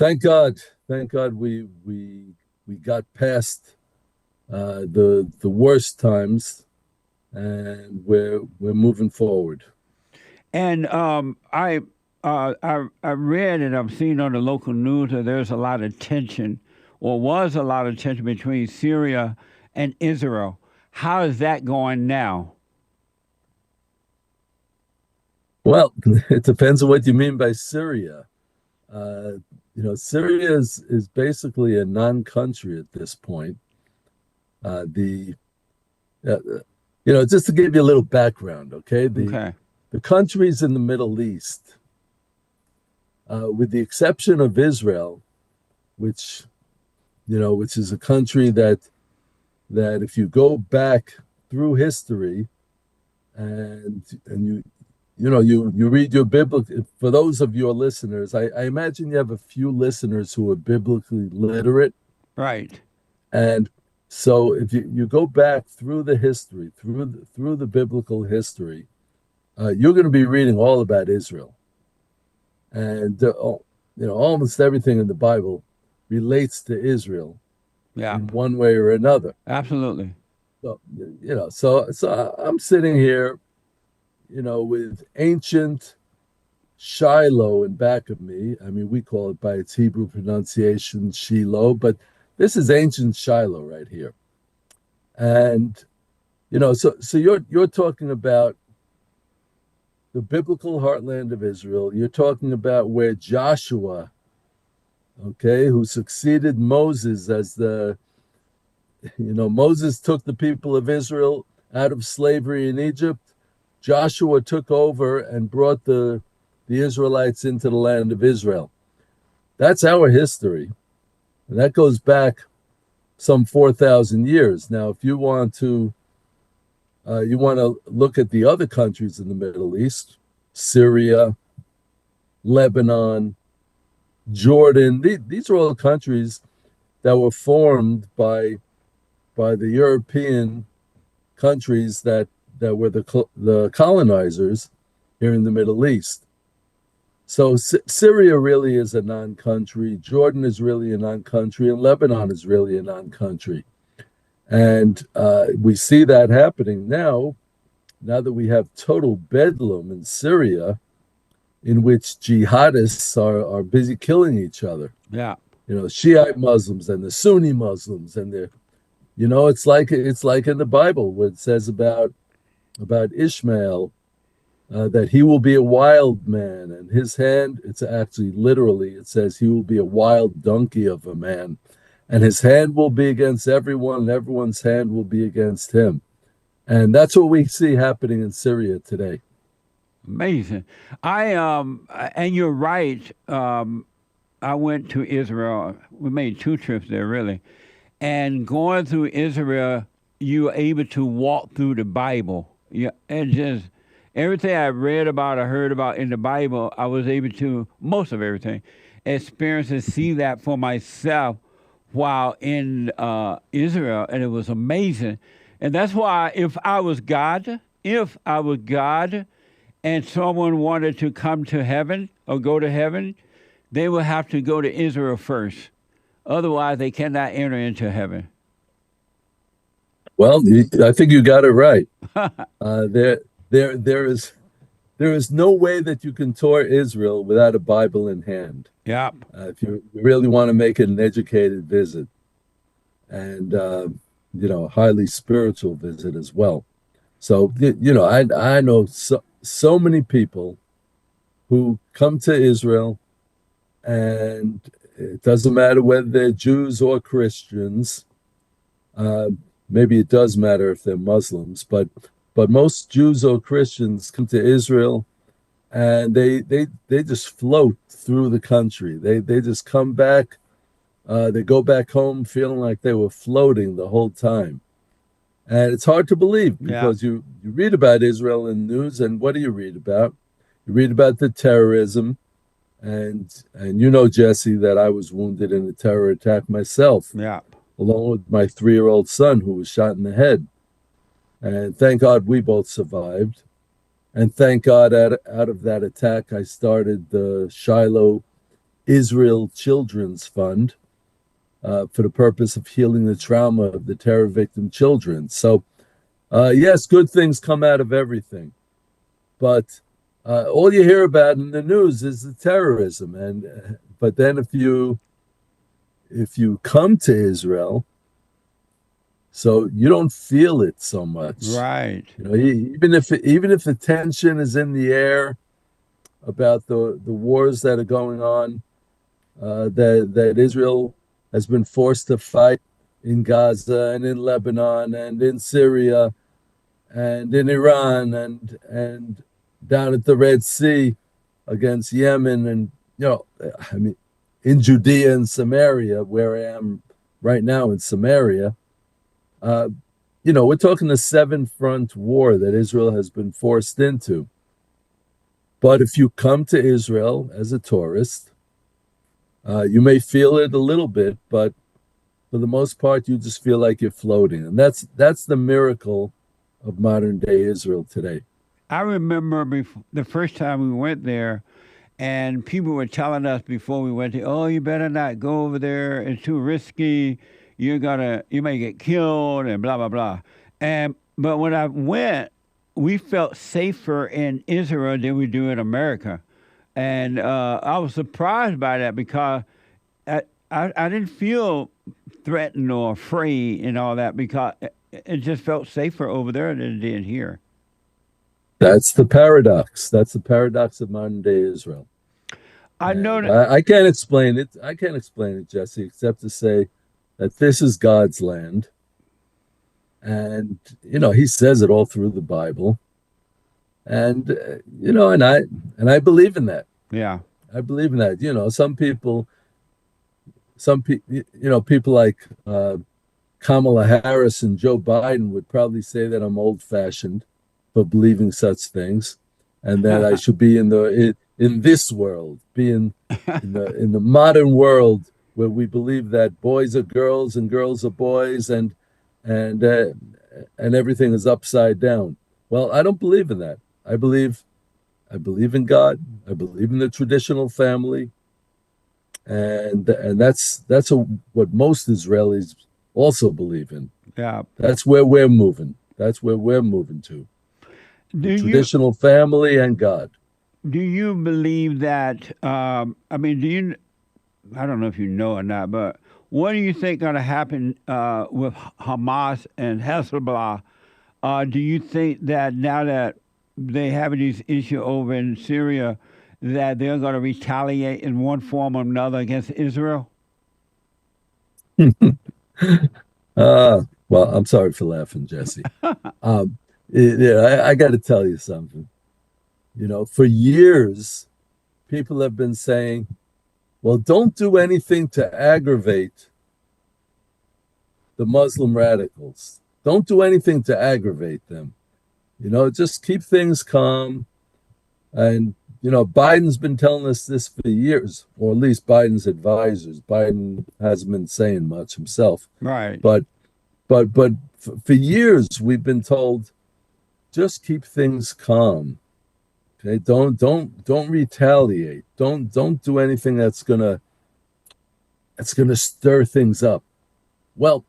[SPEAKER 9] Thank God we got past the worst times, and we're moving forward.
[SPEAKER 3] And I read and I've seen on the local news that there's a lot of tension, or was a lot of tension between Syria and Israel. How is that going now?
[SPEAKER 9] Well, it depends on what you mean by Syria. Syria is basically a non-country at this point. Just to give you a little background, okay? The countries in the Middle East, with the exception of Israel, which is a country that if you go back through history and you read your biblical, for those of your listeners, I imagine you have a few listeners who are biblically literate.
[SPEAKER 3] Right.
[SPEAKER 9] And so if you go back through the history, through the biblical history, you're going to be reading all about Israel. And, almost everything in the Bible relates to Israel in one way or another.
[SPEAKER 3] Absolutely.
[SPEAKER 9] So I'm sitting here, with ancient Shiloh in back of me. I mean, we call it by its Hebrew pronunciation, Shiloh, but this is ancient Shiloh right here. And, so you're talking about the biblical heartland of Israel. You're talking about where Joshua, who succeeded Moses as Moses took the people of Israel out of slavery in Egypt. Joshua took over and brought the Israelites into the land of Israel. That's our history. And that goes back some 4,000 years. Now, if you want to look at the other countries in the Middle East, Syria, Lebanon, Jordan, these are all countries that were formed by the European countries that were the colonizers here in the Middle East. So Syria really is a non-country, Jordan is really a non-country, and Lebanon is really a non-country. And we see that happening now that we have total bedlam in Syria, in which jihadists are busy killing each other.
[SPEAKER 3] Yeah.
[SPEAKER 9] Shiite Muslims and the Sunni Muslims, and they're, it's like in the Bible where it says about Ishmael, that he will be a wild man, and his hand, it's actually literally, it says he will be a wild donkey of a man, and his hand will be against everyone, and everyone's hand will be against him. And that's what we see happening in Syria today.
[SPEAKER 3] Amazing. And you're right. I went to Israel. We made 2 trips there, really. And going through Israel, you were able to walk through the Bible. And just everything I read about or heard about in the Bible, I was able to, most of everything, experience and see that for myself while in Israel. And it was amazing. And that's why if I was God, and someone wanted to come to heaven or go to heaven, they would have to go to Israel first. Otherwise, they cannot enter into heaven.
[SPEAKER 9] Well, I think you got it right. There is no way that you can tour Israel without a Bible in hand.
[SPEAKER 3] Yeah.
[SPEAKER 9] If you really want to make it an educated visit, and highly spiritual visit as well. So I know so many people who come to Israel, and it doesn't matter whether they're Jews or Christians. Maybe it does matter if they're Muslims, but most Jews or Christians come to Israel, and they just float through the country. They just come back. They go back home feeling like they were floating the whole time. And it's hard to believe because you read about Israel in the news, and what do you read about? You read about the terrorism, and Jesse, that I was wounded in a terror attack myself.
[SPEAKER 3] Yeah.
[SPEAKER 9] Along with my 3-year-old son who was shot in the head. And thank God we both survived. And thank God out of that attack, I started the Shiloh Israel Children's Fund for the purpose of healing the trauma of the terror victim children. So, yes, good things come out of everything. But all you hear about in the news is the terrorism. But then if you come to Israel, so you don't feel it so much.
[SPEAKER 3] Right.
[SPEAKER 9] You know, even if the tension is in the air about the wars that are going on, that Israel has been forced to fight in Gaza and in Lebanon and in Syria and in Iran and down at the Red Sea against Yemen, and I mean, in Judea and Samaria, where I am right now in Samaria, we're talking a 7-front war that Israel has been forced into. But if you come to Israel as a tourist, you may feel it a little bit, but for the most part, you just feel like you're floating. And that's the miracle of modern day Israel today.
[SPEAKER 3] I remember the first time we went there, and people were telling us before we went there, oh, you better not go over there. It's too risky. You may get killed and blah, blah, blah. But when I went, we felt safer in Israel than we do in America. And I was surprised by that because I didn't feel threatened or afraid and all that, because it just felt safer over there than it did here.
[SPEAKER 9] That's the paradox. That's the paradox of modern day Israel.
[SPEAKER 3] I know that.
[SPEAKER 9] I can't explain it. I can't explain it, Jesse, except to say that this is God's land. And, he says it all through the Bible. And, and I believe in that.
[SPEAKER 3] Yeah.
[SPEAKER 9] I believe in that. Some people, people like Kamala Harris and Joe Biden would probably say that I'm old-fashioned for believing such things, and that I should be in this world, be in the modern world where we believe that boys are girls and girls are boys, and everything is upside down. Well, I don't believe in that. I believe in God. I believe in the traditional family, and that's what most Israelis also believe in.
[SPEAKER 3] Yeah,
[SPEAKER 9] that's where we're moving. That's where we're moving to. The traditional family and God.
[SPEAKER 3] Do you believe that? I don't know if you know or not, but what do you think going to happen with Hamas and Hezbollah? Do you think that now that they have this issue over in Syria, that they're going to retaliate in one form or another against Israel?
[SPEAKER 9] Well, I'm sorry for laughing, Jesse. I got to tell you something. For years, people have been saying, well, don't do anything to aggravate the Muslim radicals. Don't do anything to aggravate them. Just keep things calm. And, Biden's been telling us this for years, or at least Biden's advisors. Biden hasn't been saying much himself.
[SPEAKER 3] Right.
[SPEAKER 9] But for years, we've been told, just keep things calm. Okay, don't retaliate. Don't do anything that's gonna stir things up. Well,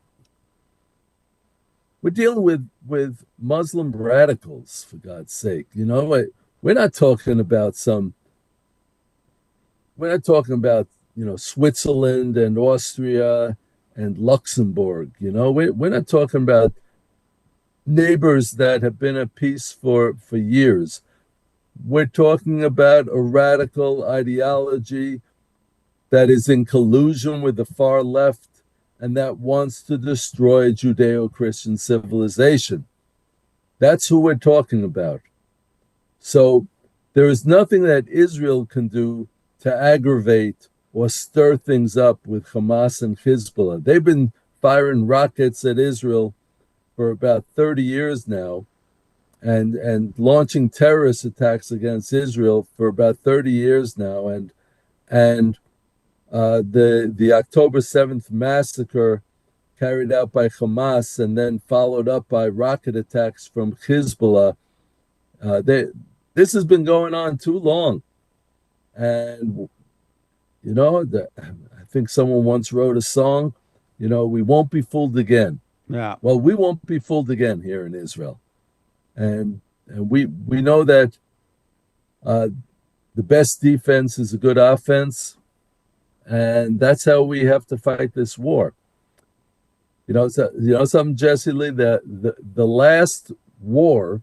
[SPEAKER 9] we're dealing with Muslim radicals, for God's sake. We're not talking about Switzerland and Austria and Luxembourg. We're not talking about neighbors that have been at peace for years. We're talking about a radical ideology that is in collusion with the far left and that wants to destroy Judeo-Christian civilization. That's who we're talking about. So there is nothing that Israel can do to aggravate or stir things up with Hamas and Hezbollah. They've been firing rockets at Israel for about 30 years now, and launching terrorist attacks against Israel for about 30 years now, and the October 7th massacre carried out by Hamas and then followed up by rocket attacks from Hezbollah. This has been going on too long, and I think someone once wrote a song, we won't be fooled again.
[SPEAKER 3] Yeah.
[SPEAKER 9] Well, we won't be fooled again here in Israel. And we know that the best defense is a good offense, and that's how we have to fight this war. Something, Jesse Lee, the last war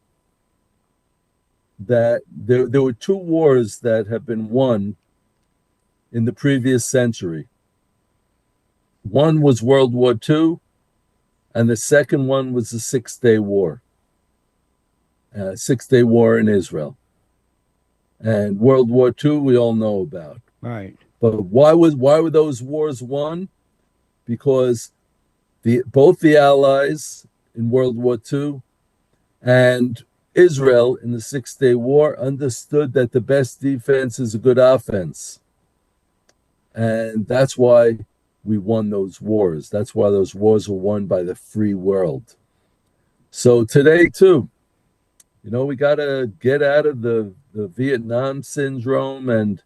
[SPEAKER 9] that there were two wars that have been won in the previous century. One was World War II, and the second one was the Six-Day War. Six-Day War in Israel. And World War II, we all know about.
[SPEAKER 3] Right.
[SPEAKER 9] But why were those wars won? Because both the Allies in World War II and Israel in the Six-Day War understood that the best defense is a good offense. And that's why we won those wars. That's why those wars were won by the free world. So today, too, we got to get out of the Vietnam syndrome and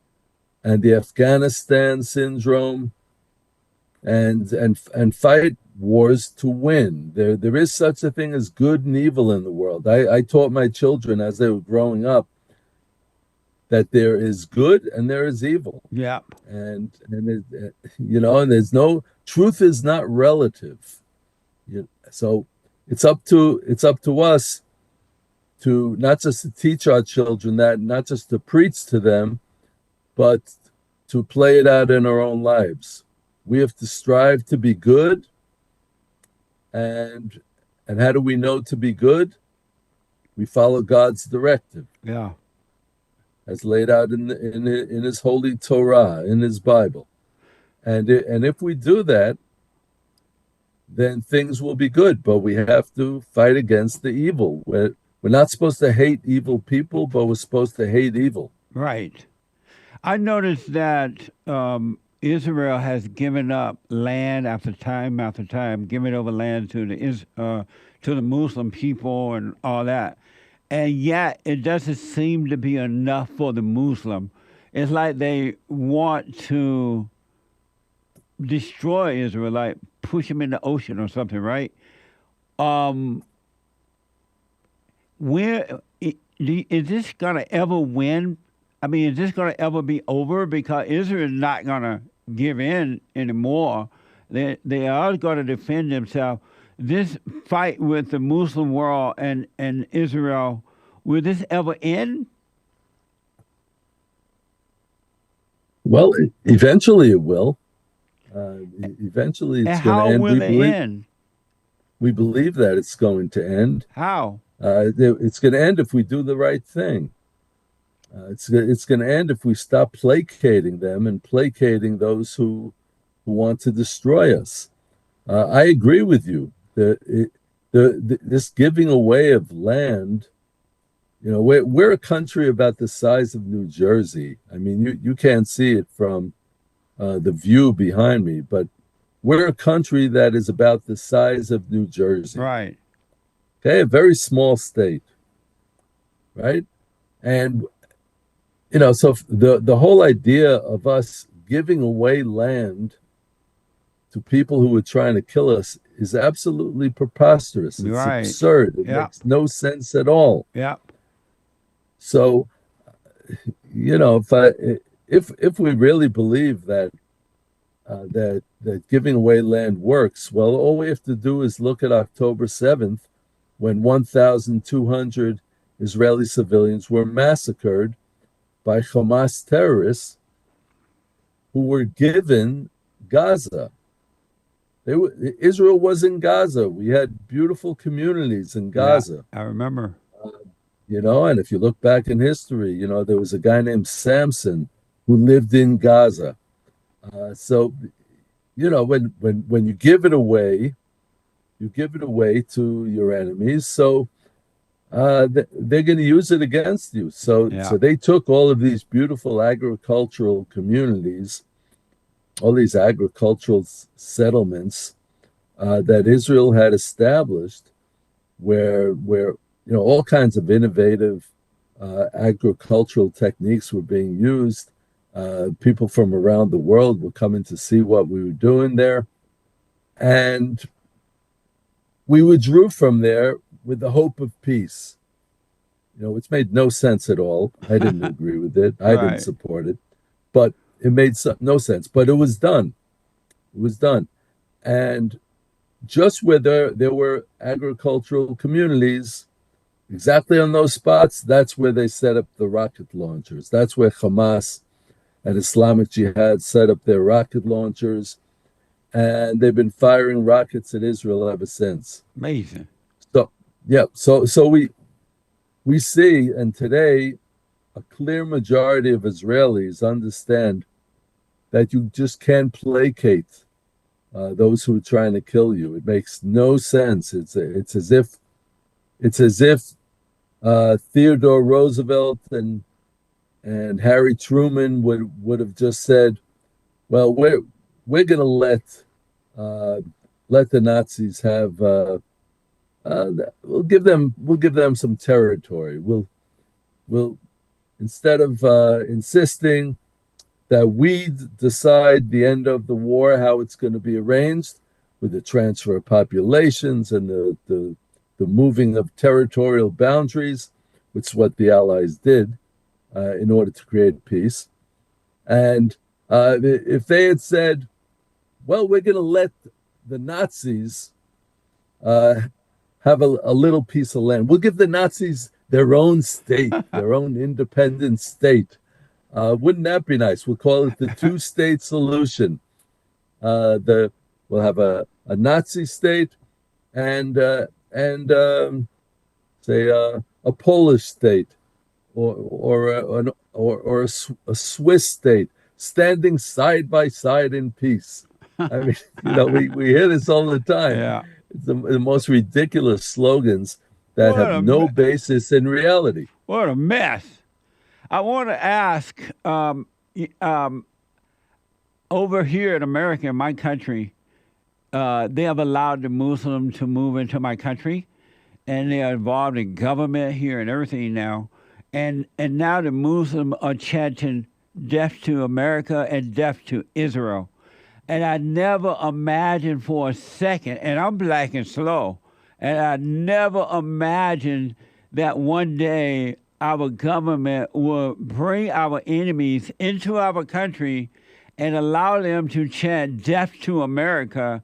[SPEAKER 9] the Afghanistan syndrome and fight wars to win. There is such a thing as good and evil in the world. I taught my children as they were growing up that there is good and there is evil.
[SPEAKER 3] Yeah.
[SPEAKER 9] And there's no truth is not relative. So it's up to us to not just to teach our children that, not just to preach to them, but to play it out in our own lives. We have to strive to be good. And how do we know to be good? We follow God's directive.
[SPEAKER 3] Yeah.
[SPEAKER 9] As laid out in his holy Torah, in his Bible. And if we do that, then things will be good. But we have to fight against the evil. We're not supposed to hate evil people, but we're supposed to hate evil.
[SPEAKER 3] Right. I noticed that Israel has given up land after time, giving over land to the Muslim people and all that. And yet it doesn't seem to be enough for the Muslim. It's like they want to destroy Israel, like push them in the ocean or something, right? Is this going to ever win? I mean, is this going to ever be over? Because Israel is not going to give in anymore. They are going to defend themselves. This fight with the Muslim world and Israel, will this ever end?
[SPEAKER 9] Well, eventually it will. Eventually it's going to end.
[SPEAKER 3] How will it end?
[SPEAKER 9] We believe that it's going to end.
[SPEAKER 3] How?
[SPEAKER 9] It's going to end if we do the right thing. It's going to end if we stop placating them and placating those who want to destroy us. I agree with you. This giving away of land, we're a country about the size of New Jersey. I mean, you can't see it from the view behind me, but we're a country that is about the size of New Jersey.
[SPEAKER 3] Right.
[SPEAKER 9] Okay, a very small state, right? And, so the whole idea of us giving away land to people who are trying to kill us is absolutely preposterous. It's absurd. It makes no sense at all.
[SPEAKER 3] Yeah.
[SPEAKER 9] So, if we really believe that giving away land works, well, all we have to do is look at October 7th, when 1,200 Israeli civilians were massacred by Hamas terrorists who were given Gaza. Israel was in Gaza. We had beautiful communities in Gaza.
[SPEAKER 3] Yeah, I remember.
[SPEAKER 9] And if you look back in history, there was a guy named Samson who lived in Gaza. So, when you give it away to your enemies. So they're going to use it against you. So they took all of these beautiful agricultural communities, all these agricultural settlements that Israel had established, where all kinds of innovative agricultural techniques were being used, People from around the world were coming to see what we were doing there. And we withdrew from there with the hope of peace, which made no sense at all. I didn't agree with it. I didn't support it, but it made no sense. But it was done. It was done. And just where there were agricultural communities, exactly on those spots, that's where they set up the rocket launchers. That's where Hamas and Islamic Jihad set up their rocket launchers. And they've been firing rockets at Israel ever since.
[SPEAKER 3] Amazing.
[SPEAKER 9] So, yeah. So we see, and today, a clear majority of Israelis understand that you just can't placate those who are trying to kill you. It makes no sense. It's as if Theodore Roosevelt and Harry Truman would have just said, "Well, we're going to let the Nazis have. We'll give them some territory. We'll instead of insisting that we decide the end of the war, how it's going to be arranged with the transfer of populations and the moving of territorial boundaries, which is what the Allies did in order to create peace. And if they had said, well, we're going to let the Nazis have a little piece of land. We'll give the Nazis their own state, their own independent state. Wouldn't that be nice? We'll call it the two-state solution. We'll have a Nazi state and say a Polish state or a Swiss state standing side by side in peace. I mean, we hear this all the time.
[SPEAKER 3] Yeah.
[SPEAKER 9] It's the most ridiculous slogans that have no basis in reality.
[SPEAKER 3] What a mess. I want to ask, over here in America, in my country, they have allowed the Muslims to move into my country, and they are involved in government here and everything now. And now the Muslims are chanting death to America and death to Israel. And I never imagined for a second, and I'm black and slow, and I never imagined that one day our government will bring our enemies into our country and allow them to chant death to America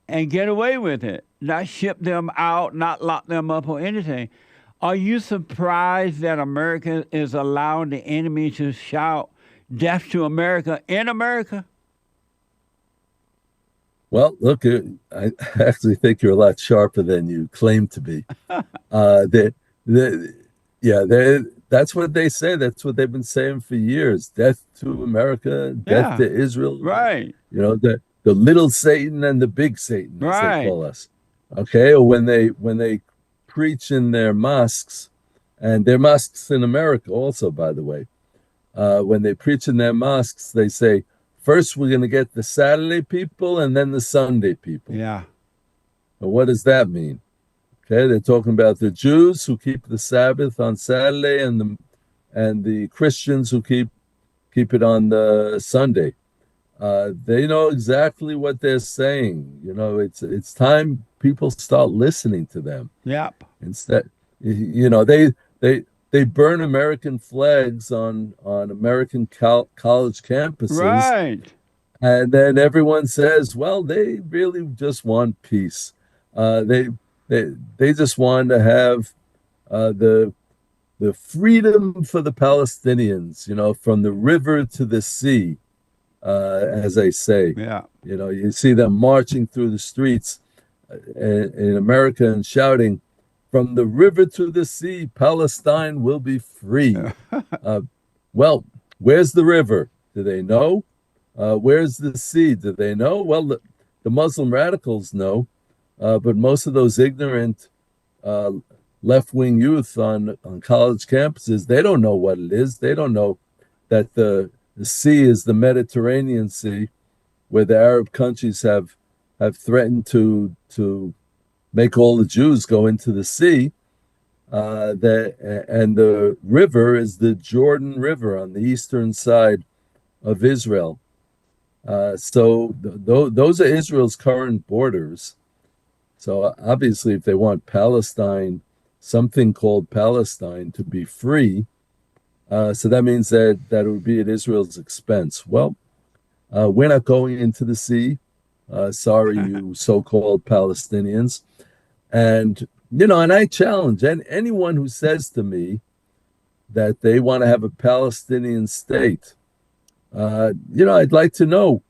[SPEAKER 3] and get away with it, not ship them out, not lock them up or anything. Are you surprised that America is allowing the enemy to shout death to America in America?
[SPEAKER 9] Well, look, I actually think you're a lot sharper than you claim to be. That's what they say. That's what they've been saying for years. Death to America, death to Israel.
[SPEAKER 3] Right.
[SPEAKER 9] The little Satan and the big Satan, as they call us. Okay, or when they preach in their mosques, and their mosques in America also, by the way, when they preach in their mosques, they say, first, we're going to get the Saturday people and then the Sunday people.
[SPEAKER 3] Yeah.
[SPEAKER 9] Well, what does that mean? Okay, they're talking about the Jews who keep the Sabbath on Saturday and the Christians who keep it on the Sunday. They know exactly what they're saying. It's time people start listening to them.
[SPEAKER 3] Yep.
[SPEAKER 9] Instead, they burn American flags on American college campuses.
[SPEAKER 3] Right.
[SPEAKER 9] And then everyone says, well, they really just want peace. They just want to have the freedom for the Palestinians, from the river to the sea, as they say.
[SPEAKER 3] Yeah.
[SPEAKER 9] You see them marching through the streets in America and shouting, from the river to the sea, Palestine will be free. Well, where's the river? Do they know? Where's the sea? Do they know? Well, the Muslim radicals know, but most of those ignorant left-wing youth on college campuses, they don't know what it is. They don't know that the sea is the Mediterranean Sea, where the Arab countries have threatened to make all the Jews go into the sea, and the river is the Jordan River on the eastern side of Israel. Those are Israel's current borders. So obviously, if they want Palestine, something called Palestine, to be free, so that means that it would be at Israel's expense. Well, we're not going into the sea. Sorry, you so-called Palestinians. And, and I challenge anyone who says to me that they want to have a Palestinian state. I'd like to know,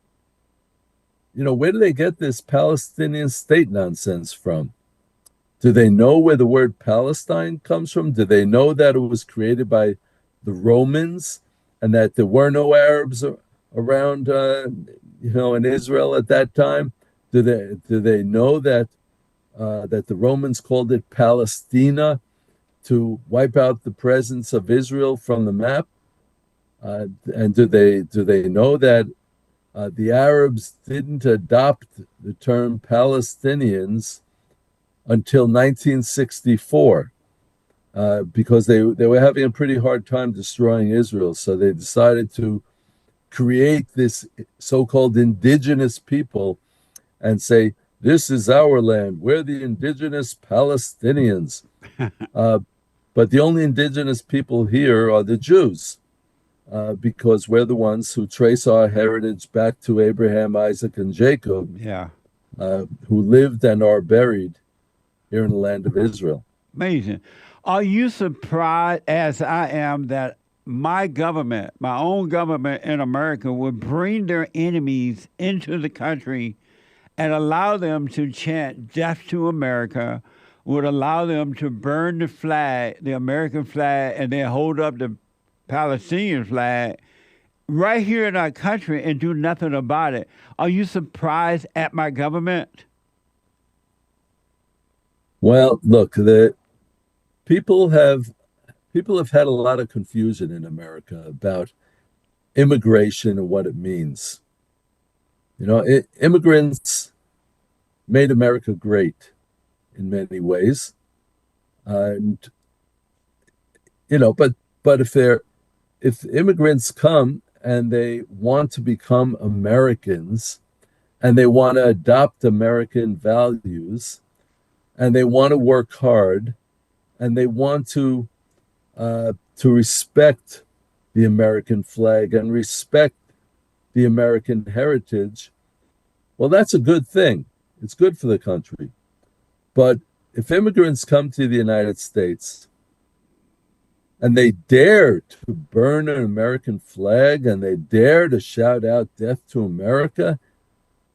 [SPEAKER 9] where do they get this Palestinian state nonsense from? Do they know where the word Palestine comes from? Do they know that it was created by the Romans and that there were no Arabs around, in Israel at that time? Do they know that the Romans called it Palestina to wipe out the presence of Israel from the map? And do they know that the Arabs didn't adopt the term Palestinians until 1964 because they were having a pretty hard time destroying Israel. So they decided to create this so-called indigenous people and say, this is our land. We're the indigenous Palestinians. But the only indigenous people here are the Jews. Because we're the ones who trace our heritage back to Abraham, Isaac, and Jacob, who lived and are buried here in the land of Israel.
[SPEAKER 3] Amazing. Are you surprised, as I am, that my government, my own government in America, would bring their enemies into the country and allow them to chant death to America, would allow them to burn the flag, the American flag, and then hold up the Palestinian flag right here in our country and do nothing about it? Are you surprised at my government?
[SPEAKER 9] Well, look, the people have had a lot of confusion in America about immigration and what it means. Immigrants made America great in many ways, and but if immigrants come and they want to become Americans and they want to adopt American values and they want to work hard and they want to respect the American flag and respect the American heritage, well, that's a good thing. It's good for the country. But if immigrants come to the United States and they dare to burn an American flag and they dare to shout out death to America,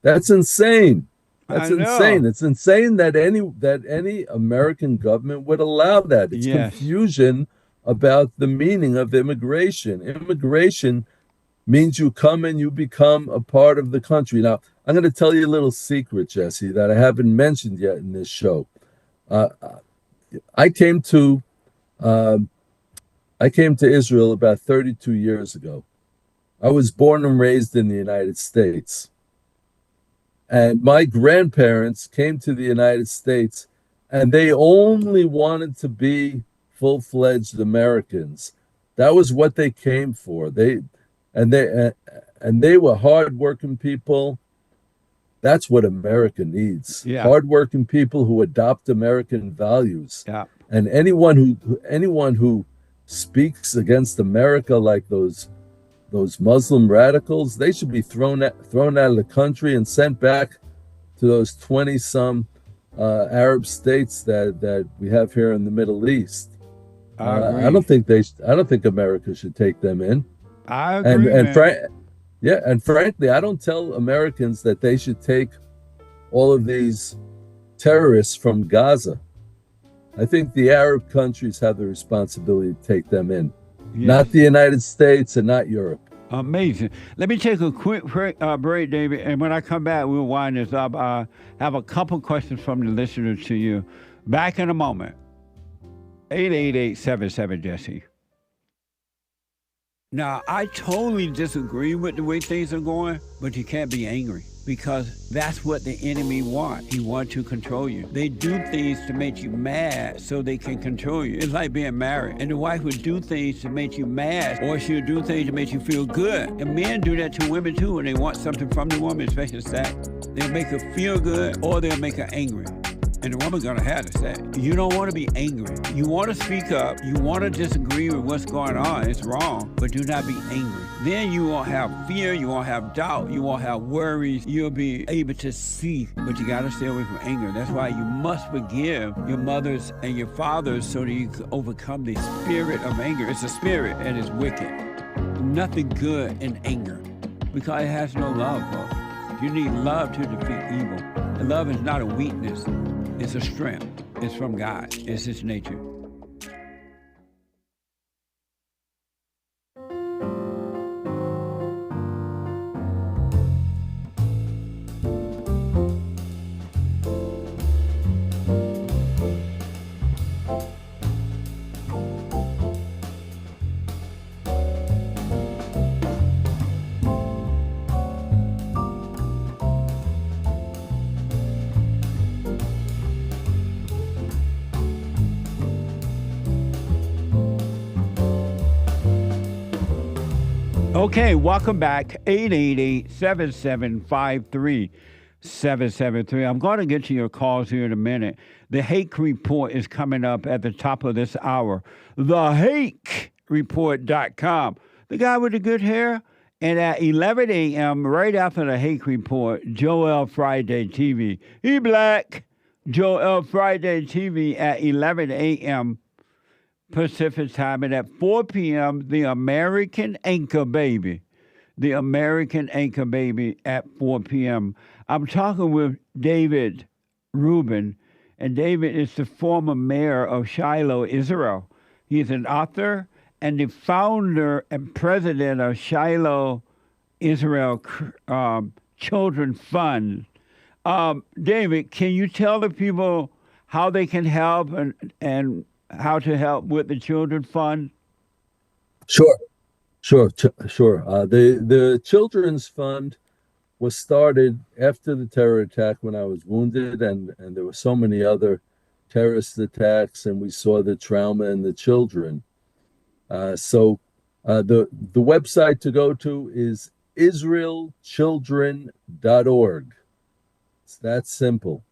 [SPEAKER 9] that's insane. That's insane. It's insane that any American government would allow that. It's confusion about the meaning of immigration. Immigration means you come and you become a part of the country. Now, I'm going to tell you a little secret, Jesse, that I haven't mentioned yet in this show. I came to Israel about 32 years ago. I was born and raised in the United States. And my grandparents came to the United States and they only wanted to be full-fledged Americans. That was what they came for. They were hardworking people. That's what America needs. Hardworking people who adopt American values. And anyone who speaks against America like those Muslim radicals, they should be thrown out of the country and sent back to those 20-some Arab states that we have here in the Middle East. I don't think America should take them in.
[SPEAKER 3] I agree.
[SPEAKER 9] And frankly, I don't tell Americans that they should take all of these terrorists from Gaza. I think the Arab countries have the responsibility to take them in. Not the United States and not Europe.
[SPEAKER 3] Amazing. Let me take a quick break, David, and when I come back, we'll wind this up. I have a couple questions from the listeners to you. Back in a moment. 888-77-JESSE. Now, I totally disagree with the way things are going, but you can't be angry. because that's what the enemy wants. He wants to control you. They do things to make you mad so they can control you. It's like being married. And the wife would do things to make you mad, or she'll do things to make you feel good. And men do that to women too when they want something from the woman, especially sex. They'll make her feel good, or they'll make her angry. And the woman's gonna have to say, you don't want to be angry. You want to speak up. You want to disagree with what's going on. It's wrong, but do not be angry. Then you won't have fear. You won't have doubt. You won't have worries. You'll be able to see, but you got to stay away from anger. That's why you must forgive your mothers and your fathers so that you can overcome the spirit of anger. It's a spirit and it's wicked. Nothing good in anger because it has no love, folks. You need love to defeat evil. And love is not a weakness. It's a strength. It's from God. It's His nature. Okay, welcome back. 888-7753-773. I'm going to get to your calls here in a minute. The Hake Report is coming up at the top of this hour. TheHakeReport.com. The guy with the good hair. And at 11 a.m., right after the Hake Report, Joel Friday TV. He black. Joel Friday TV at 11 a.m. Pacific time, and at 4 p.m., the American Anchor Baby. The American Anchor Baby at 4 p.m. I'm talking with David Rubin, and David is the former mayor of Shiloh, Israel. He's an author and the founder and president of Shiloh, Israel Children Fund. David, can you tell the people how they can help and how to help with the Children Fund?
[SPEAKER 9] Sure. The Children's Fund was started after the terror attack when I was wounded, and there were so many other terrorist attacks, and we saw the trauma in the children. So the website to go to is israelchildren.org. It's that simple.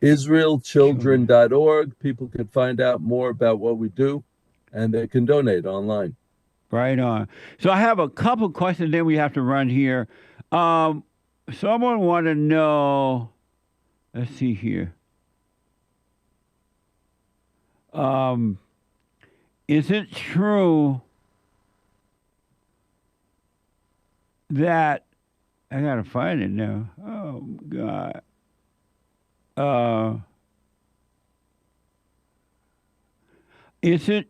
[SPEAKER 9] israelchildren.org. People can find out more about what we do, and they can donate online.
[SPEAKER 3] Right on. So I have a couple questions, then we have to run here. Someone want to know, let's see here. Is it true that, I got to find it now. Oh, God. Is it,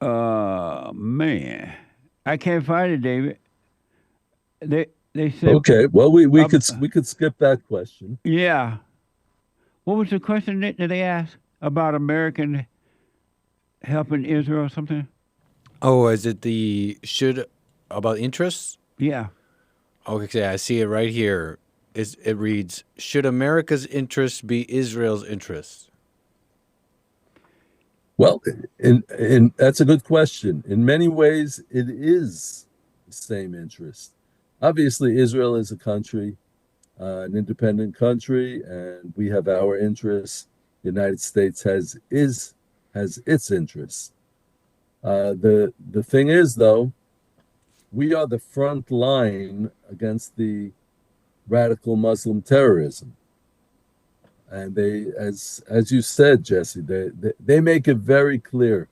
[SPEAKER 3] man, I can't find it, David. They said,
[SPEAKER 9] okay. Well, we could skip that question.
[SPEAKER 3] Yeah. What was the question that they asked about American helping Israel or something?
[SPEAKER 22] Oh, is it about interests?
[SPEAKER 3] Yeah.
[SPEAKER 22] Okay, I see it right here. It reads, should America's interests be Israel's interests?
[SPEAKER 9] Well, in that's a good question. In many ways, it is the same interest. Obviously, Israel is a country, an independent country, and we have our interests. The United States has its interests. The thing is, though, we are the front line against the radical Muslim terrorism. And they, as you said, Jesse, they make it very clear.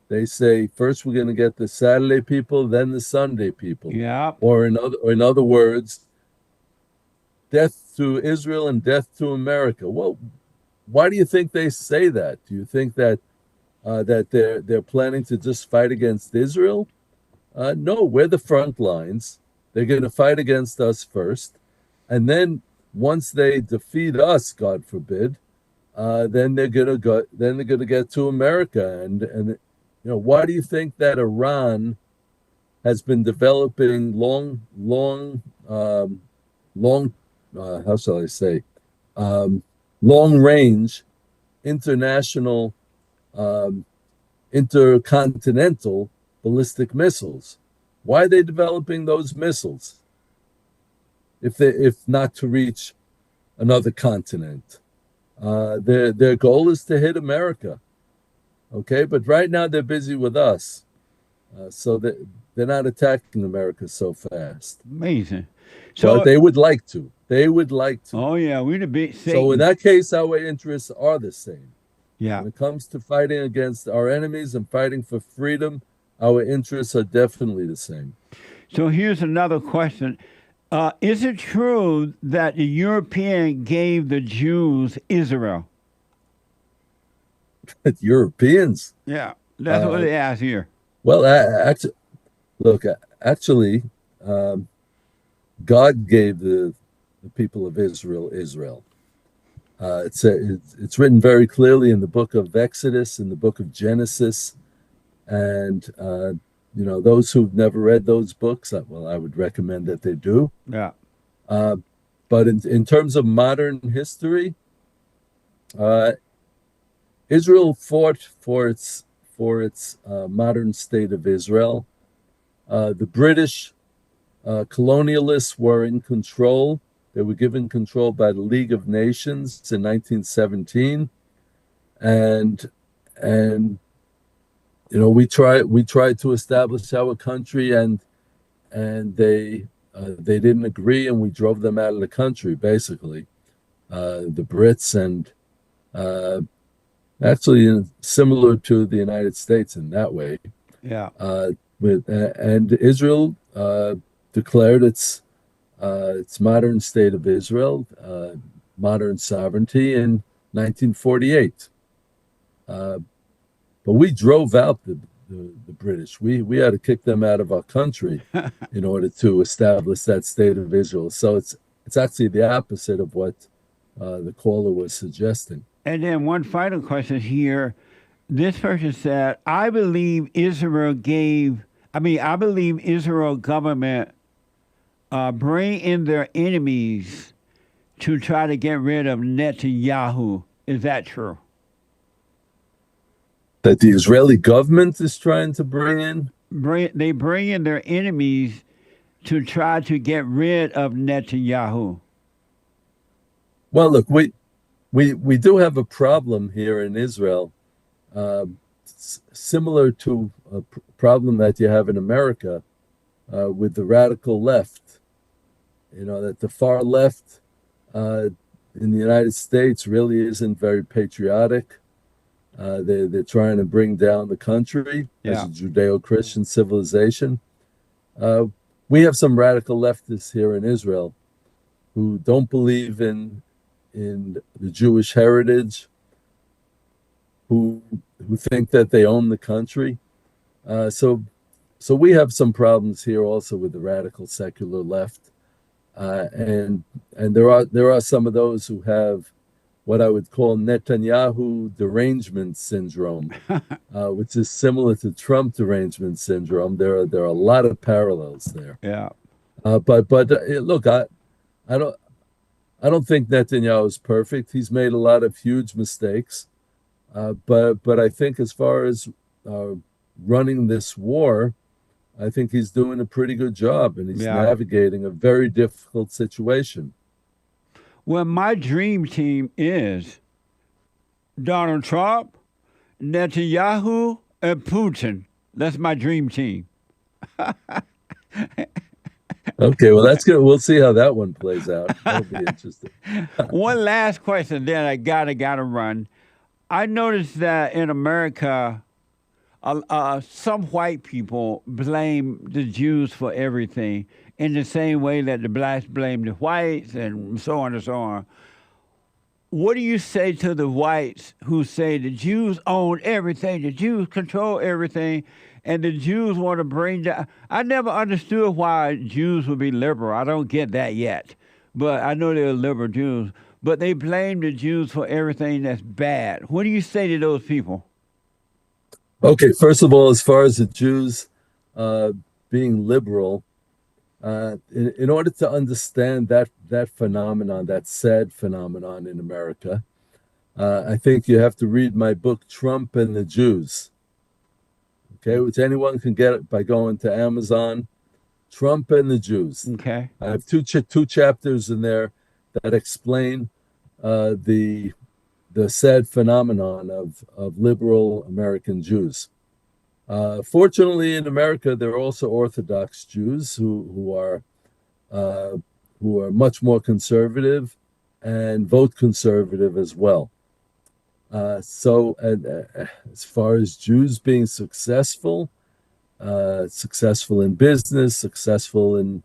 [SPEAKER 9] They say, first we're going to get the Saturday people, then the Sunday people.
[SPEAKER 3] Yeah.
[SPEAKER 9] Or in other words, death to Israel and death to America. Well, why do you think they say that? Do you think that they're planning to just fight against Israel? No, we're the front lines. They're going to fight against us first, and then once they defeat us, God forbid, then they're going to get to America. And why do you think that Iran has been developing how shall I say, long range international, intercontinental ballistic missiles. Why are they developing those missiles? If not to reach another continent. Their goal is to hit America. Okay, but right now they're busy with us. So they're not attacking America so fast.
[SPEAKER 3] Amazing.
[SPEAKER 9] So they would like to. They would like to.
[SPEAKER 3] Oh, yeah, we'd be Satan.
[SPEAKER 9] So in that case, our interests are the same.
[SPEAKER 3] Yeah.
[SPEAKER 9] When it comes to fighting against our enemies and fighting for freedom, our interests are definitely the same.
[SPEAKER 3] So here's another question. Is it true that the European gave the Jews Israel?
[SPEAKER 9] Europeans?
[SPEAKER 3] Yeah, that's what they ask here.
[SPEAKER 9] Well, actually, God gave the people of Israel. It's written very clearly in the book of Exodus, in the book of Genesis, and those who've never read those books, well, I would recommend that they do.
[SPEAKER 3] Yeah.
[SPEAKER 9] But in terms of modern history, Israel fought for its modern state of Israel. The British colonialists were in control. They were given control by the League of Nations in 1917, and we tried to establish our country, and they didn't agree, and we drove them out of the country, basically. The Brits, and actually similar to the United States in that way.
[SPEAKER 3] Yeah.
[SPEAKER 9] And Israel declared its modern state of Israel, modern sovereignty in 1948. But we drove out the British. We had to kick them out of our country in order to establish that state of Israel. So it's actually the opposite of what the caller was suggesting.
[SPEAKER 3] And then one final question here. This person said, I believe Israel government bring in their enemies to try to get rid of Netanyahu. Is that true?
[SPEAKER 9] That the Israeli government is trying to bring in?
[SPEAKER 3] They bring in their enemies to try to get rid of Netanyahu.
[SPEAKER 9] Well, look, we do have a problem here in Israel, similar to a problem that you have in America with the radical left. That the far left in the United States really isn't very patriotic. They're trying to bring down the country as a Judeo-Christian civilization. We have some radical leftists here in Israel who don't believe in the Jewish heritage, who think that they own the country. So we have some problems here also with the radical secular left, and there are some of those who have what I would call Netanyahu derangement syndrome, which is similar to Trump derangement syndrome. There are a lot of parallels there.
[SPEAKER 3] Yeah.
[SPEAKER 9] But look, I don't think Netanyahu is perfect. He's made a lot of huge mistakes. But I think as far as running this war, I think he's doing a pretty good job, and he's navigating a very difficult situation.
[SPEAKER 3] Well, my dream team is Donald Trump, Netanyahu, and Putin. That's my dream team.
[SPEAKER 9] Okay, well, that's good. We'll see how that one plays out. That'll be interesting.
[SPEAKER 3] One last question, then I gotta run. I noticed that in America, some white people blame the Jews for everything in the same way that the blacks blame the whites and so on and so on. What do you say to the whites who say the Jews own everything, the Jews control everything, and the Jews want to bring down? I never understood why Jews would be liberal. I don't get that yet. But I know they're liberal Jews. But they blame the Jews for everything that's bad. What do you say to those people?
[SPEAKER 9] Okay, first of all, as far as the Jews being liberal, in order to understand that phenomenon, that sad phenomenon in America, I think you have to read my book, Trump and the Jews. Okay, which anyone can get it by going to Amazon. Trump and the Jews.
[SPEAKER 3] Okay.
[SPEAKER 9] I have two chapters in there that explain the sad phenomenon of liberal American Jews. Fortunately, in America, there are also Orthodox Jews who are much more conservative and vote conservative as well. So, as far as Jews being successful in business, successful in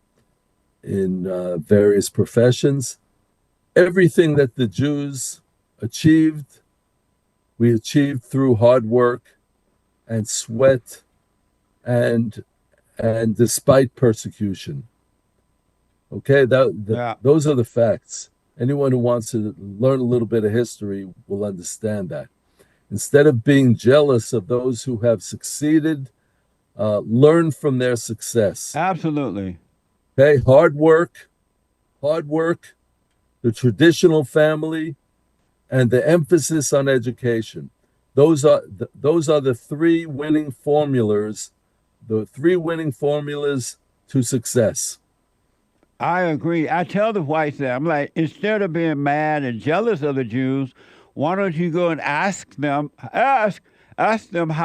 [SPEAKER 9] various professions, everything that the Jews achieved, we achieved through hard work and sweat and despite persecution. Okay, those are the facts. Anyone who wants to learn a little bit of history will understand that. Instead of being jealous of those who have succeeded, learn from their success.
[SPEAKER 3] Absolutely.
[SPEAKER 9] Okay, hard work, the traditional family, and the emphasis on education. Those are the three winning formulas, to success.
[SPEAKER 3] I agree. I tell the whites that, I'm like, instead of being mad and jealous of the Jews, why don't you go and ask them how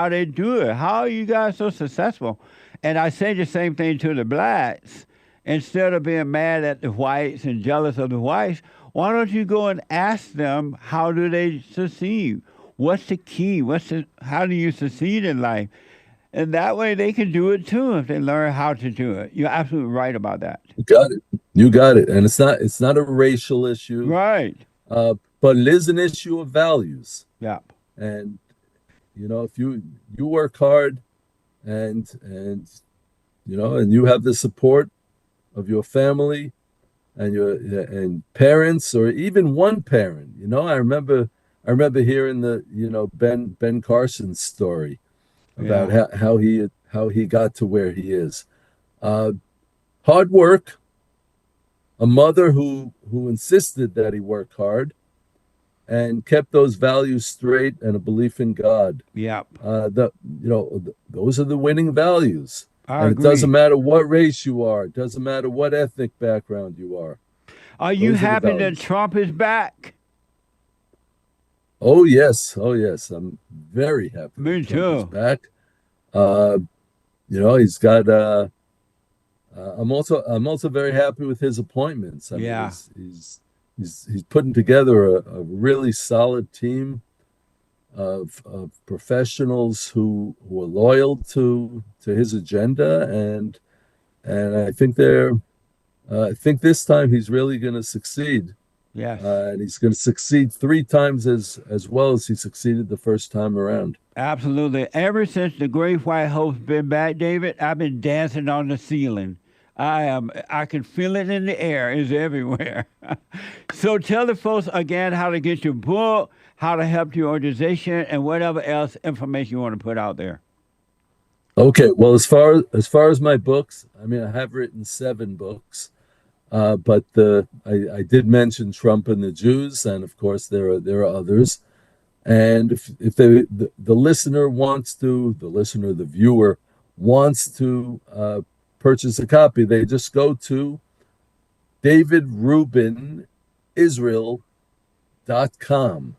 [SPEAKER 3] they do it? How are you guys so successful? And I say the same thing to the blacks. Instead of being mad at the whites and jealous of the whites, why don't you go and ask them, how do they succeed? What's the key? How do you succeed in life? And that way they can do it too if they learn how to do it. You're absolutely right about that.
[SPEAKER 9] You got it. And it's not a racial issue.
[SPEAKER 3] Right.
[SPEAKER 9] But it is an issue of values.
[SPEAKER 3] Yeah.
[SPEAKER 9] And if you work hard and you have the support of your family and parents, or even one parent. I remember hearing the Ben Carson's story about how he got to where he is. Hard work, a mother who insisted that he work hard and kept those values straight, and a belief in God.
[SPEAKER 3] Yeah.
[SPEAKER 9] Those are the winning values.
[SPEAKER 3] I agree.
[SPEAKER 9] It doesn't matter what race you are. It doesn't matter what ethnic background you are.
[SPEAKER 3] Are you happy that Trump is back?
[SPEAKER 9] Oh yes. I'm very happy.
[SPEAKER 3] Me
[SPEAKER 9] that
[SPEAKER 3] too.
[SPEAKER 9] Trump is back. He's got. I'm also very happy with his appointments. I mean, he's putting together a really solid team of professionals who are loyal to his agenda, and I think I think this time he's really going to succeed.
[SPEAKER 3] Yes.
[SPEAKER 9] And he's going to succeed 3 times as well as he succeeded the first time around.
[SPEAKER 3] Absolutely. Ever since the Great White Hope's been back, David, I've been dancing on the ceiling. I can feel it in the air. It's everywhere. So tell the folks again how to get your book, how to help your organization, and whatever else information you want to put out there.
[SPEAKER 9] Okay. Well, as far as my books, I mean, I have written 7 books, but I did mention Trump and the Jews, and of course there are others. And if the listener wants to, the viewer wants to purchase a copy, they just go to davidrubinisrael.com.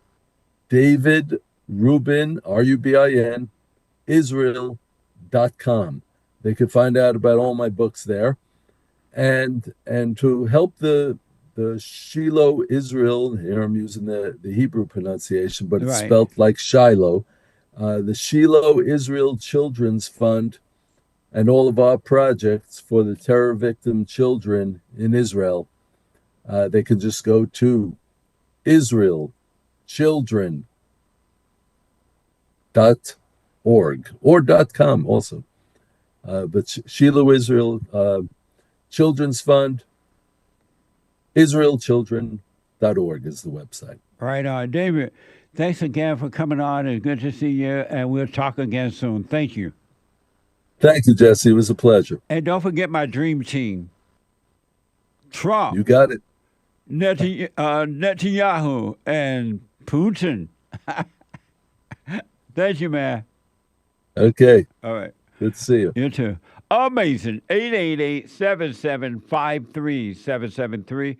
[SPEAKER 9] David Rubin, Rubin, Israel.com. They could find out about all my books there. And to help the Shiloh Israel, here I'm using the Hebrew pronunciation, but it's spelled like Shiloh, the Shiloh Israel Children's Fund, and all of our projects for the terror victim children in Israel, they can just go to israelchildren.org or .com also. But Shiloh Israel Children's Fund, israelchildren.org is the website.
[SPEAKER 3] Right on. David, thanks again for coming on. It's good to see you, and we'll talk again soon. Thank you.
[SPEAKER 9] Thank you, Jesse. It was a pleasure.
[SPEAKER 3] And don't forget my dream team. Trump.
[SPEAKER 9] You got it.
[SPEAKER 3] Netanyahu and Putin. Thank you, man.
[SPEAKER 9] Okay.
[SPEAKER 3] All right.
[SPEAKER 9] Good to see you.
[SPEAKER 3] You too. Amazing. 888-7753-773.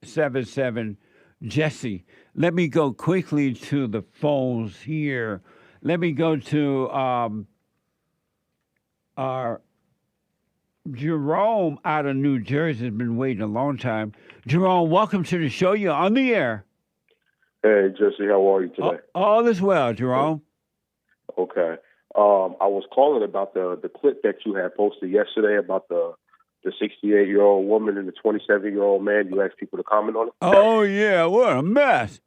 [SPEAKER 3] 888-77-JESSE. Let me go quickly to the phones here. Let me go to our Jerome out of New Jersey has been waiting a long time. Jerome, welcome to the show. You're on the air.
[SPEAKER 10] Hey, Jesse, how are you today?
[SPEAKER 3] All is well, Jerome.
[SPEAKER 10] Okay. I was calling about the clip that you had posted yesterday about the 68-year-old woman and the 27-year-old man. You asked people to comment on it.
[SPEAKER 3] Oh yeah, what a mess.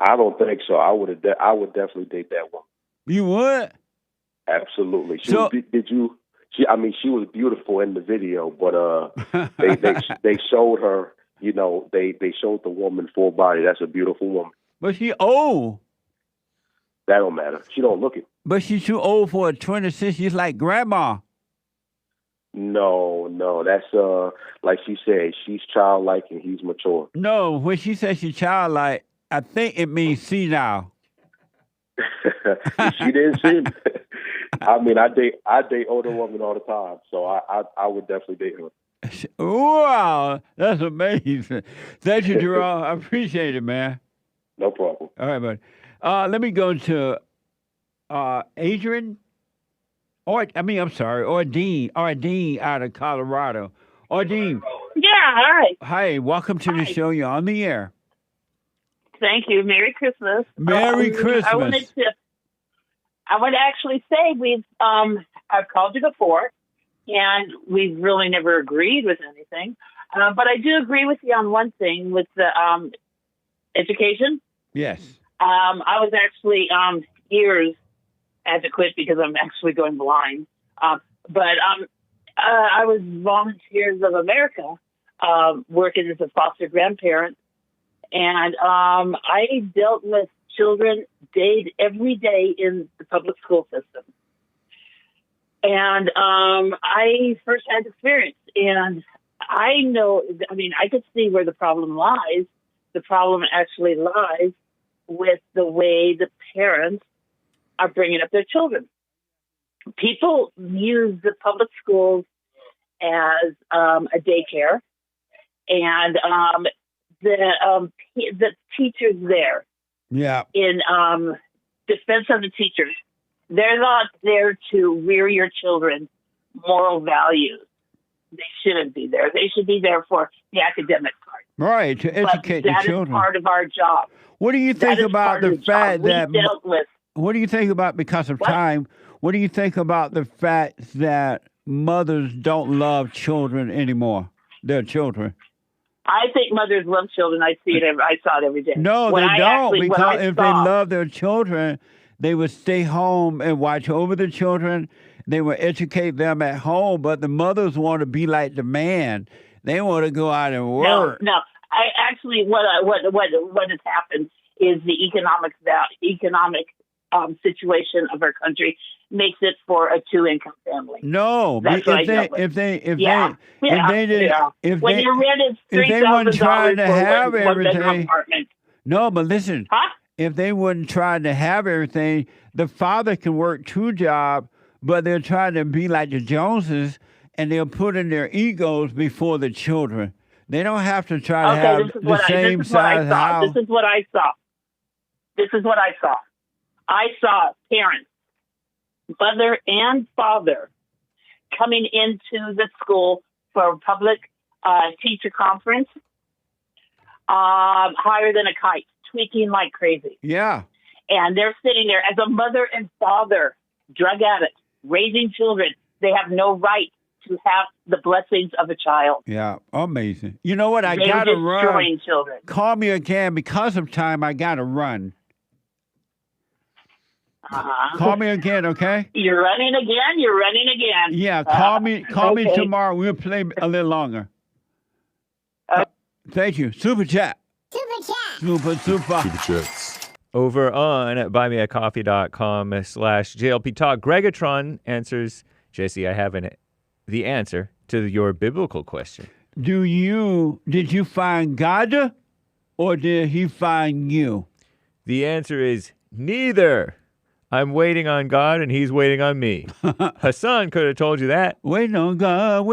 [SPEAKER 10] I don't think so. I would definitely date that woman.
[SPEAKER 3] You would?
[SPEAKER 10] Absolutely. She was beautiful in the video, but they showed her. You know, they showed the woman full body. That's a beautiful woman.
[SPEAKER 3] But she old.
[SPEAKER 10] That don't matter. She don't look it.
[SPEAKER 3] But she's too old for a 26. She's like grandma.
[SPEAKER 10] No, that's like she said, she's childlike and he's mature.
[SPEAKER 3] No, when she says she's childlike, I think it means senile.
[SPEAKER 10] She didn't seem. I mean, I date older women all the time, so I would definitely date her.
[SPEAKER 3] Wow, that's amazing. Thank you, Jerome. I appreciate it, man.
[SPEAKER 10] No problem.
[SPEAKER 3] All right, buddy. Let me go to Adrian. Ordine out of Colorado. Ordine.
[SPEAKER 11] Yeah, hi.
[SPEAKER 3] Hi, welcome to the show. You're on the air.
[SPEAKER 11] Thank you. Merry Christmas.
[SPEAKER 3] Merry Christmas.
[SPEAKER 11] I want to actually say I've called you before, and we've really never agreed with anything. But I do agree with you on one thing with the education.
[SPEAKER 3] Yes.
[SPEAKER 11] I was actually years had to quit because I'm actually going blind. But I was Volunteers of America working as a foster grandparent. And I dealt with children every day in the public school system. And I firsthand experience. And I know, I could see where the problem lies. The problem actually lies with the way the parents are bringing up their children. People use the public schools as a daycare, and the teachers there, in defense of the teachers, they're not there to rear your children moral values. They shouldn't be there. They should be there for the academic part.
[SPEAKER 3] Right, to educate the children.
[SPEAKER 11] That is part of our job.
[SPEAKER 3] What do you think about the fact that... What do you think about, because of time, what do you think about the fact that mothers don't love children anymore, their children?
[SPEAKER 11] I think mothers love children. I see it. I saw it every day.
[SPEAKER 3] No, they don't, because if they love their children, they would stay home and watch over the children. They would educate them at home, but the mothers want to be like the man. They want to go out and work.
[SPEAKER 11] No. I actually, what has happened is the economic situation of our country makes it for a two-income family.
[SPEAKER 3] No,
[SPEAKER 11] if
[SPEAKER 3] your rent is $3,000 to have everything. No, but listen, if they wouldn't try to have everything, the father can work two jobs, but they're trying to be like the Joneses, and they'll put in their egos before the children. They don't have to try to have the same size house.
[SPEAKER 11] This is what I saw. I saw parents, mother and father, coming into the school for a public teacher conference, higher than a kite, tweaking like crazy.
[SPEAKER 3] Yeah.
[SPEAKER 11] And they're sitting there as a mother and father, drug addicts, raising children. They have no right to have the blessings of a child.
[SPEAKER 3] Yeah, amazing. You know what? I got to run.
[SPEAKER 11] Destroying children.
[SPEAKER 3] Call me again. Because of time, I got to run. Call me again, okay?
[SPEAKER 11] You're running again.
[SPEAKER 3] Yeah, call me tomorrow. We'll play a little longer. Thank you. Super chat.
[SPEAKER 12] Super chat.
[SPEAKER 3] Super.
[SPEAKER 12] Super chats.
[SPEAKER 2] Over on buymeacoffee.com/JLP Talk, Gregatron answers, Jesse, I have the answer to your biblical question.
[SPEAKER 3] Did you find God or did he find you?
[SPEAKER 2] The answer is neither. I'm waiting on God and he's waiting on me. Hassan could have told you that.
[SPEAKER 3] Waiting on God,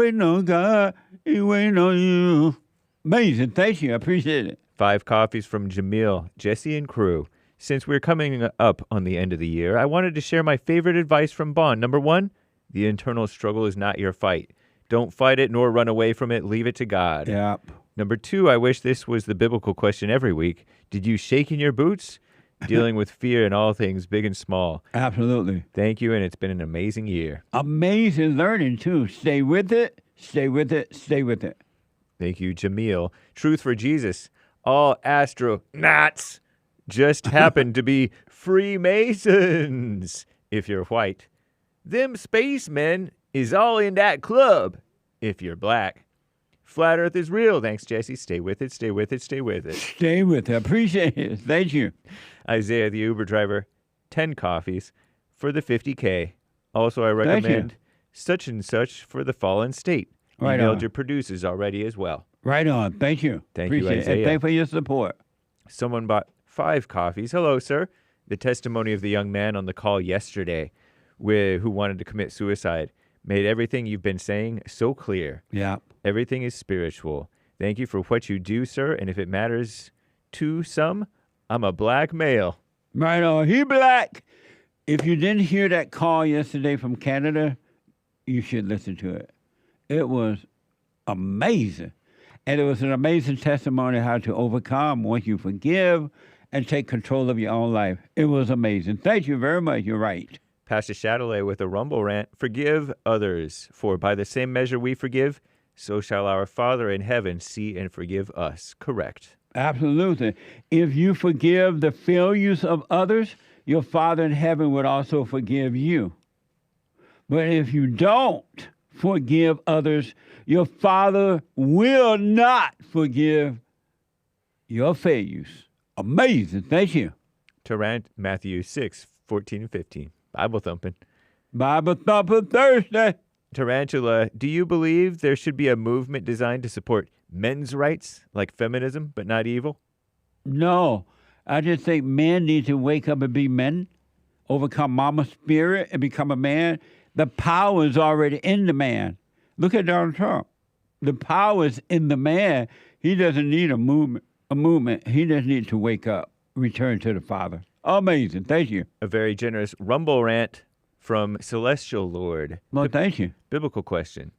[SPEAKER 3] he waiting on you. Amazing. Thank you. I appreciate it.
[SPEAKER 2] 5 coffees from Jamil, Jesse, and crew. Since we're coming up on the end of the year, I wanted to share my favorite advice from Bond. Number 1, the internal struggle is not your fight. Don't fight it nor run away from it. Leave it to God.
[SPEAKER 3] Yep.
[SPEAKER 2] Number 2, I wish this was the biblical question every week. Did you shake in your boots? Dealing with fear in all things, big and small.
[SPEAKER 3] Absolutely.
[SPEAKER 2] Thank you, and it's been an amazing year.
[SPEAKER 3] Amazing learning, too. Stay with it, stay with it, stay with it.
[SPEAKER 2] Thank you, Jamil. Truth for Jesus. All astronauts just happen to be Freemasons, if you're white. Them spacemen is all in that club, if you're black. Flat Earth is real. Thanks, Jesse. Stay with it, stay with it, stay with it.
[SPEAKER 3] Stay with it. Appreciate it. Thank you.
[SPEAKER 2] Isaiah, the Uber driver, 10 coffees for the 50K. Also, I recommend such and such for the fallen state.
[SPEAKER 3] Right
[SPEAKER 2] Emailed
[SPEAKER 3] on.
[SPEAKER 2] your producers already as well.
[SPEAKER 3] Right on. Thank you.
[SPEAKER 2] Thank
[SPEAKER 3] Appreciate
[SPEAKER 2] you, Isaiah.
[SPEAKER 3] it. Thank you for your support.
[SPEAKER 2] Someone bought 5 coffees. Hello, sir. The testimony of the young man on the call yesterday who wanted to commit suicide made everything you've been saying so clear.
[SPEAKER 3] Yeah.
[SPEAKER 2] Everything is spiritual. Thank you for what you do, sir. And if it matters to some, I'm a black male.
[SPEAKER 3] Right on. He black. If you didn't hear that call yesterday from Canada, you should listen to it. It was amazing. And it was an amazing testimony how to overcome once you forgive and take control of your own life. It was amazing. Thank you very much. You're right.
[SPEAKER 2] Pastor Chatelain with a rumble rant. Forgive others, for by the same measure we forgive, so shall our Father in heaven see and forgive us. Correct.
[SPEAKER 3] Absolutely. If you forgive the failures of others, your Father in heaven would also forgive you. But if you don't forgive others, your Father will not forgive your failures. Amazing. Thank you.
[SPEAKER 2] Tarant, Matthew 6:14 and 15. Bible thumping.
[SPEAKER 3] Bible Thumper Thursday.
[SPEAKER 2] Tarantula, do you believe there should be a movement designed to support men's rights, like feminism, but not evil?
[SPEAKER 3] No. I just think men need to wake up and be men, overcome mama's spirit and become a man. The power is already in the man. Look at Donald Trump. The power is in the man. He doesn't need a movement. He just needs to wake up, return to the Father. Amazing. Thank you.
[SPEAKER 2] A very generous rumble rant from Celestial Lord.
[SPEAKER 3] Well, thank you.
[SPEAKER 2] Biblical question.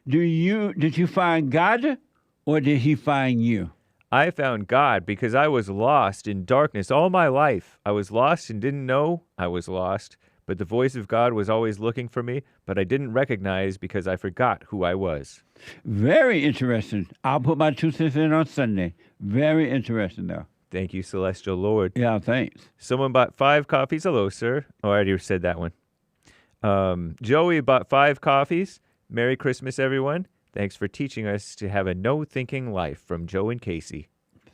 [SPEAKER 3] Did you find God or did he find you?
[SPEAKER 2] I found God because I was lost in darkness all my life. I was lost and didn't know I was lost, but the voice of God was always looking for me, but I didn't recognize because I forgot who I was.
[SPEAKER 3] Very interesting. I'll put my 2 cents in on Sunday. Very interesting, though.
[SPEAKER 2] Thank you, Celestial Lord.
[SPEAKER 3] Yeah, thanks.
[SPEAKER 2] Someone bought 5 coffees. Hello, sir. Oh, I already said that one. Joey bought 5 coffees. Merry Christmas, everyone. Thanks for teaching us to have a no-thinking life, from Joe and Casey.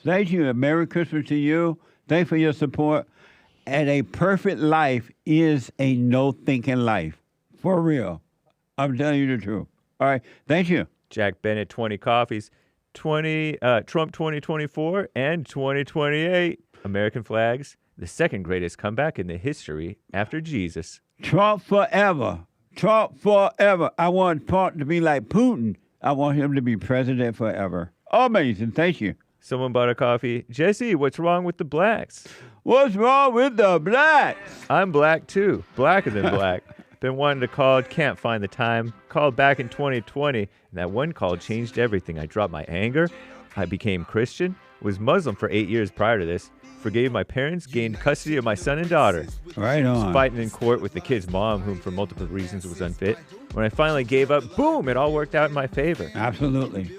[SPEAKER 3] Thank you. Merry Christmas to you. Thanks for your support. And a perfect life is a no-thinking life. For real. I'm telling you the truth. All right. Thank you.
[SPEAKER 2] Jack Bennett, 20 coffees. Trump 2024 and 2028. American flags, the second greatest comeback in the history after Jesus.
[SPEAKER 3] Trump forever. Trump forever. I want Trump to be like Putin. I want him to be president forever. Amazing. Thank you.
[SPEAKER 2] Someone bought a coffee. Jesse, what's wrong with the blacks?
[SPEAKER 3] What's wrong with the blacks?
[SPEAKER 2] I'm black too. Blacker than black. Been wanting to call, can't find the time. Called back in 2020, and that one call changed everything. I dropped my anger. I became Christian. Was Muslim for 8 years prior to this. Forgave my parents. Gained custody of my son and daughter.
[SPEAKER 3] Right on.
[SPEAKER 2] Was fighting in court with the kid's mom, whom for multiple reasons was unfit. When I finally gave up, boom, it all worked out in my favor.
[SPEAKER 3] Absolutely.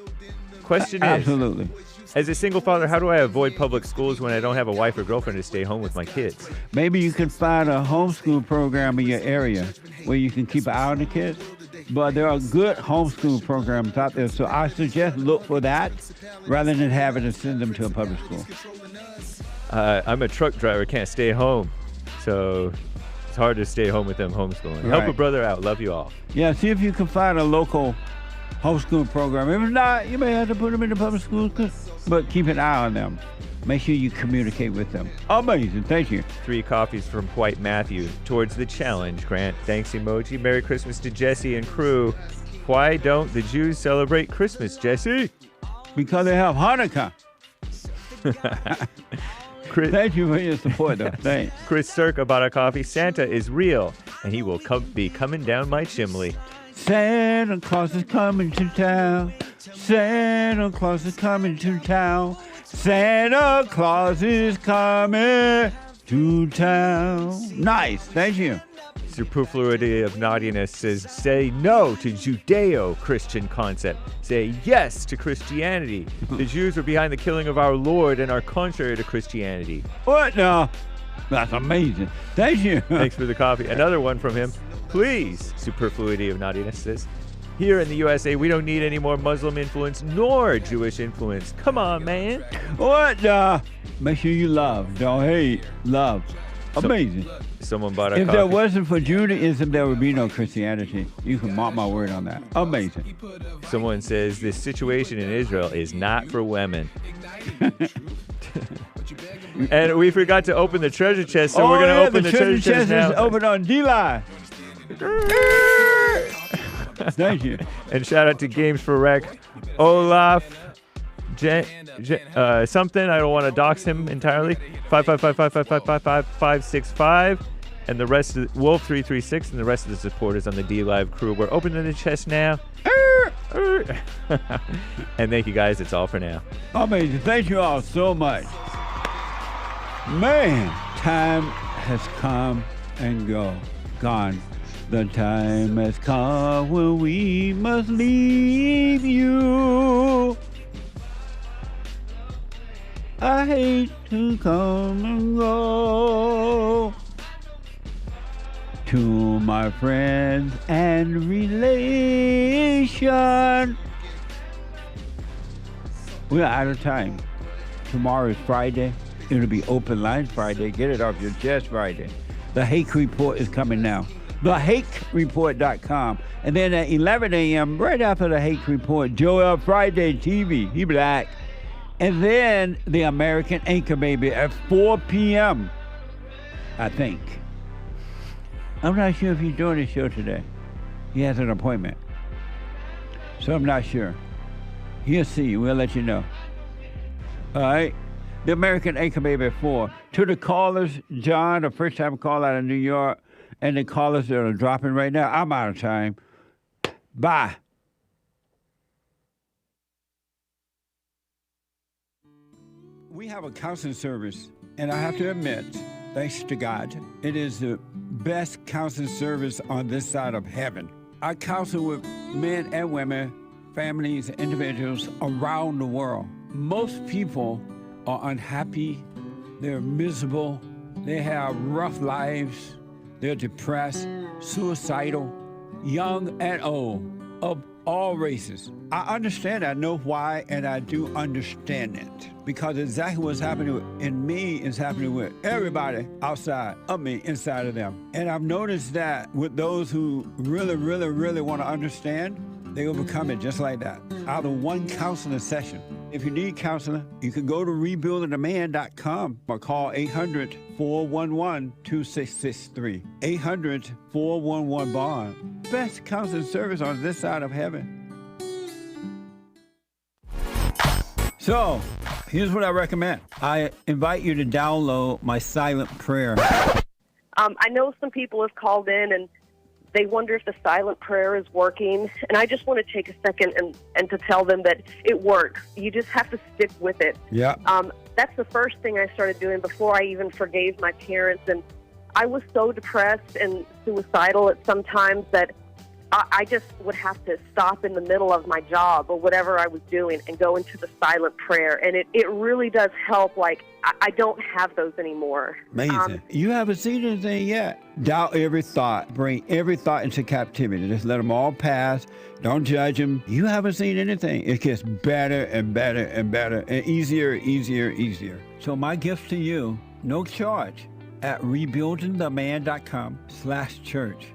[SPEAKER 2] Question is,
[SPEAKER 3] absolutely.
[SPEAKER 2] As a single father, how do I avoid public schools when I don't have a wife or girlfriend to stay home with my kids?
[SPEAKER 3] Maybe you can find a homeschool program in your area where you can keep an eye on the kids. But there are good homeschool programs out there, so I suggest look for that rather than having to send them to a public school.
[SPEAKER 2] I'm a truck driver, can't stay home. So it's hard to stay home with them homeschooling.
[SPEAKER 3] Right.
[SPEAKER 2] Help a brother out. Love you all.
[SPEAKER 3] Yeah, see if you can find a local homeschool program. If not, you may have to put them in the public schools, but keep an eye on them. Make sure you communicate with them. Amazing. Thank you.
[SPEAKER 2] 3 coffees from White Matthew towards the challenge. Grant, thanks emoji. Merry Christmas to Jesse and crew. Why don't the Jews celebrate Christmas, Jesse?
[SPEAKER 3] Because they have Hanukkah. Thank you for your support, though. Thanks.
[SPEAKER 2] Chris Circa bought a coffee. Santa is real, and he will be coming down my chimney.
[SPEAKER 3] Santa Claus is coming to town. Santa Claus is coming to town. Santa Claus is coming to town. Nice. Thank you.
[SPEAKER 2] Superfluity of naughtiness says, say no to Judeo-Christian concept. Say yes to Christianity. The Jews are behind the killing of our Lord and are contrary to Christianity.
[SPEAKER 3] What now? That's amazing. Thank you.
[SPEAKER 2] Thanks for the coffee. Another one from him. Please, superfluity of naughtiness says, here in the USA, we don't need any more Muslim influence nor Jewish influence. Come on, man.
[SPEAKER 3] What now? Make sure you love. Don't hate. Love. Amazing.
[SPEAKER 2] Someone bought a
[SPEAKER 3] If
[SPEAKER 2] coffee.
[SPEAKER 3] there wasn't for Judaism, there would be no Christianity. You can mark my word on that. Amazing.
[SPEAKER 2] Someone says this situation in Israel is not for women. And we forgot to open the treasure chest, so we're going to open the treasure chest now.
[SPEAKER 3] Is open on D-Line. Thank you.
[SPEAKER 2] And shout out to Games for Rec. Olaf, something. I don't want to dox him entirely. 55555555565. And the rest of Wolf 336 and the rest of the supporters on the D Live crew. We're opening the chest now. And thank you guys. It's all for now.
[SPEAKER 3] Amazing. Thank you all so much. Man, time has come and gone. The time has come when we must leave you. I hate to come and go. To my friends and relation. We're out of time. Tomorrow is Friday. It'll be Open Line Friday. Get it off your chest Friday. The Hake Report is coming now. TheHakeReport.com. And then at 11 a.m., right after the Hake Report, Joel Friday TV. He black. And then the American Anchor Baby at 4 p.m., I think. I'm not sure if he's doing his show today. He has an appointment. So I'm not sure. He'll see you. We'll let you know. All right? The American Anchor Baby at 4. To the callers, John, the first-time call out of New York, and the callers that are dropping right now, I'm out of time. Bye. We have a counseling service, and I have to admit, thanks to God, it is the best counseling service on this side of heaven. I counsel with men and women, families, individuals around the world. Most people are unhappy, they're miserable, they have rough lives, they're depressed, suicidal, young and old, of all races. I understand, I know why, and I do understand it. Because exactly what's happening in me is happening with everybody outside of me, inside of them. And I've noticed that with those who really, really, really want to understand, they overcome it just like that, out of one counseling session. If you need counseling, you can go to rebuildingaman.com or call 800-411-2663. 800-411-BOND. Best counseling service on this side of heaven. So, here's what I recommend. I invite you to download my silent prayer.
[SPEAKER 12] I know some people have called in and they wonder if the silent prayer is working. And I just want to take a second and to tell them that it works. You just have to stick with it.
[SPEAKER 3] Yeah.
[SPEAKER 12] That's the first thing I started doing before I even forgave my parents. And I was so depressed and suicidal at some times that I just would have to stop in the middle of my job or whatever I was doing and go into the silent prayer. And it really does help. Like, I don't have those anymore.
[SPEAKER 3] Amazing. You haven't seen anything yet. Doubt every thought. Bring every thought into captivity. Just let them all pass. Don't judge them. You haven't seen anything. It gets better and better and better and easier, easier. So my gift to you, no charge, at rebuildingtheman.com/church.